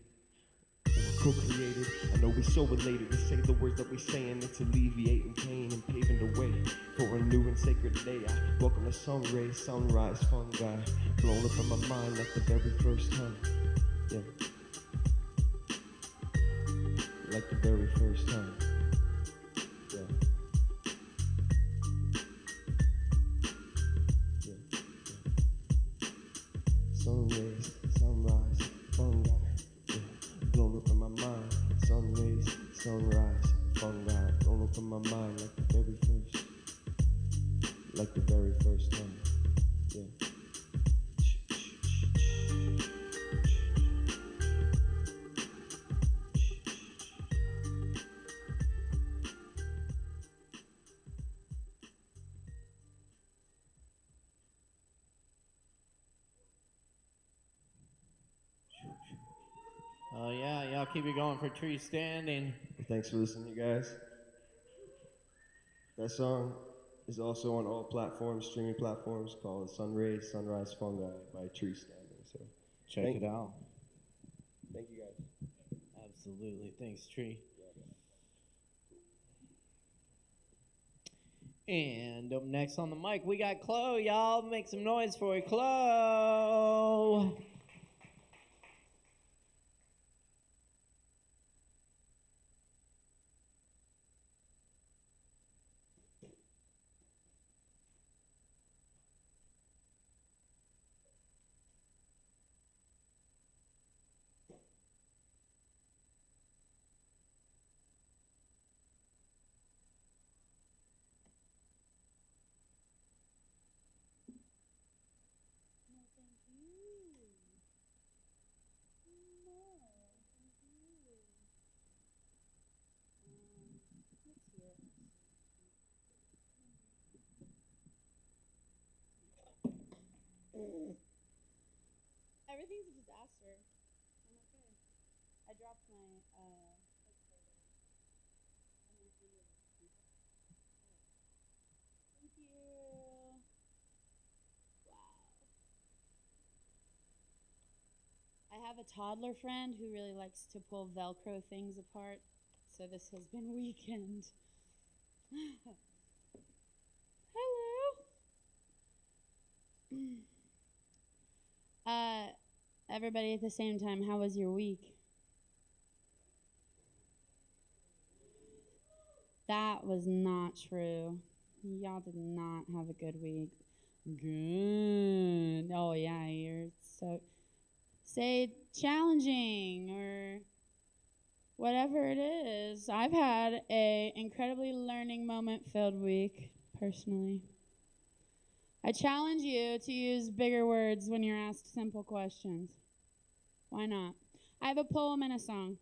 or co-created. I know we so related to say the words that we say, and it's alleviating pain and paving the way for a new and sacred day. I welcome the sun rays, sunrise, fungi, blown up in my mind like the very first time. Yeah. Like the very first time. Yeah. Sun rays, sunrise, fungi, yeah, blown up in my mind. Sun rays, sunrise, fungi, blown up in my mind like the very first time. Yeah. Oh, yeah, y'all keep it going for Tree Standing. Thanks for listening, you guys. That song is also on all platforms, streaming platforms, called Sun Rays, Sunrise, Fungi by Tree Standing. So Check it out. Thank you guys. Absolutely. Thanks, Tree. And up next on the mic, we got Chloe. Y'all make some noise for it. Chloe. Everything's a disaster. I'm okay. I dropped my Thank you. Wow. I have a toddler friend who really likes to pull Velcro things apart, so this has been weekend. Hello. Everybody at the same time, how was your week? That was not true. Y'all did not have a good week. Good. Oh yeah, you're so say challenging or whatever it is. I've had a incredibly learning moment filled week personally. I challenge you to use bigger words when you're asked simple questions. Why not? I have a poem and a song.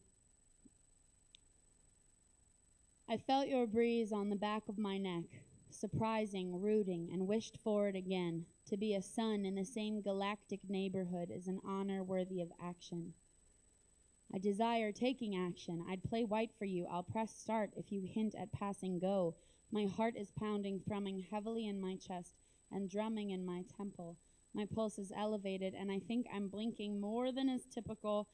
I felt your breeze on the back of my neck, surprising, rooting, and wished for it again. To be a son in the same galactic neighborhood is an honor worthy of action. I desire taking action. I'd play white for you. I'll press start if you hint at passing go. My heart is pounding, thrumming heavily in my chest and drumming in my temple. My pulse is elevated, and I think I'm blinking more than is typical.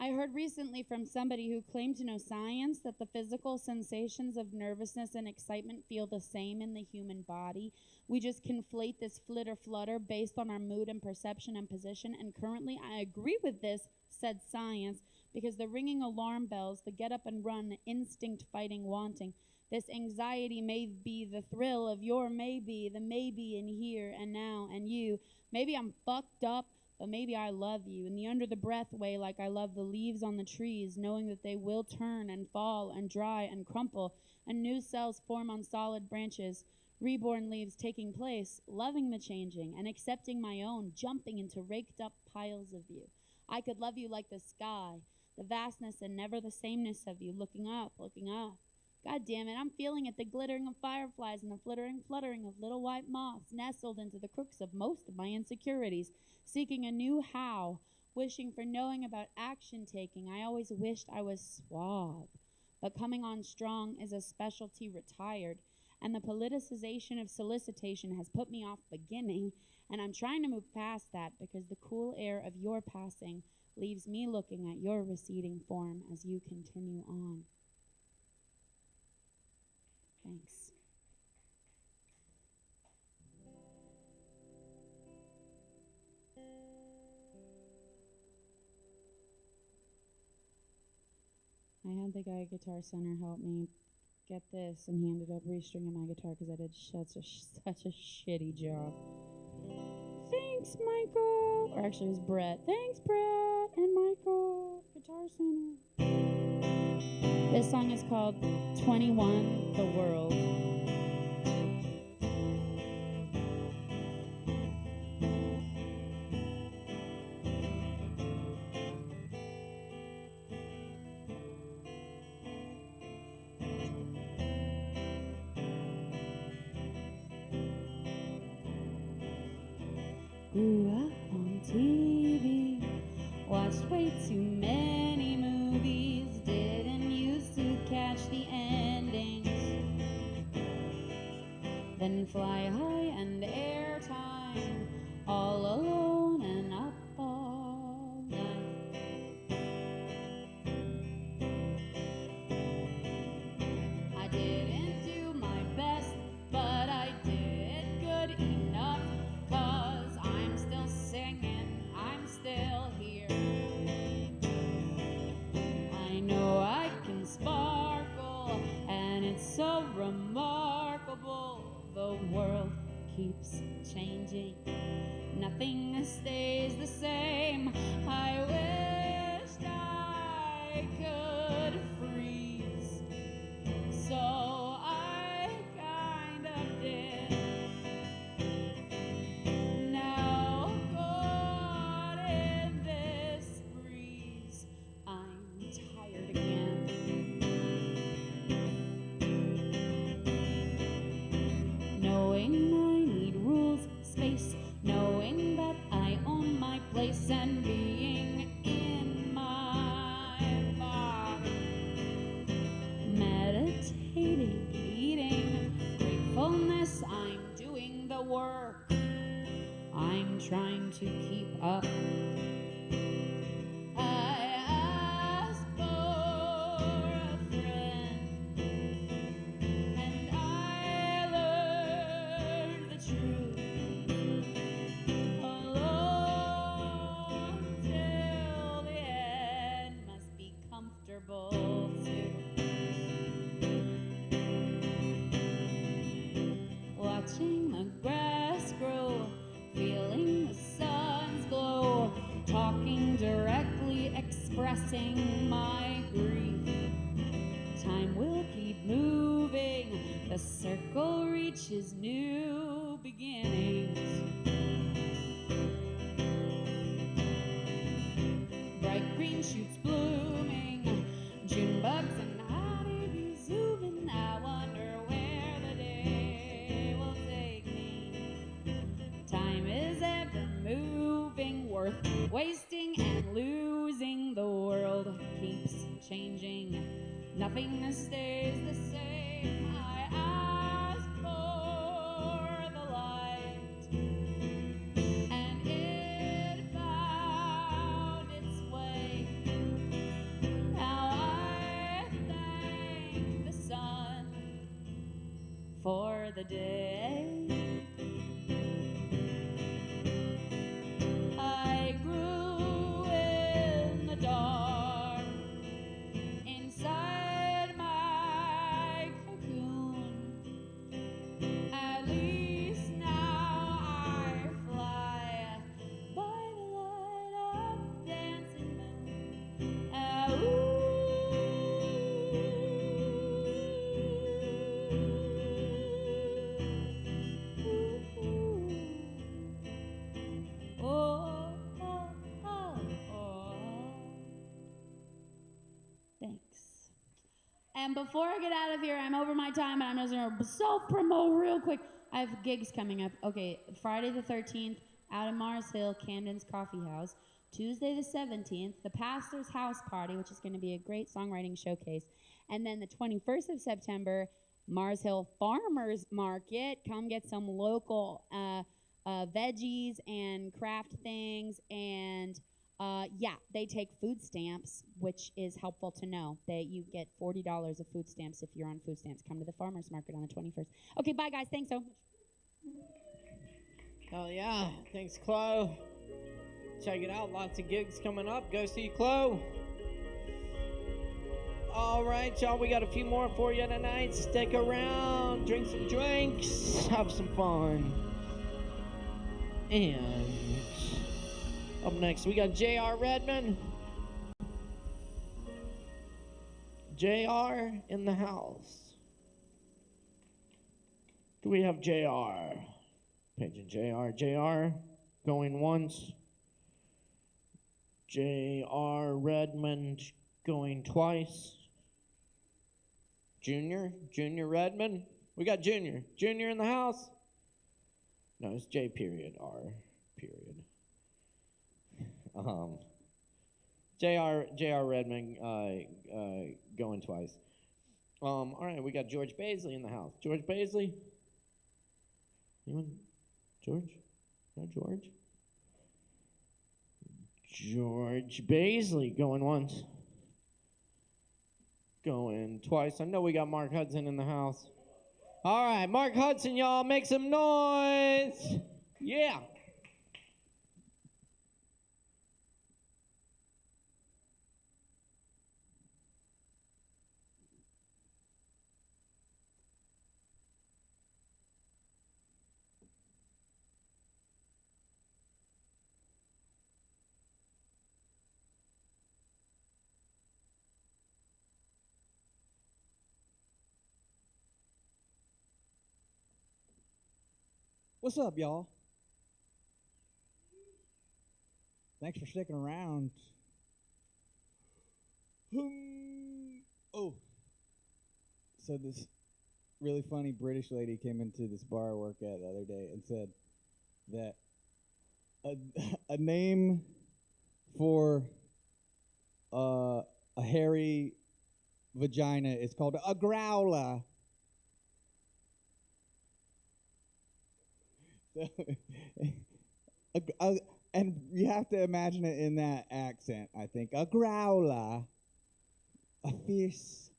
I heard recently from somebody who claimed to know science that the physical sensations of nervousness and excitement feel the same in the human body. We just conflate this flitter-flutter based on our mood and perception and position, and currently I agree with this, said science, because the ringing alarm bells, the get up and run, the instinct fighting wanting, this anxiety may be the thrill of your maybe, the maybe in here and now and you. Maybe I'm fucked up, but maybe I love you in the under the breath way, like I love the leaves on the trees, knowing that they will turn and fall and dry and crumple, and new cells form on solid branches, reborn leaves taking place, loving the changing and accepting my own, jumping into raked up piles of you. I could love you like the sky, the vastness and never the sameness of you, looking up, looking up. God damn it, I'm feeling it, the glittering of fireflies and the fluttering of little white moths nestled into the crooks of most of my insecurities, seeking a new how, wishing for knowing about action taking. I always wished I was suave, but coming on strong is a specialty retired, and the politicization of solicitation has put me off beginning, and I'm trying to move past that because the cool air of your passing leaves me looking at your receding form as you continue on. Thanks. I had the guy at Guitar Center help me get this, and he ended up restringing my guitar because I did such a shitty job. Thanks, Michael. Or actually, it was Brett. Thanks, Brett and Michael. Guitar Center. This song is called 21 The World. Grew up on TV, watched way too many movies, didn't used to catch the endings, then fly high and airtime, all alone and up all night. I didn't do my best, but I did good enough. 'Cause I'm still singing, I'm still here. I know I can sparkle, and it's so remarkable. The world keeps changing, nothing stays the same. I wished I could freeze, so I kind of did. Now caught in this breeze, I'm tired again. Knowing I need rules, space, knowing that I own my place and being in my body. Meditating, eating, gratefulness, I'm doing the work. I'm trying to keep up. I asked for a friend, and I learned the truth. Alone till the end must be comfortable too. Watching the grass grow, feeling the sun's glow, talking directly, expressing my grief. Time will keep moving, the circle reaches new beginnings. Bright green shoots blooming, June bugs and honeybees zooming. I wonder where the day worth wasting and losing. The world keeps changing, nothing stays the same. I ask for the light, and it found its way. Now I thank the sun for the day. I grew in the dark inside my cocoon. At least now I fly by the light of dancing moon. Thanks. And before I get out of here, I'm over my time, and I'm just going to self-promote real quick. I have gigs coming up. Okay, Friday the 13th, out in Mars Hill, Camden's Coffee House. Tuesday the 17th, the Pastor's House Party, which is going to be a great songwriting showcase. And then the 21st of September, Mars Hill Farmers Market. Come get some local veggies and craft things. And yeah, they take food stamps, which is helpful to know that you get $40 of food stamps if you're on food stamps. Come to the farmers market on the 21st. Okay, bye guys. Thanks so much. Hell yeah. Thanks, Chloe. Check it out. Lots of gigs coming up. Go see Chloe. All right, y'all. We got a few more for you tonight. Stick around. Drink some drinks. Have some fun. And up next, we got J.R. Redmond. J.R. in the house. Do we have J.R.? Paging J.R. J.R. going once. J.R. Redmond going twice. Junior Redmond. We got Junior in the house. No, it's J period R period. J.R. Redmond going twice. All right, we got George Baisley in the house. George Baisley? Anyone? George? No, George? George Baisley going once. Going twice. I know we got Mark Hudson in the house. All right, Mark Hudson, y'all, make some noise. Yeah. What's up, y'all? Thanks for sticking around. Oh, so this really funny British lady came into this bar I work at the other day and said that a name for a hairy vagina is called a growler. And you have to imagine it in that accent, I think. A growler. A fierce.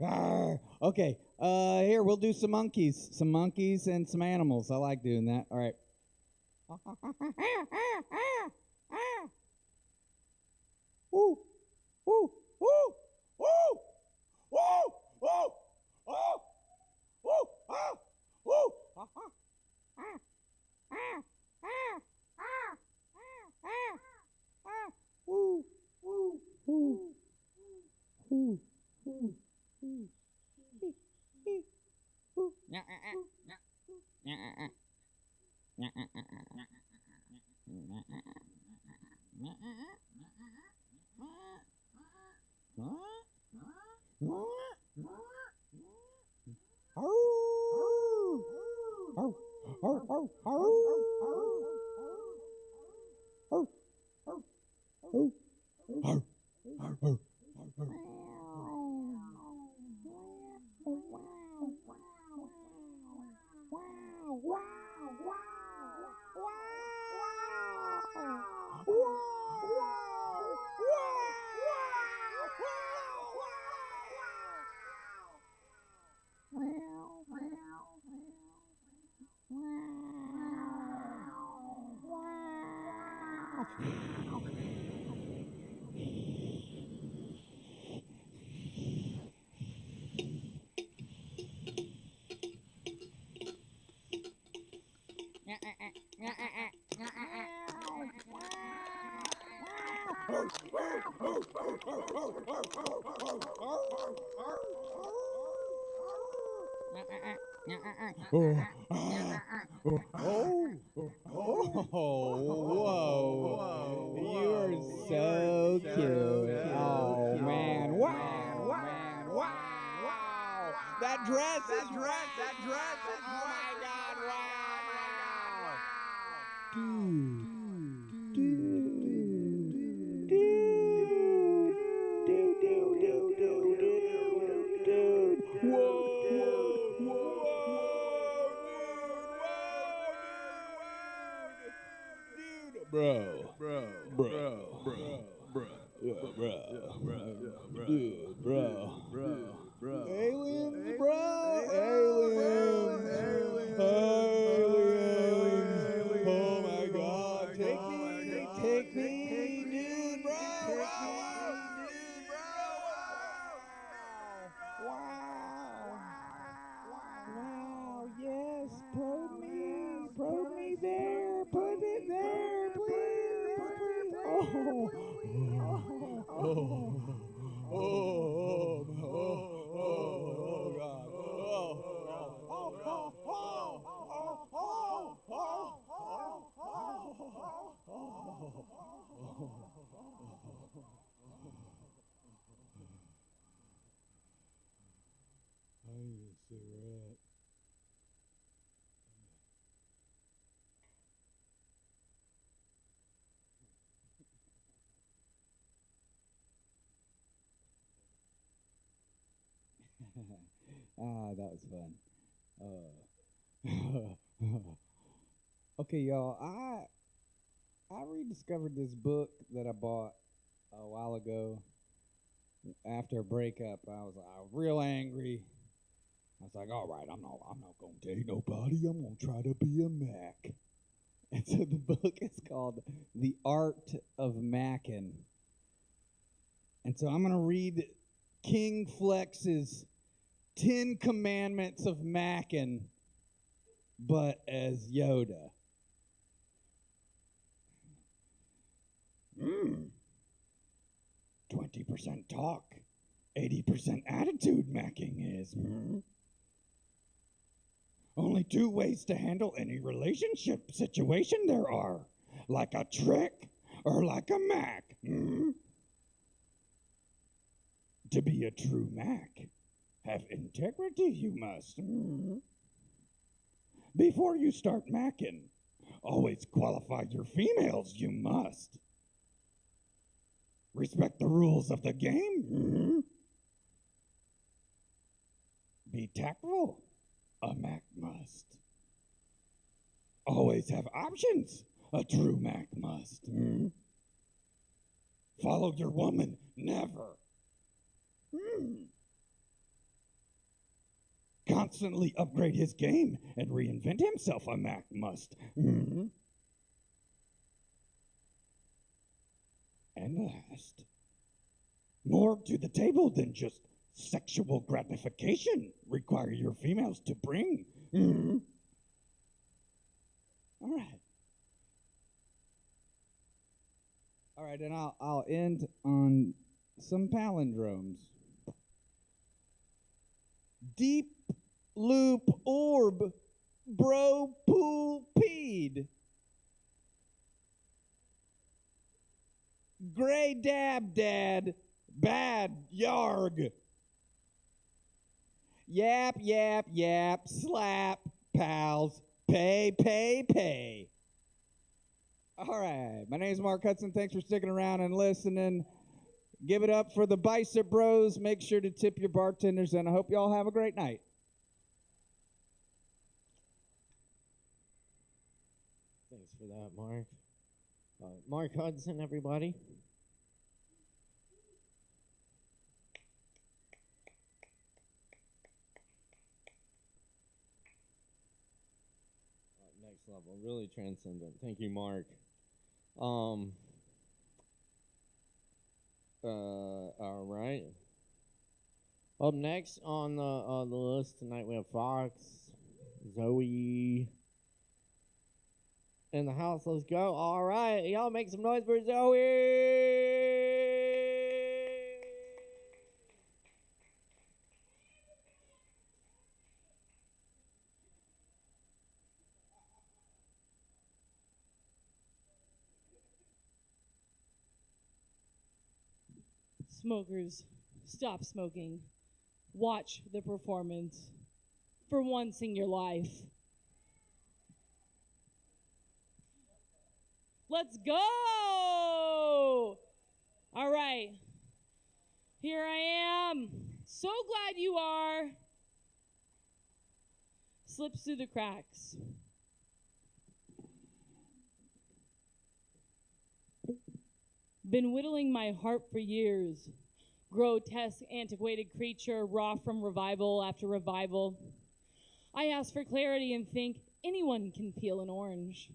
Arr. Okay, here, we'll do some monkeys. Some monkeys and some animals. I like doing that. All right. Woo, woo, woo, woo, woo, woo, woo, woo, ah, woo. Whoa. You are so cute. Oh, man. Wow. That dress. Oh, my God. Bro. Aliens, bro. Aliens. Oh my God. Take me, dude, bro. Wow, yes, probe me there, put it there, please. I need a cigarette. That was fun. Okay, y'all. I rediscovered this book that I bought a while ago. After a breakup, I was real angry. I was like, all right, I'm not gonna date nobody. I'm gonna try to be a Mac. And so the book is called The Art of Mackin'. And so I'm gonna read King Flex's 10 Commandments of Mackin', but as Yoda. 20% talk, 80% attitude macking is. Only 2 ways to handle any relationship situation there are. Like a trick or like a Mac. To be a true Mac, have integrity you must. Before you start macking, always qualify your females you must. Respect the rules of the game. Be tactful, a Mac must. Always have options, a true Mac must. Follow your woman, never. Constantly upgrade his game and reinvent himself, a Mac must. And last, more to the table than just sexual gratification require your females to bring. All right, and I'll end on some palindromes. Deep loop orb, bro pool peed. Gray dab dad, bad yarg. Yap, yap, yap, slap, pals, pay. All right, my name is Mark Hudson. Thanks for sticking around and listening. Give it up for the Beissert Bros. Make sure to tip your bartenders, and I hope you all have a great night. Thanks for that, Mark. Mark Hudson, everybody. Next level, really transcendent. Thank you, Mark. All right. Up next on the list tonight we have Fox, Zoe in the house. Let's go. All right, y'all make some noise for Zoe. Smokers, stop smoking. Watch the performance for once in your life. Let's go! All right. Here I am. So glad you are. Slips through the cracks. Been whittling my heart for years. Grotesque, antiquated creature, raw from revival after revival. I ask for clarity and think anyone can peel an orange.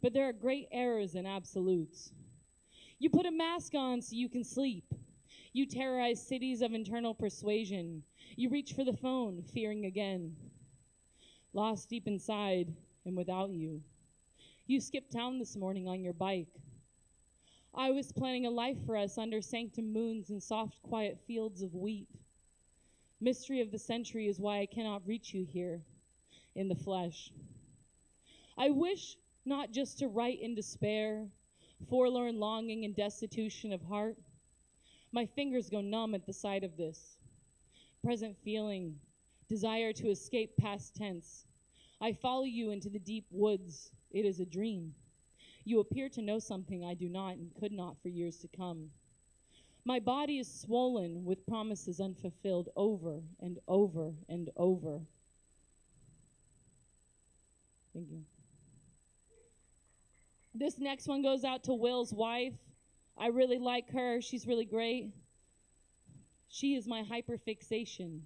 But there are great errors and absolutes. You put a mask on so you can sleep. You terrorize cities of internal persuasion. You reach for the phone, fearing again. Lost deep inside and without you. You skipped town this morning on your bike. I was planning a life for us under sanctum moons and soft, quiet fields of wheat. Mystery of the century is why I cannot reach you here in the flesh. I wish not just to write in despair, forlorn longing and destitution of heart. My fingers go numb at the sight of this. Present feeling, desire to escape past tense. I follow you into the deep woods. It is a dream. You appear to know something I do not and could not for years to come. My body is swollen with promises unfulfilled over and over and over. Thank you. This next one goes out to Will's wife. I really like her. She's really great. She is my hyperfixation.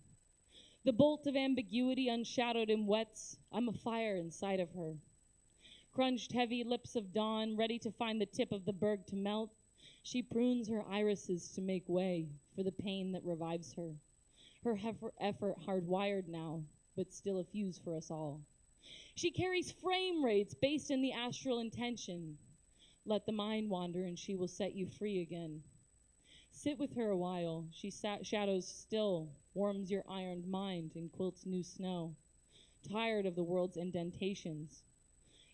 The bolt of ambiguity unshadowed and wets. I'm a fire inside of her. Crunched heavy lips of dawn, ready to find the tip of the berg to melt. She prunes her irises to make way for the pain that revives her. Her effort hardwired now, but still a fuse for us all. She carries frame rates based in the astral intention. Let the mind wander and she will set you free again. Sit with her a while. She shadows still, warms your ironed mind and quilts new snow. Tired of the world's indentations.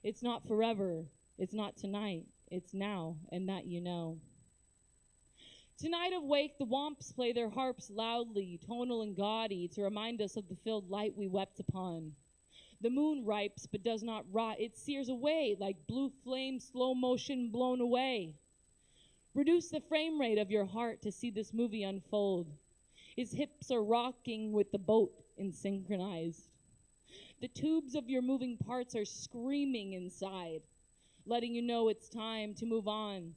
It's not forever. It's not tonight. It's now, and that you know. Tonight of wake, the womps play their harps loudly, tonal and gaudy, to remind us of the filled light we wept upon. The moon ripes, but does not rot. It sears away like blue flame, slow motion blown away. Reduce the frame rate of your heart to see this movie unfold. His hips are rocking with the boat in synchronized. The tubes of your moving parts are screaming inside, letting you know it's time to move on.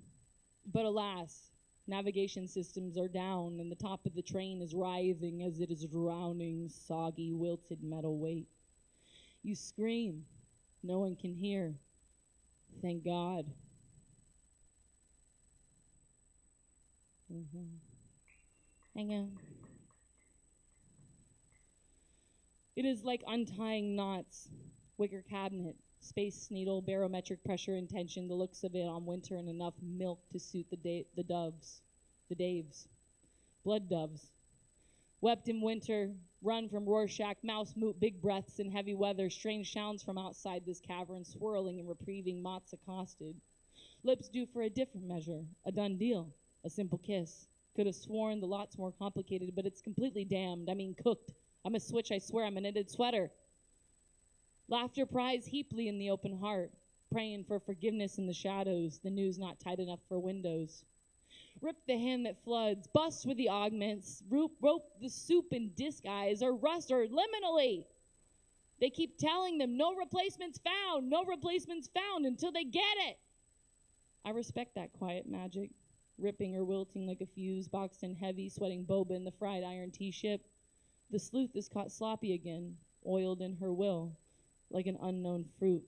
But alas, navigation systems are down and the top of the train is writhing as it is drowning soggy, wilted metal weight. You scream. No one can hear. Thank God. Hang on. It is like untying knots. Wicker cabinet, space needle, barometric pressure and tension, the looks of it on winter and enough milk to suit the doves, the Daves. Blood doves. Wept in winter, run from Rorschach, mouse moot, big breaths in heavy weather, strange sounds from outside this cavern, swirling and reprieving, moths accosted. Lips due for a different measure, a done deal, a simple kiss. Could have sworn the lot's more complicated, but it's completely damned, I mean cooked. I'm a switch, I swear, I'm a knitted sweater. Laughter pries heaply in the open heart, praying for forgiveness in the shadows, the news not tight enough for windows. Rip the hand that floods, bust with the augments, rope the soup in disguise, or rust, or liminally. They keep telling them, no replacements found, no replacements found, until they get it. I respect that quiet magic, ripping or wilting like a fuse, boxed in heavy, sweating boba in the fried iron tea-ship. The sleuth is caught sloppy again, oiled in her will, like an unknown fruit.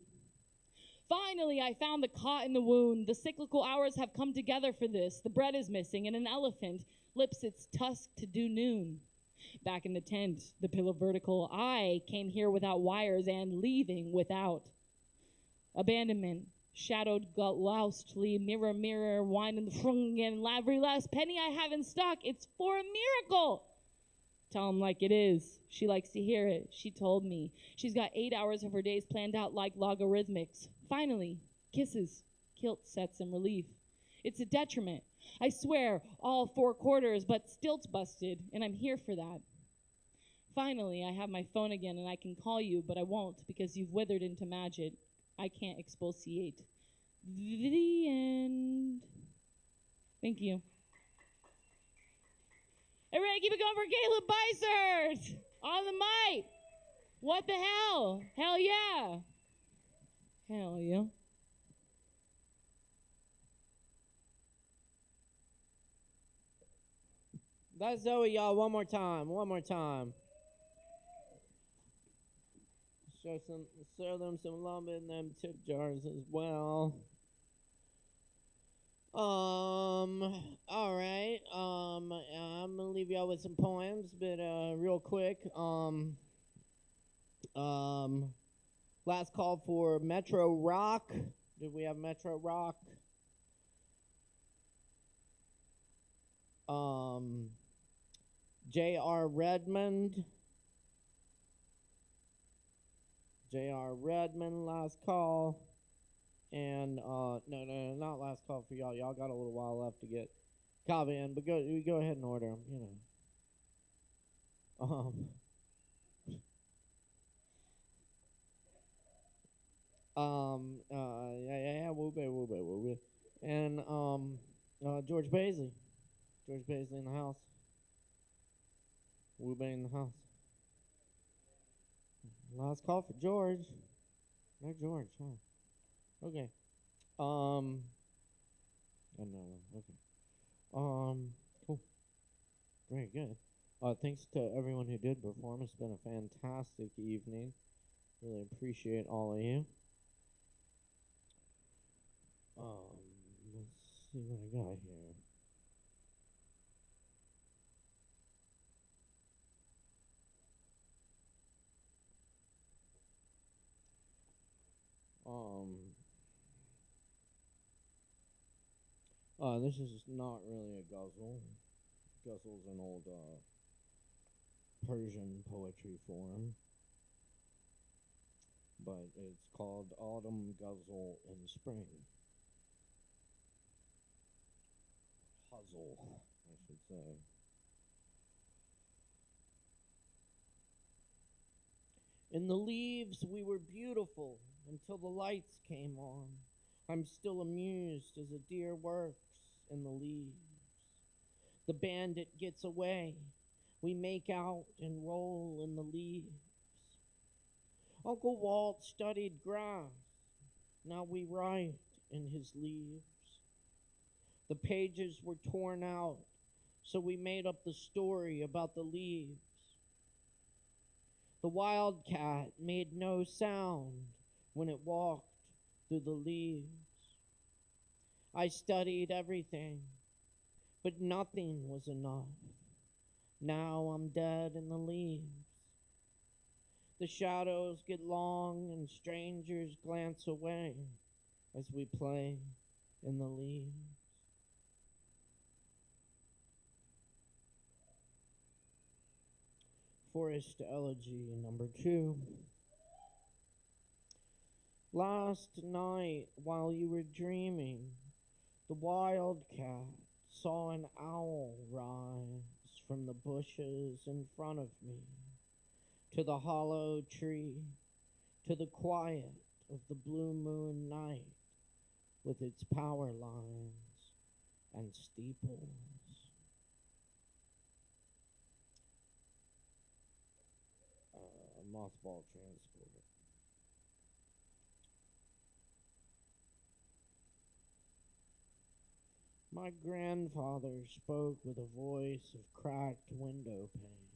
Finally, I found the cot in the wound. The cyclical hours have come together for this. The bread is missing, and an elephant lips its tusk to do noon. Back in the tent, the pillow vertical, I came here without wires and leaving without. Abandonment, shadowed loustly, mirror, mirror, wine in the frung and every last penny I have in stock, it's for a miracle. Tell him like it is. She likes to hear it. She told me. She's got 8 hours of her days planned out like logarithmics. Finally, kisses, kilt sets and relief. It's a detriment. I swear, all 4 quarters, but stilt's busted, and I'm here for that. Finally, I have my phone again, and I can call you, but I won't because you've withered into magic. I can't expulsiate. The end. Thank you. Everybody keep it going for Caleb Beissert on the mic. What the hell? Hell yeah. Hell yeah. That's Zoe, y'all. One more time. One more time. Show them some love in them tip jars as well. All right. I'm gonna leave y'all with some poems, but real quick. Last call for Metro Rock. Did we have Metro Rock? J.R. Redmond. J.R. Redmond, last call. And, no, not last call for y'all. Y'all got a little while left to get Kava in, but go ahead and order them, you know. Yeah, woo-be. And, George Baisley. George Baisley in the house. Woo-be in the house. Last call for George. No George, huh? Okay. No. Okay. Cool. Very good. Thanks to everyone who did perform. It's been a fantastic evening. Really appreciate all of you. Let's see what I got here. This is not really a ghazal. Ghazal's an old Persian poetry form, but it's called Autumn Ghazal in Spring. Puzzle, I should say. In the leaves we were beautiful until the lights came on. I'm still amused as a deer works in the leaves. The bandit gets away. We make out and roll in the leaves. Uncle Walt studied grass. Now we write in his leaves. The pages were torn out, so we made up the story about the leaves. The wildcat made no sound when it walked through the leaves. I studied everything, but nothing was enough. Now I'm dead in the leaves. The shadows get long and strangers glance away as we play in the leaves. Forest Elegy number 2. Last night, while you were dreaming, the wildcat saw an owl rise from the bushes in front of me, to the hollow tree, to the quiet of the blue moon night, with its power lines and steeples. Mothball transporter. My grandfather spoke with a voice of cracked window pane,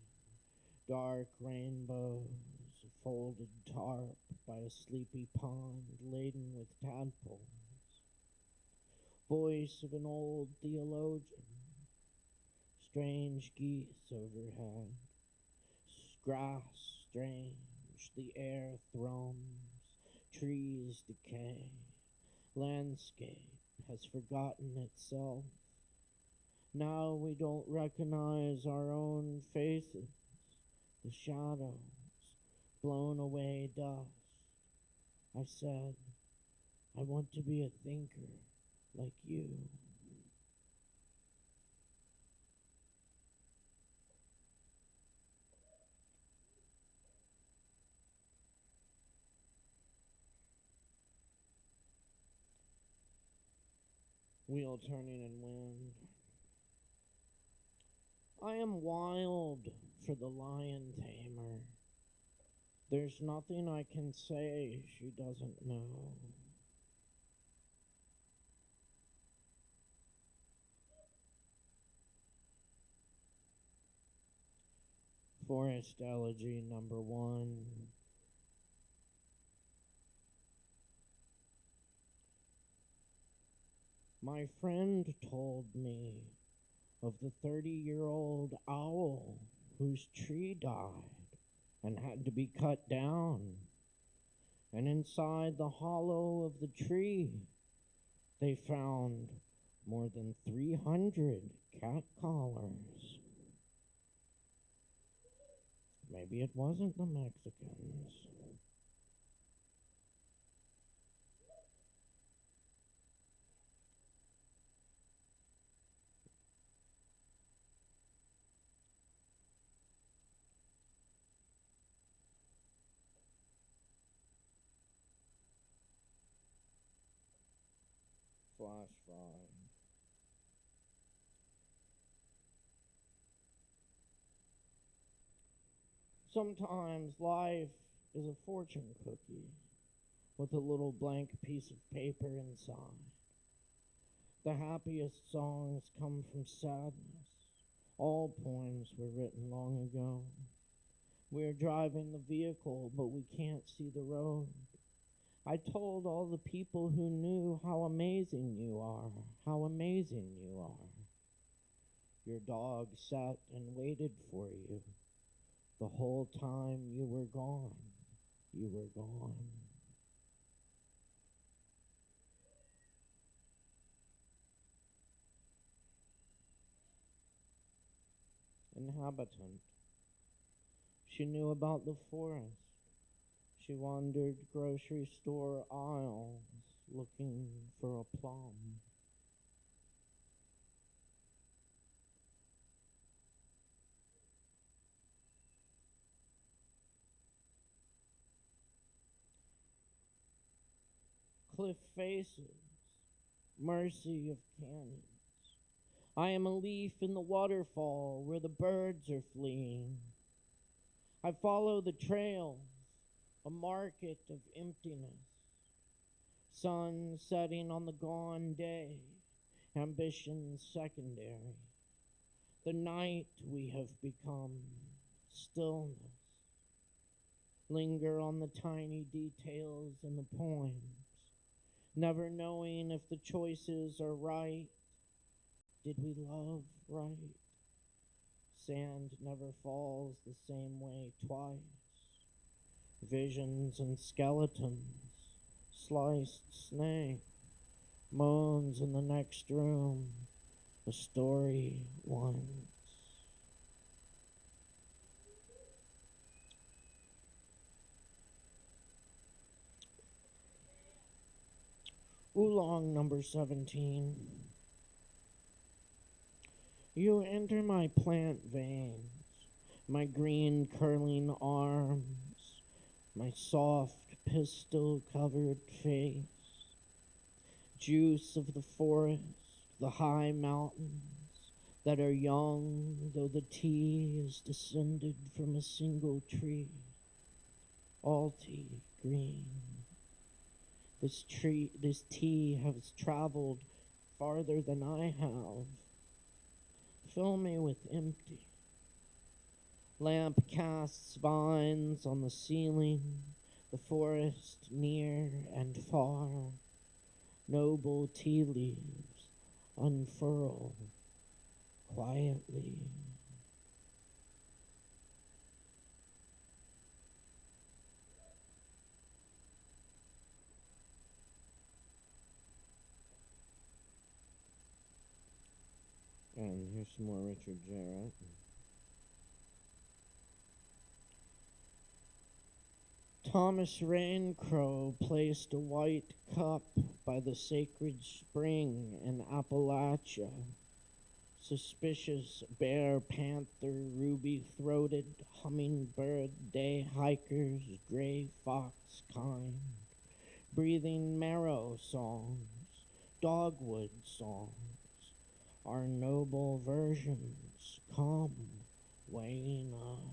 dark rainbows folded tarp by a sleepy pond laden with tadpoles. Voice of an old theologian. Strange geese overhead. Grass strange, the air thrums, trees decay. Landscape has forgotten itself. Now we don't recognize our own faces, the shadows, blown away dust. I said, I want to be a thinker like you. Wheel turning in wind. I am wild for the lion tamer. There's nothing I can say she doesn't know. Forest elegy number 1. My friend told me of the 30-year-old owl whose tree died and had to be cut down. And inside the hollow of the tree, they found more than 300 cat collars. Maybe it wasn't the Mexicans. Flash fry. Sometimes life is a fortune cookie with a little blank piece of paper inside. The happiest songs come from sadness. All poems were written long ago. We're driving the vehicle, but we can't see the road. I told all the people who knew how amazing you are, how amazing you are. Your dog sat and waited for you. The whole time you were gone, you were gone. Inhabitant. She knew about the forest. She wandered grocery store aisles looking for a plum. Cliff faces, mercy of canyons. I am a leaf in the waterfall where the birds are fleeing. I follow the trails, a market of emptiness. Sun setting on the gone day, ambition secondary. The night we have become, stillness. Linger on the tiny details in the poems, never knowing if the choices are right. Did we love right? Sand never falls the same way twice. Visions and skeletons, sliced snake, moans in the next room, a story once. Oolong number 17. You enter my plant veins, my green curling arms, my soft pistol-covered face, juice of the forest, the high mountains that are young, though the tea is descended from a single tree, all tea green. This tea has traveled farther than I have. Fill me with empty. Lamp casts vines on the ceiling, the forest near and far. Noble tea leaves unfurl quietly. And here's some more Richard Jarrett. Thomas Raincrow placed a white cup by the sacred spring in Appalachia. Suspicious bear, panther, ruby-throated, hummingbird, day hikers, gray fox kind, breathing marrow songs, dogwood songs, our noble versions come weighing us.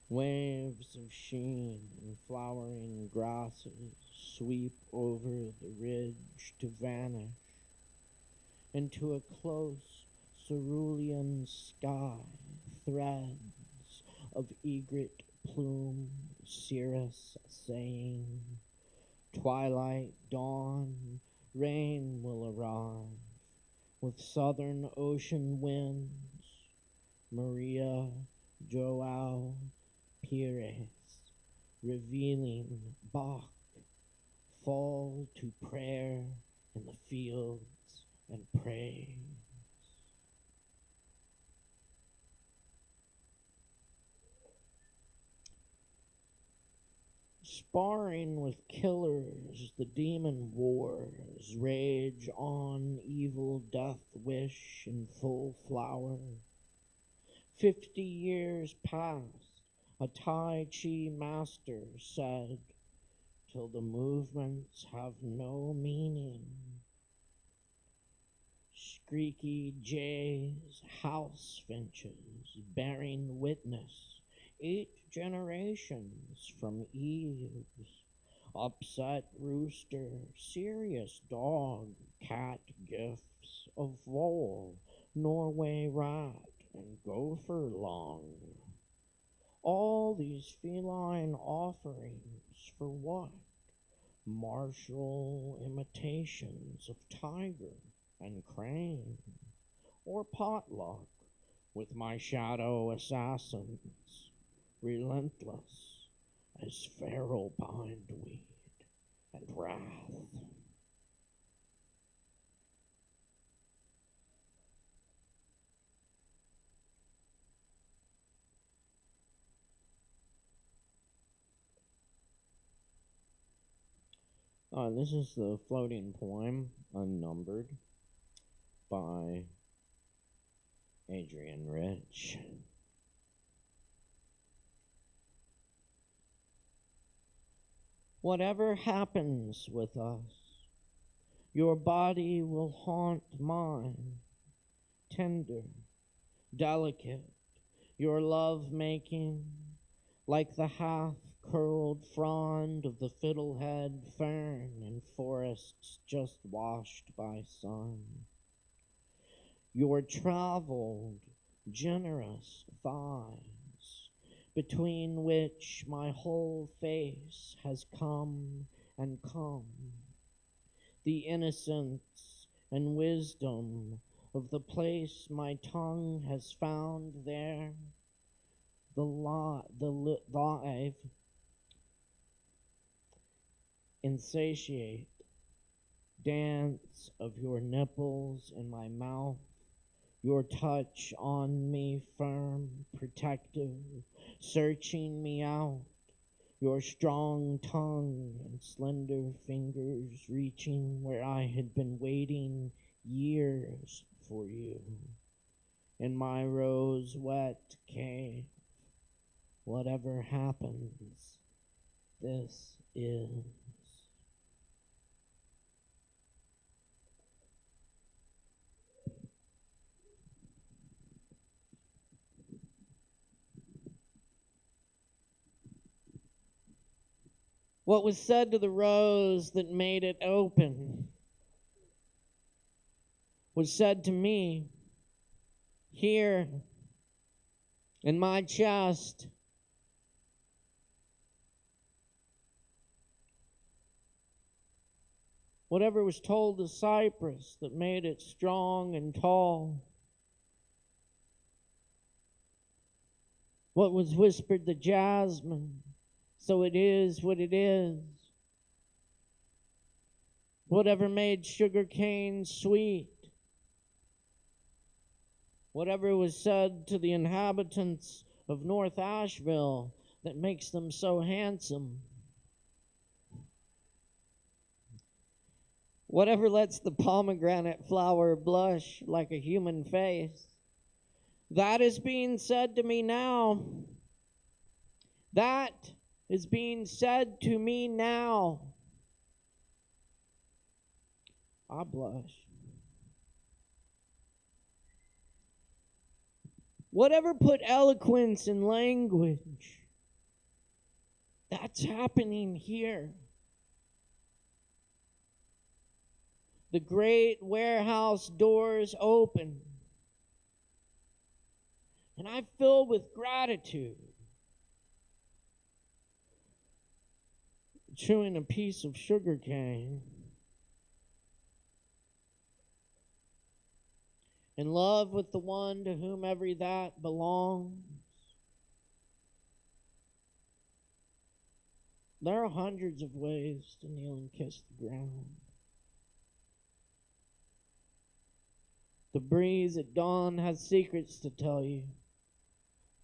Waves of sheen and flowering grasses sweep over the ridge to vanish into a close cerulean sky, threads of egret plume, cirrus saying, twilight dawn, rain will arrive with southern ocean winds, Maria Joao Pires, revealing Bach, fall to prayer in the fields and praise. Sparring with killers, the demon wars rage on, evil death wish in full flower. 50 years past, a Tai Chi master said, till the movements have no meaning. Squeaky jays, house finches, bearing witness, 8 generations from eaves. Upset rooster, serious dog, cat gifts of vole, Norway rat, and gopher long. All these feline offerings for what? Martial imitations of tiger and crane, or potluck with my shadow assassins, relentless as feral bindweed and wrath. This is the floating poem, Unnumbered, by Adrian Rich. Whatever happens with us, your body will haunt mine, tender, delicate, your love-making, like the half-curled frond of the fiddlehead fern in forests just washed by sun. Your traveled, generous thighs, between which my whole face has come and come, the innocence and wisdom of the place my tongue has found there, the live, insatiate dance of your nipples in my mouth, your touch on me firm, protective, searching me out, your strong tongue and slender fingers reaching where I had been waiting years for you. In my rose-wet cave, whatever happens, this is. What was said to the rose that made it open was said to me here in my chest. Whatever was told to cypress that made it strong and tall. What was whispered to jasmine, so it is what it is. Whatever made sugar cane sweet. Whatever was said to the inhabitants of North Asheville that makes them so handsome. Whatever lets the pomegranate flower blush like a human face. That is being said to me now. That is being said to me now. I blush. Whatever put eloquence in language, that's happening here. The great warehouse doors open, and I fill with gratitude, chewing a piece of sugar cane, in love with the one to whom every that belongs. There are hundreds of ways to kneel and kiss the ground. The breeze at dawn has secrets to tell you.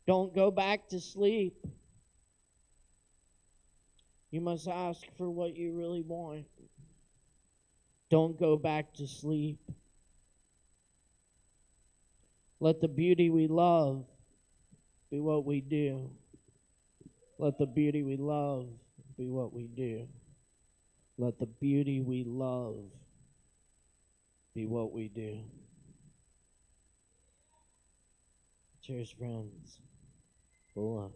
Don't go back to sleep. You must ask for what you really want. Don't go back to sleep. Let the beauty we love be what we do. Let the beauty we love be what we do. Let the beauty we love be what we do. Cheers, friends. Pull up.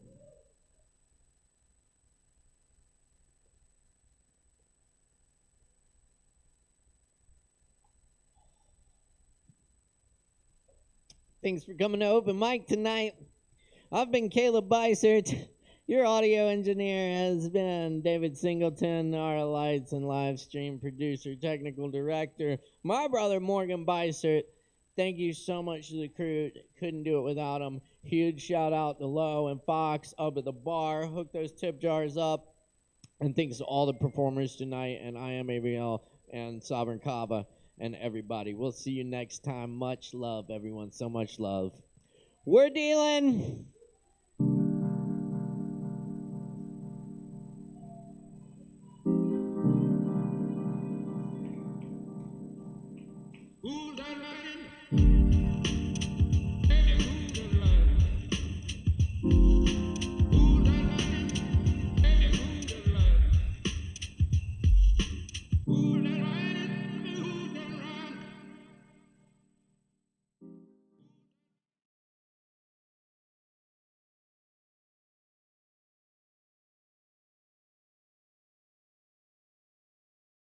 Thanks for coming to Open Mic tonight. I've been Caleb Beissert. Your audio engineer has been David Singleton, our lights and live stream producer, technical director, my brother Morgan Beissert. Thank you so much to the crew. Couldn't do it without them. Huge shout out to Lowe and Fox up at the bar. Hook those tip jars up. And thanks to all the performers tonight, and IamAVL and Sovereign Kava and everybody. We'll see you next time. Much love, everyone. So much love. We're dealing. Ooh, that night